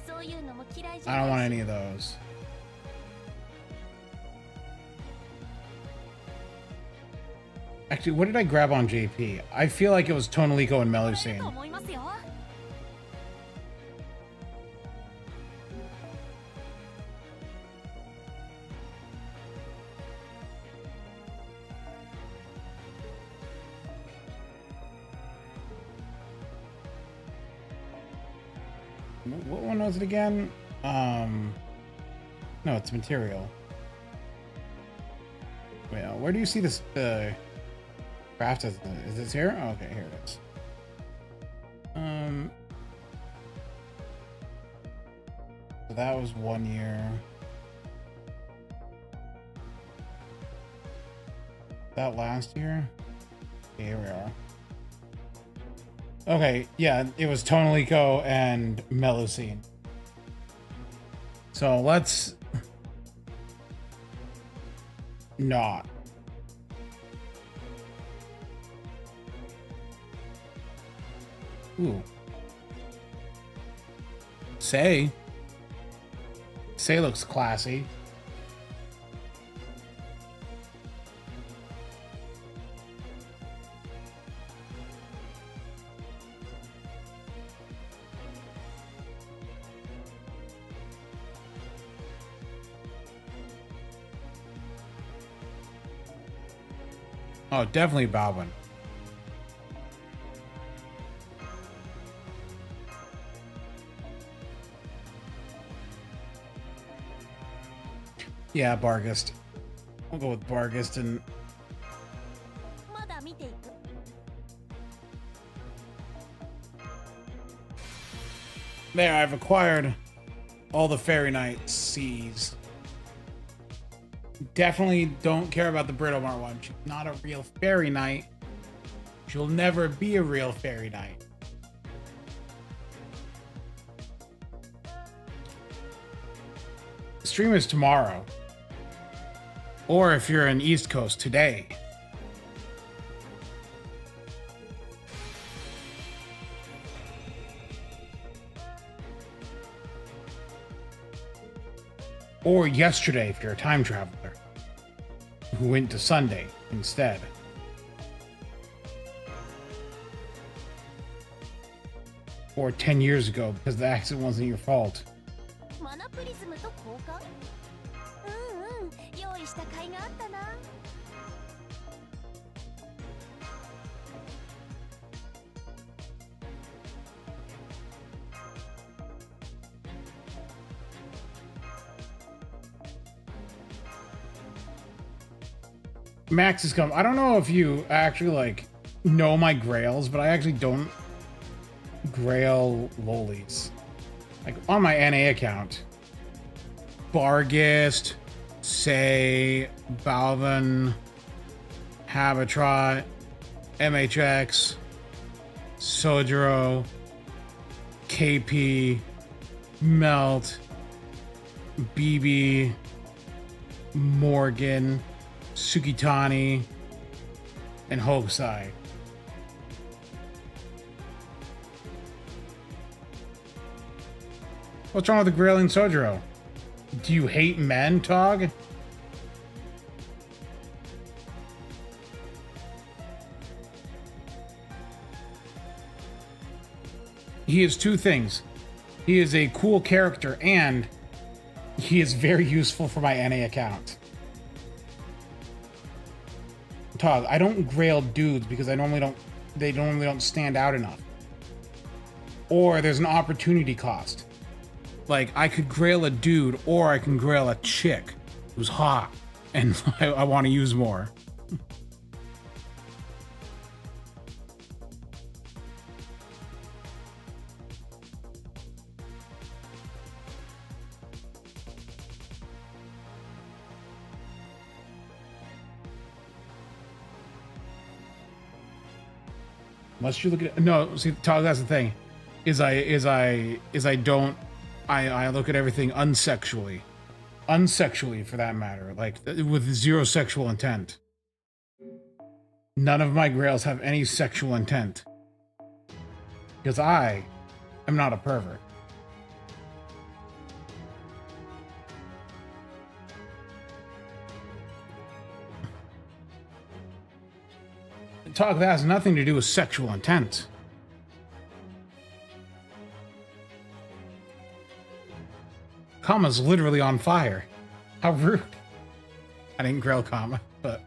そういうのも嫌いじゃ I ない don't want any of those. Actually, what did I grab on JP? I feel like it was Tonalico and と Melusine. 思いますよ。 I What one was it again? No, it's material. Well, where do you see this craft? Is this here? Oh, okay, here it is. So that was 1 year. That last year? Okay, here we are. Okay, yeah, it was Tonalico and Melusine. So let's not. Ooh. Say looks classy. Oh, definitely Balvin. Yeah, Bargist. I'll go with Bargist and まだ見ていく there, I've acquired all the Fairy Knight Cs. Definitely don't care about the Britomart one. She's not a real Fairy Knight. She'll never be a real Fairy Knight. The stream is tomorrow. Or if you're in East Coast, today. Or yesterday if you're a time traveler who went to Sunday instead. Or 10 years ago because the accident wasn't your fault. マナプリズムと交換うんうん用意した甲斐があったな Max has come. I don't know if you actually like know my grails, but I actually don't grail lolies. Like on my NA account. Bargist, Say, Balvin, Habitrot, MHX, Sojiro, KP, Melt, BB, Morgan, Sukitani, and Hokusai. What's wrong with the grailing Sojiro? Do you hate men, Tog? He is two things. He is a cool character and he is very useful for my NA account. Tog, I don't grail dudes because they normally don't stand out enough. Or there's an opportunity cost. Like, I could grail a dude, or I can grail a chick who's hot, and I want to use more. Must you look at no? See, Todd, that's the thing. I look at everything unsexually, for that matter, like with zero sexual intent. None of my grails have any sexual intent because I am not a pervert. Talk that has nothing to do with sexual intent. Kama's literally on fire. How rude. I didn't grail Kama, but...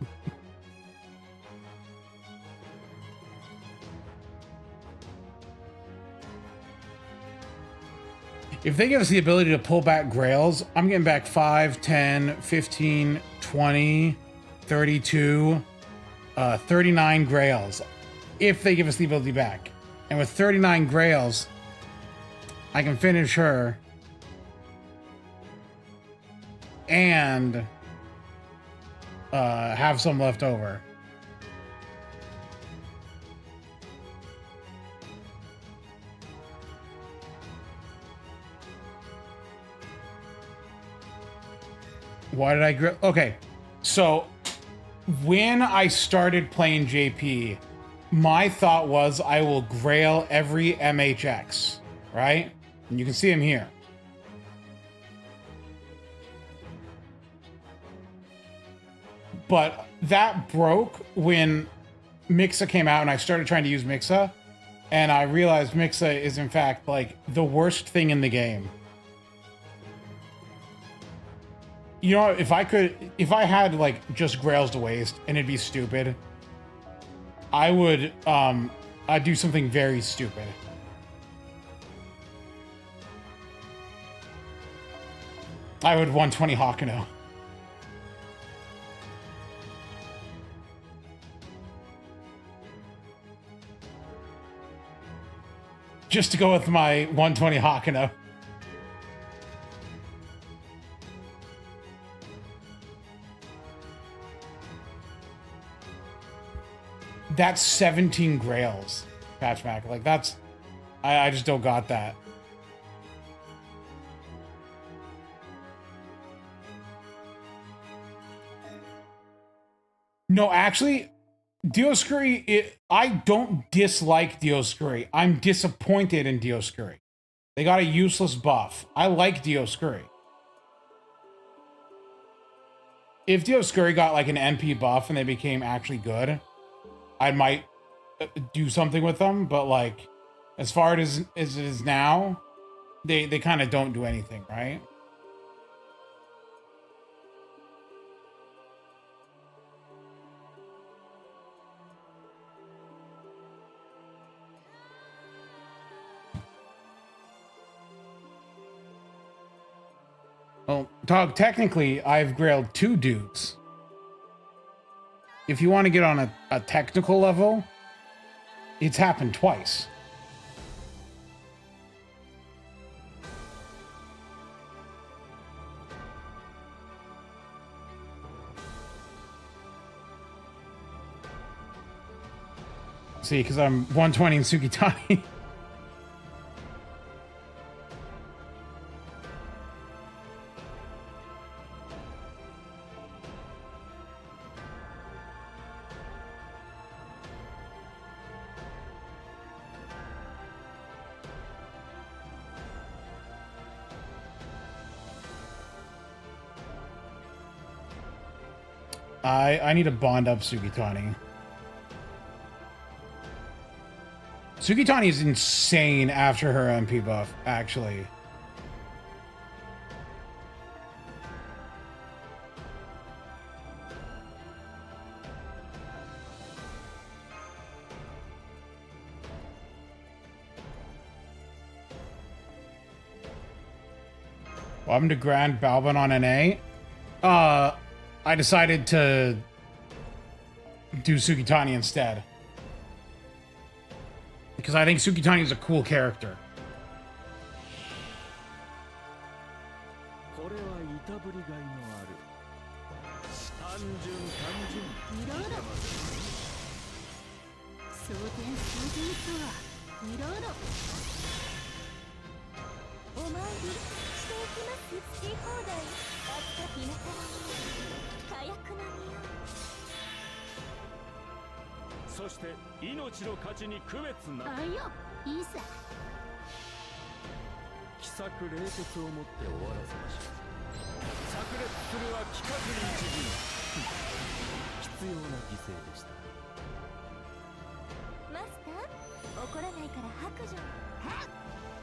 If they give us the ability to pull back grails, I'm getting back 5, 10, 15, 20, 32, 39 grails. If they give us the ability back. And with 39 grails, I can finish her. And have some left over. Why did I okay, so when I started playing JP, my thought was I will grail every MHX, right? And you can see him here. But that broke when Mixa came out and I started trying to use Mixa, and I realized Mixa is in fact like the worst thing in the game. You know, if I had like just grails to waste and it'd be stupid, I would I'd do something very stupid. I would 120 Hakuno. Just to go with my 120 Hakuno. That's 17 grails, Patchmack. Like that's, I just don't got that. No, actually, Dioscuri, I don't dislike Dioscuri. I'm disappointed in Dioscuri. They got a useless buff. I like Dioscuri. If Dioscuri got like an NP buff and they became actually good, I might do something with them, but like, as far as it is now, they kind of don't do anything, right? Well, dog, technically, I've grailed 2 dudes. If you want to get on a technical level, it's happened twice. See, because I'm 120 in Sukitani. I need to bond up Sugitani. Sugitani is insane after her MP buff, actually. Welcome to Grand Balban on NA. I decided to do Sugitani instead. Because I think Sugitani is a cool character.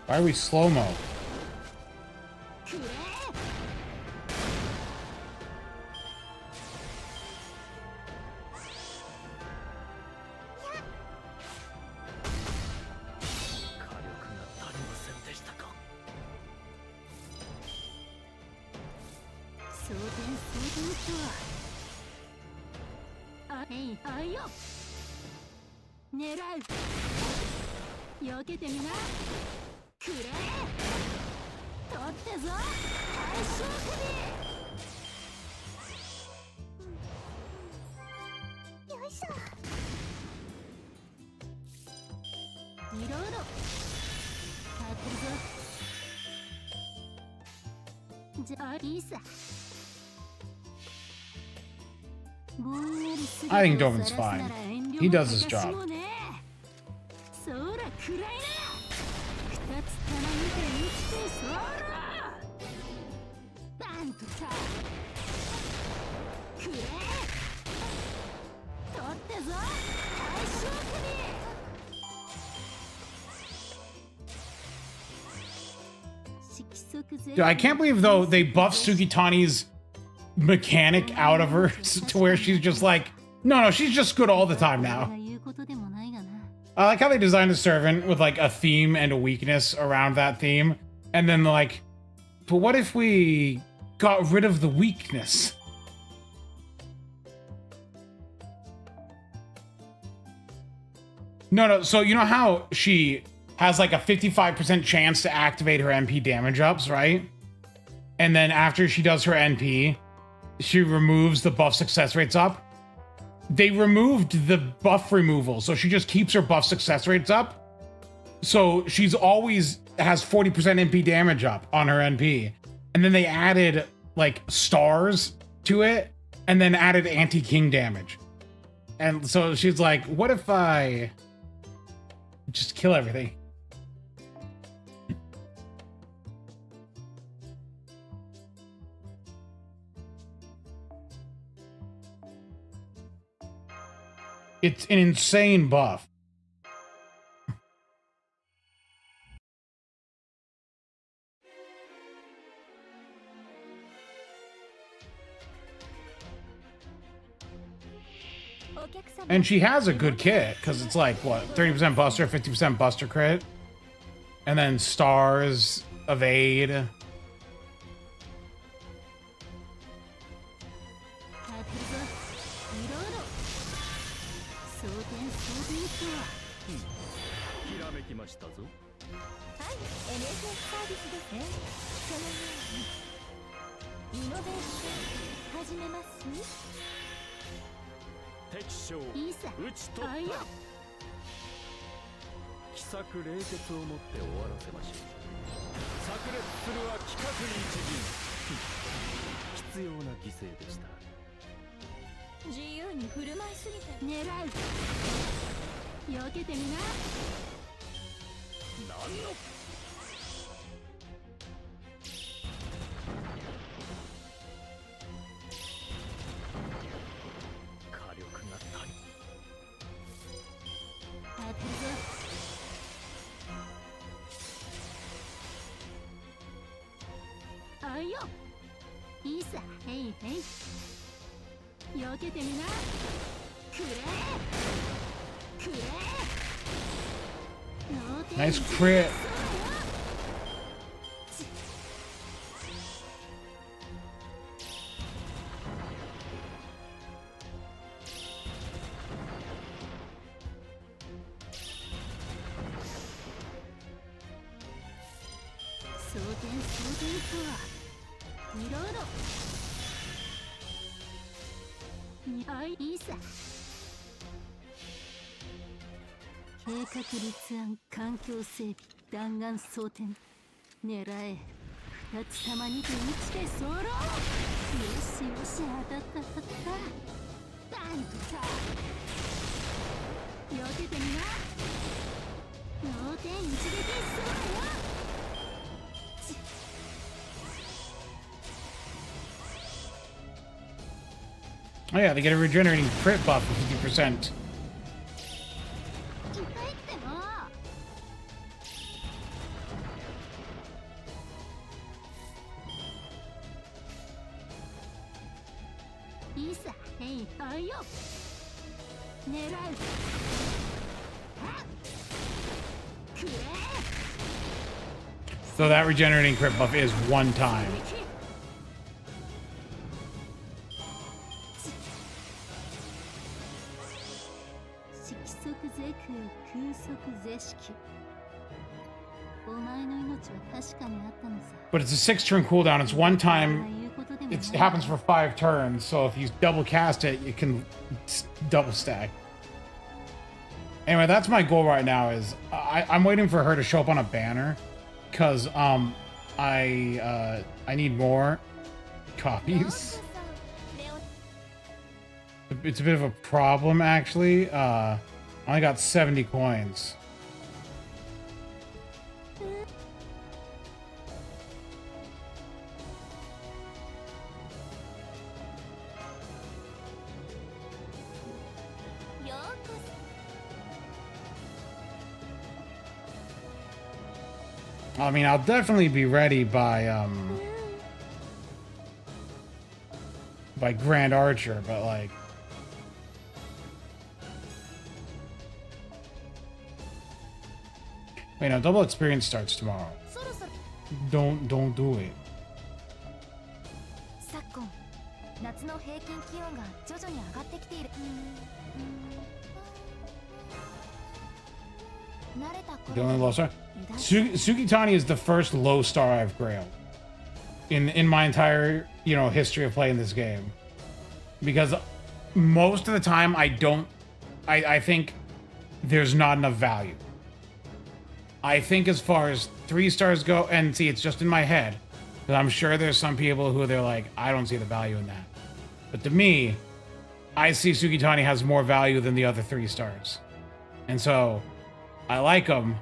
Why are we slow-mo? はあいよ狙う避けてみなくれ取ってぞ大将よいしょ。首いろいろ当てるぞじゃあいいさ I think Dovin's fine. He does his job. そら暗いな二つ玉見て生きてそらバンとさくれ取ってぞ大将首色即ぜ Dude, I can't believe though they buffed Sugitani's mechanic out of her to where she's just like, no, she's just good all the time now. 言うことでもないがな I like how they designed a servant with like a theme and a weakness around that theme. And then like, but what if we got rid of the weakness? No, so you know how she has like a 55% chance to activate her NP damage ups, right? And then after she does her NP, she removes the buff success rates up. They removed the buff removal, so she just keeps her buff success rates up. So she's always has 40% NP damage up on her NP. And then they added like stars to it and then added anti-king damage. And so she's like, what if I just kill everything? It's an insane buff. And she has a good kit, because it's like, what, 30% buster, 50% buster crit? And then stars, evade. NSS サービスですね。そのようにイノベーション始めます。敵将いいさ討ち取あいよった奇策冷徹をもって終わらせましょう。炸裂するは規格に一陣必要な犠牲でした。自由に振る舞いすぎて狙う避けてみな何の火力が足り当てるぞあいよいいさへいへい避けてみなくれくれ Nice crit. Isa. 計画立案環境整備弾丸装填狙え二つ玉にて1でソロよしよし当たった当たったバンとさ避けてみな脳天一撃ソロよ Oh yeah, they get a regenerating crit buff of 50%. So that regenerating crit buff is one time. 色即是空空即是色お前の命は確かにあったのさ But it's a 6-turn cooldown. It's one ああ time. いうことでもない It happens for 5 turns. So if you double cast it, you can double stack. Anyway, that's my goal right now. Is I'm waiting for her to show up on a banner, because I need more copies. It's a bit of a problem, actually. I only got 70 coins. I mean, I'll definitely be ready by Grand Archer, but like, wait, no, double experience starts tomorrow. そろそろ Don't do it. 昨今夏の平均気温が徐々に上がってきている慣れた The 頃 only low star. 油断 Sugitani is the first low star I've grailed in my entire history of playing this game, because most of the time I think there's not enough value. I think as far as 3 stars go, and see, it's just in my head, but I'm sure there's some people who they're like, I don't see the value in that. But to me, I see Sugitani has more value than the other 3 stars, and so I like them.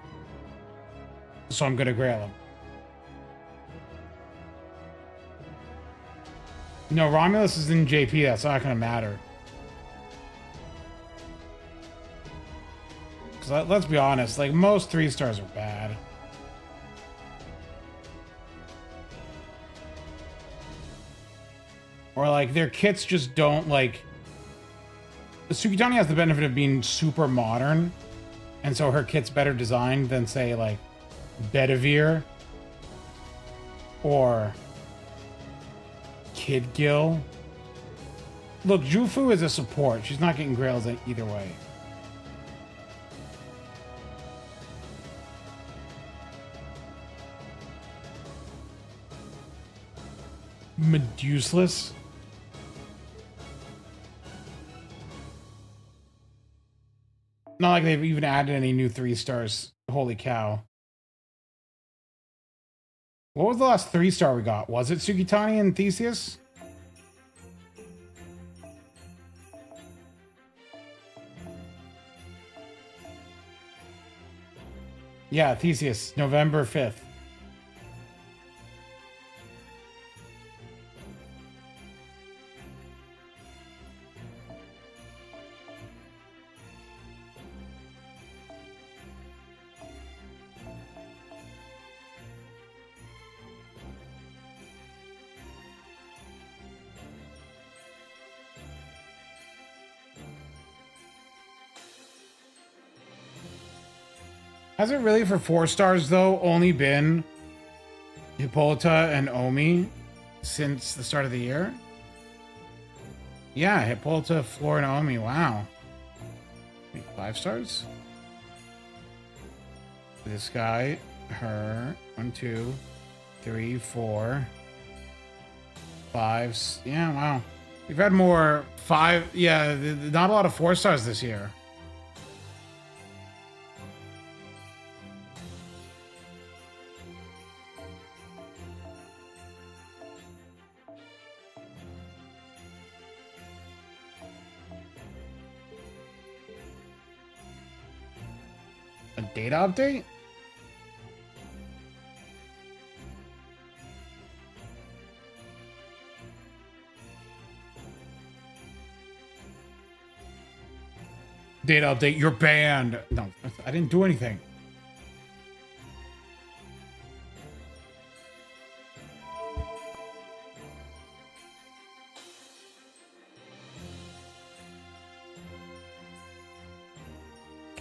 So I'm gonna grail him. No, Romulus is in JP. That's not gonna matter. Because let's be honest, like most 3 stars are bad. Or like their kits just don't like. Sugitani has the benefit of being super modern, and so her kit's better designed than say like Bedivere or Kid Gil. Look, Jufu is a support. She's not getting grails either way. Medusless. Not like they've even added any new 3 stars. Holy cow. What was the last 3-star we got? Was it Sugitani and Theseus? Yeah, Theseus, November 5th. Has it really for 4 stars though only been Hippolyta and Omi since the start of the year? Yeah, Hippolyta, Floor, and Omi. Wow. Wait, 5 stars? This guy, her, 1, 2, 3, 4, 5. Yeah, wow. We've had more 5. Yeah, not a lot of 4 stars this year. A data update? Data update, you're banned. No, I didn't do anything.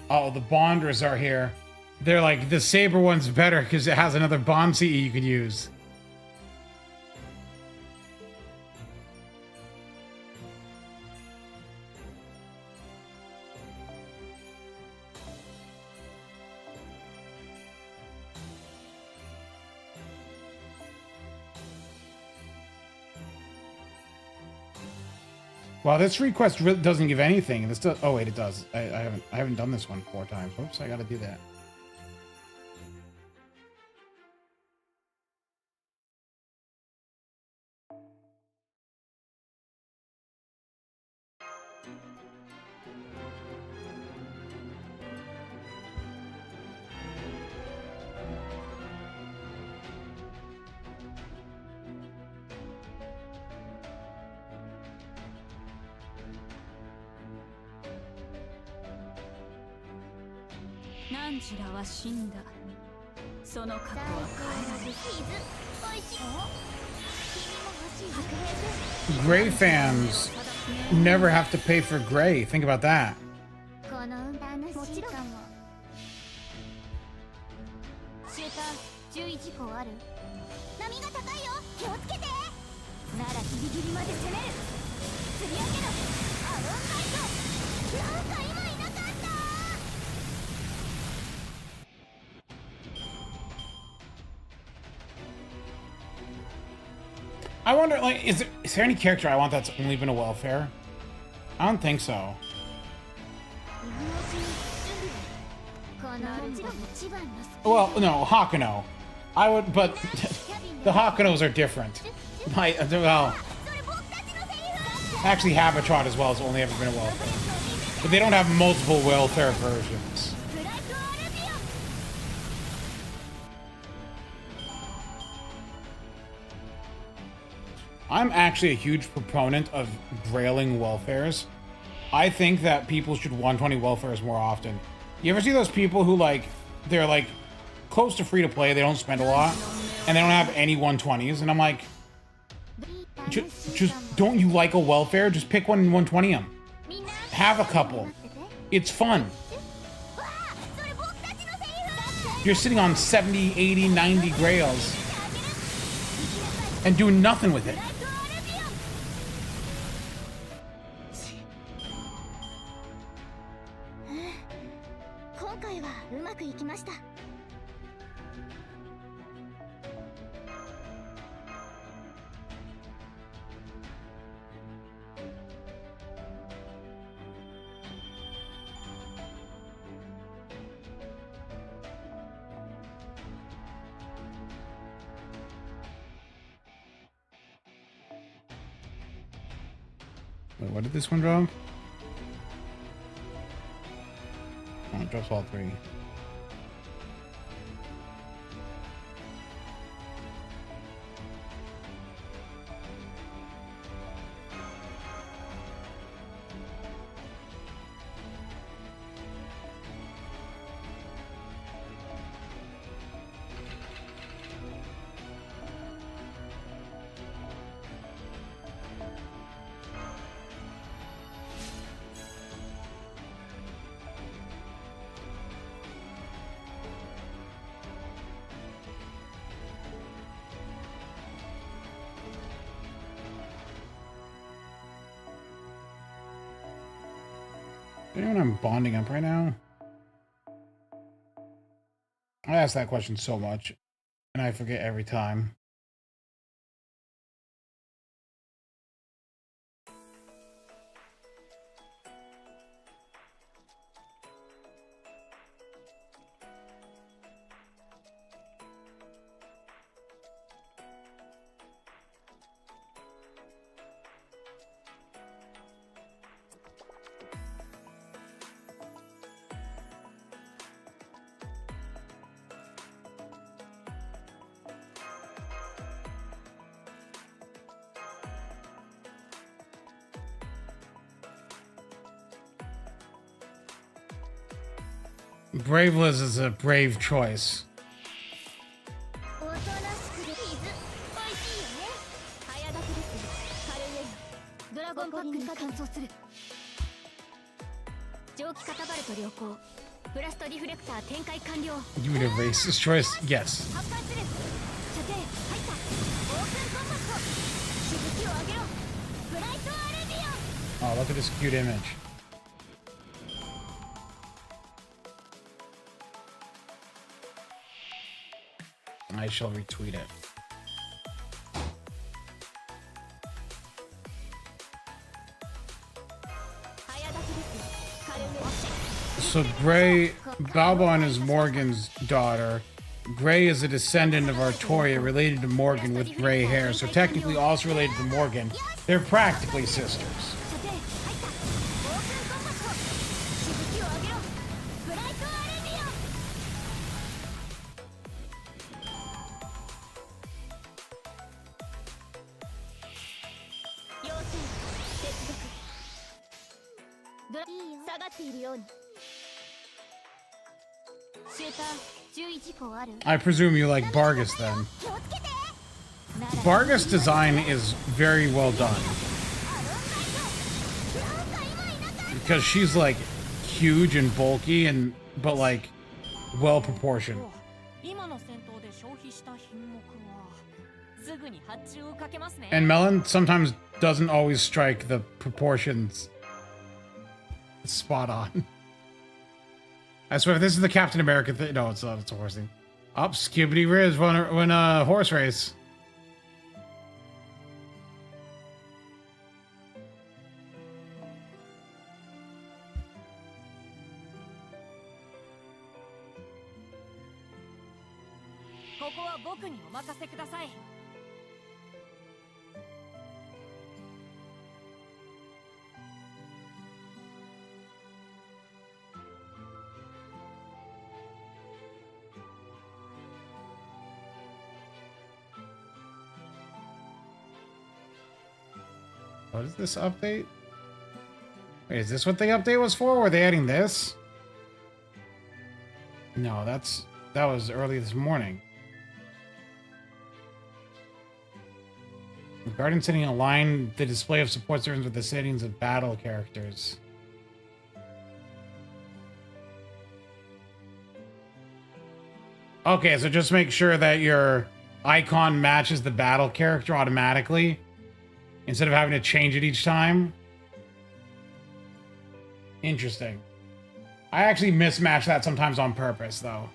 Oh, the Bonders are here. They're like, the Saber one's better because it has another Bond CE you can use. Well, this request really doesn't give anything. This does. Oh wait, it does. I haven't done this one 4 times. Oops, I gotta do that.何時らは死んだ。その過去は変えられる。おいしい。君も欲しい。白兵 Gray fans never have to pay for Gray. Think about that. この運楽しいかも。シューター注意事項ある？波が高いよ。気をつけて。ならギリギリまで攻める。釣り上げろ。アロンナイト。なんか今いなかった。I wonder, like, is there any character I want that's only been a welfare? I don't think so. この一番の Well, no, Hakuno. I would, but the Hakunos are different. Well, actually, Habitrot as well has only ever been a welfare. But they don't have multiple welfare versions. I'm actually a huge proponent of grailing welfares. I think that people should 120 welfares more often. You ever see those people who, like, they're, like, close to free to play, they don't spend a lot, and they don't have any 120s, and I'm like, just don't you like a welfare? Just pick one and 120 them. Have a couple. It's fun. You're sitting on 70, 80, 90 grails and doing nothing with it. Wait, what did this one drop? Oh, it drops all 3. Anyone I'm bonding up right now? I ask that question so much, and I forget every time. Braveless is a brave choice. おとなしくで水おいしいよね。早炊きです。カレーエグドラゴンパックに乾燥する。蒸気カタパルト良好。ブラストリフレクター展開完了。 You would erase this choice? Yes. 発艦する。射程入った。オープンコンバット。しぶきを上げろ。ブライトアレビオン。 Oh, look at this cute image. I shall retweet it. So Gray, Balbon is Morgan's daughter. Gray is a descendant of Artoria, related to Morgan with gray hair, so technically also related to Morgan. They're practically sisters. 射程入ったオープンコンバットしぶきを上げろブライトアレビオ要請接続ドラ下がっているようにシューター注意事項ある I presume you like Bargus then. 気をつけて Bargus' design is very well done. Because she's like huge and bulky and but like well proportioned. 今の戦闘で消費した品目はすぐに発注をかけますね And Melon sometimes doesn't always strike the proportions spot on. I swear, if this is the Captain America thing. No, it's not. It's a horse thing. Up, Skibbity Riz win a horse race. What is this update? Wait, is this what the update was for? Were they adding this? No, that was early this morning. Regarding setting align the display of support servants with the settings of battle characters. Okay, so just make sure that your icon matches the battle character automatically instead of having to change it each time. Interesting. I actually mismatch that sometimes on purpose, though.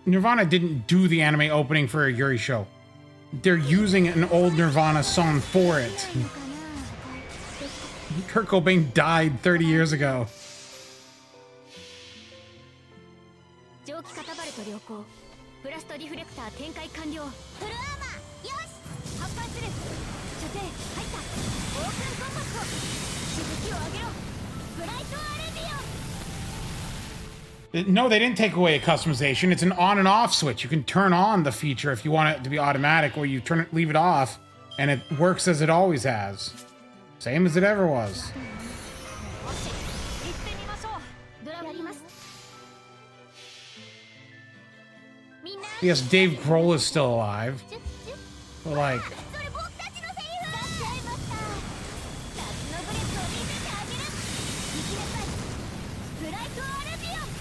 Nirvana didn't do the anime opening for a Yuri show. They're using an old Nirvana song for it. Kurt Cobain died 30 years ago. 蒸気カタバルト良好ブラストリフレクター展開完了フルアーマーよし発艦する射程入ったオープンコンバットしぶきを上げろブライトアレビオ No, they didn't take away a customization. It's an on and off switch. You can turn on the feature if you want it to be automatic, or you turn it, leave it off, and it works as it always has. Same as it ever was. 行ってみましょうドラムやりますみんな Yes, Dave Grohl is still alive. チュッチュッ But like, それ僕たちのセリフ出しちゃいました夏のブレスを見せてあげる行きなさいブライトアレビオ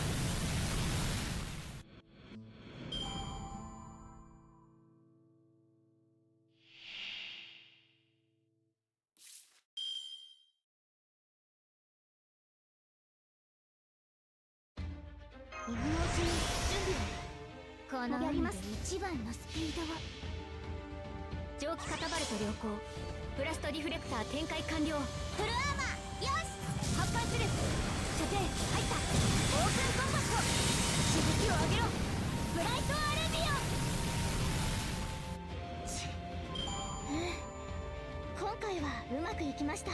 今のうちに準備をこの海で一番のスピードを蒸気カタバルト良好ブラストリフレクター展開完了フルアーマーよし発艦する射程入ったオープンコンバットしぶきを上げろブライトアレビオ今回はうまくいきました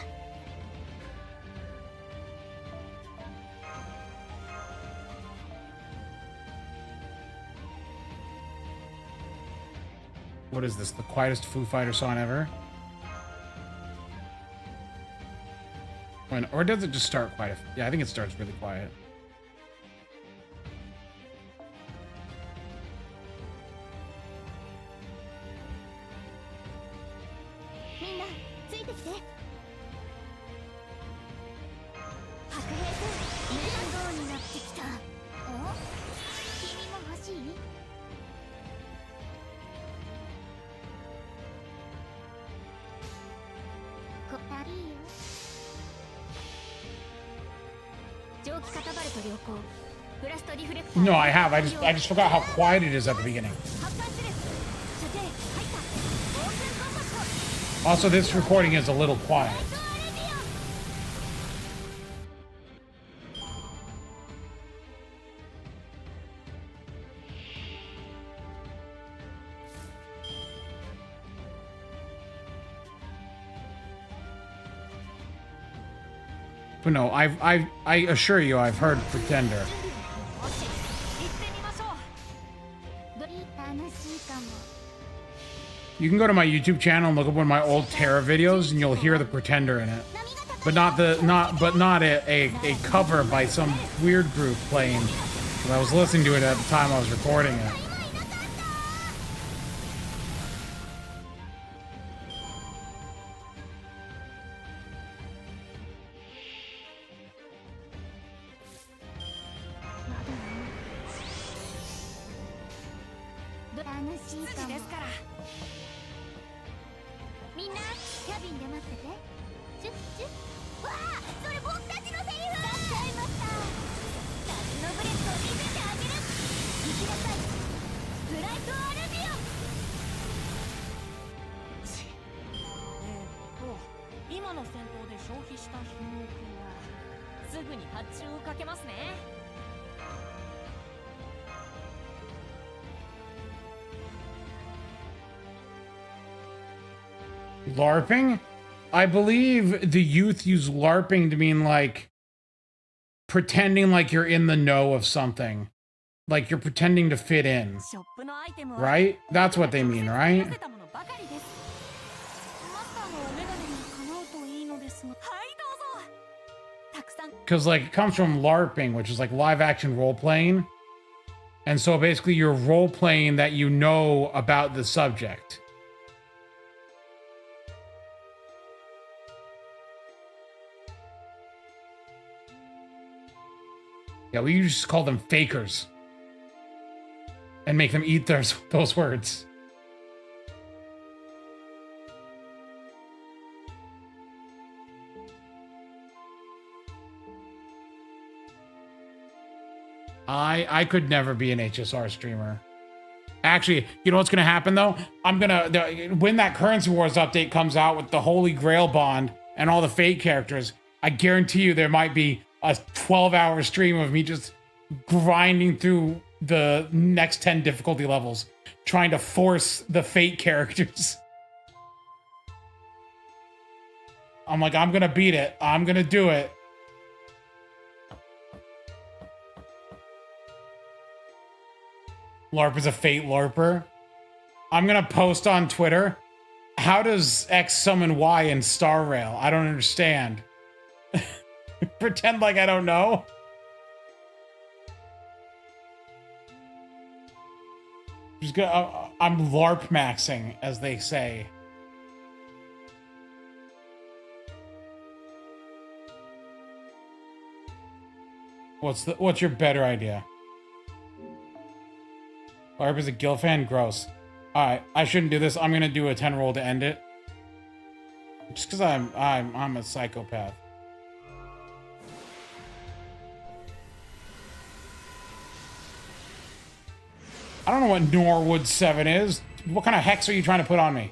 what is this? The quietest Foo Fighter song ever? Or does it just start quiet? Yeah, I think it starts really quiet. No, I have. I just forgot how quiet it is at the beginning. Also, this recording is a little quiet. But no, I assure you, I've heard Pretender. 準備をよし行ってみましょう。楽しいかも。 You can go to my YouTube channel and look up one of my old Terra videos, and you'll hear the Pretender in it. But not a cover by some weird group playing. But I was listening to it at the time I was recording it. LARPing? I believe the youth use LARPing to mean like pretending like you're in the know of something. Like you're pretending to fit in. ショップのアイテムは Right? That's what they mean, 直接 right? 出せたものばかりです。マスターのお眼鏡にかなうといいのですが。はい、どうぞ。たくさん Because like it comes from LARPing, which is like live action role playing. And so basically you're role playing that you know about the subject. Yeah, we used to call them fakers. And make them eat those words. I could never be an HSR streamer. Actually, you know what's going to happen though? When that Currency Wars update comes out with the Holy Grail Bond and all the fake characters, I guarantee you there might be a 12-hour stream of me just grinding through the next 10 difficulty levels, trying to force the fake characters. I'm like, I'm gonna beat it. I'm gonna do it. LARP is a fate LARPer. I'm gonna post on Twitter. How does X summon Y in Star Rail? I don't understand. Pretend like I don't know. Just gonna, I'm LARP maxing, as they say. What's your better idea? LARP is a Gil fan? Gross. Alright, I shouldn't do this. I'm gonna do a 10 roll to end it. Just because I'm a psychopath. I don't know what Norwood 7 is. What kind of hex are you trying to put on me?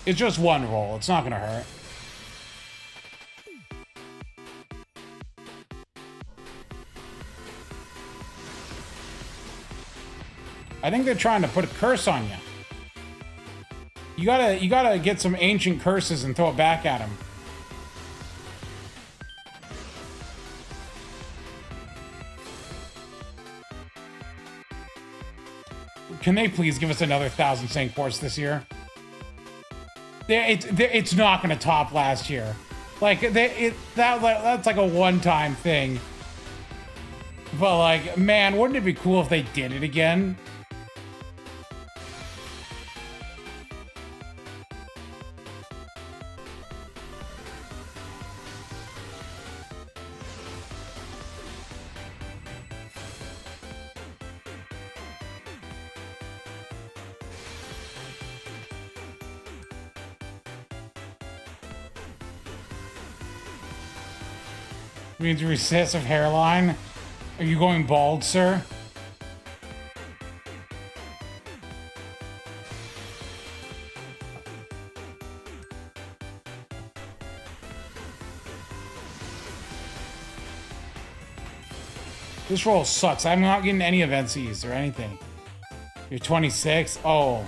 It's just one roll. It's not gonna hurt. I think they're trying to put a curse on you. You gotta get some ancient curses and throw it back at him. Can they please give us another 1,000 Saint Force this year? It's not gonna top last year. Like that's like a one-time thing. But like, man, wouldn't it be cool if they did it again? Means recessive hairline? Are you going bald, sir? This roll sucks. I'm not getting any event C's or anything. You're 26? Oh.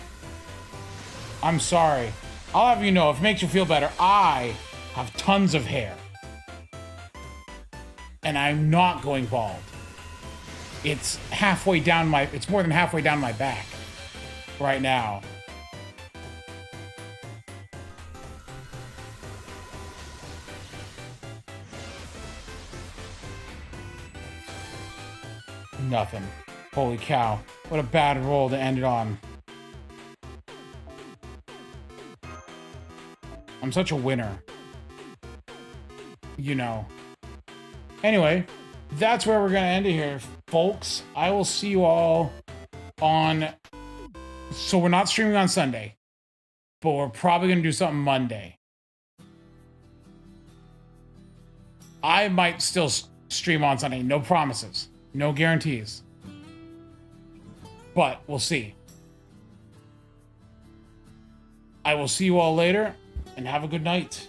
I'm sorry. I'll have you know, if it makes you feel better, I have tons of hair. And I'm not going bald. It's halfway down my... It's more than halfway down my back. Right now. Nothing. Holy cow. What a bad roll to end it on. I'm such a winner. You know. Anyway, that's where we're going to end it here, folks. I will see you all on... So we're not streaming on Sunday, but we're probably going to do something Monday. I might still stream on Sunday. No promises. No guarantees. But we'll see. I will see you all later, and have a good night.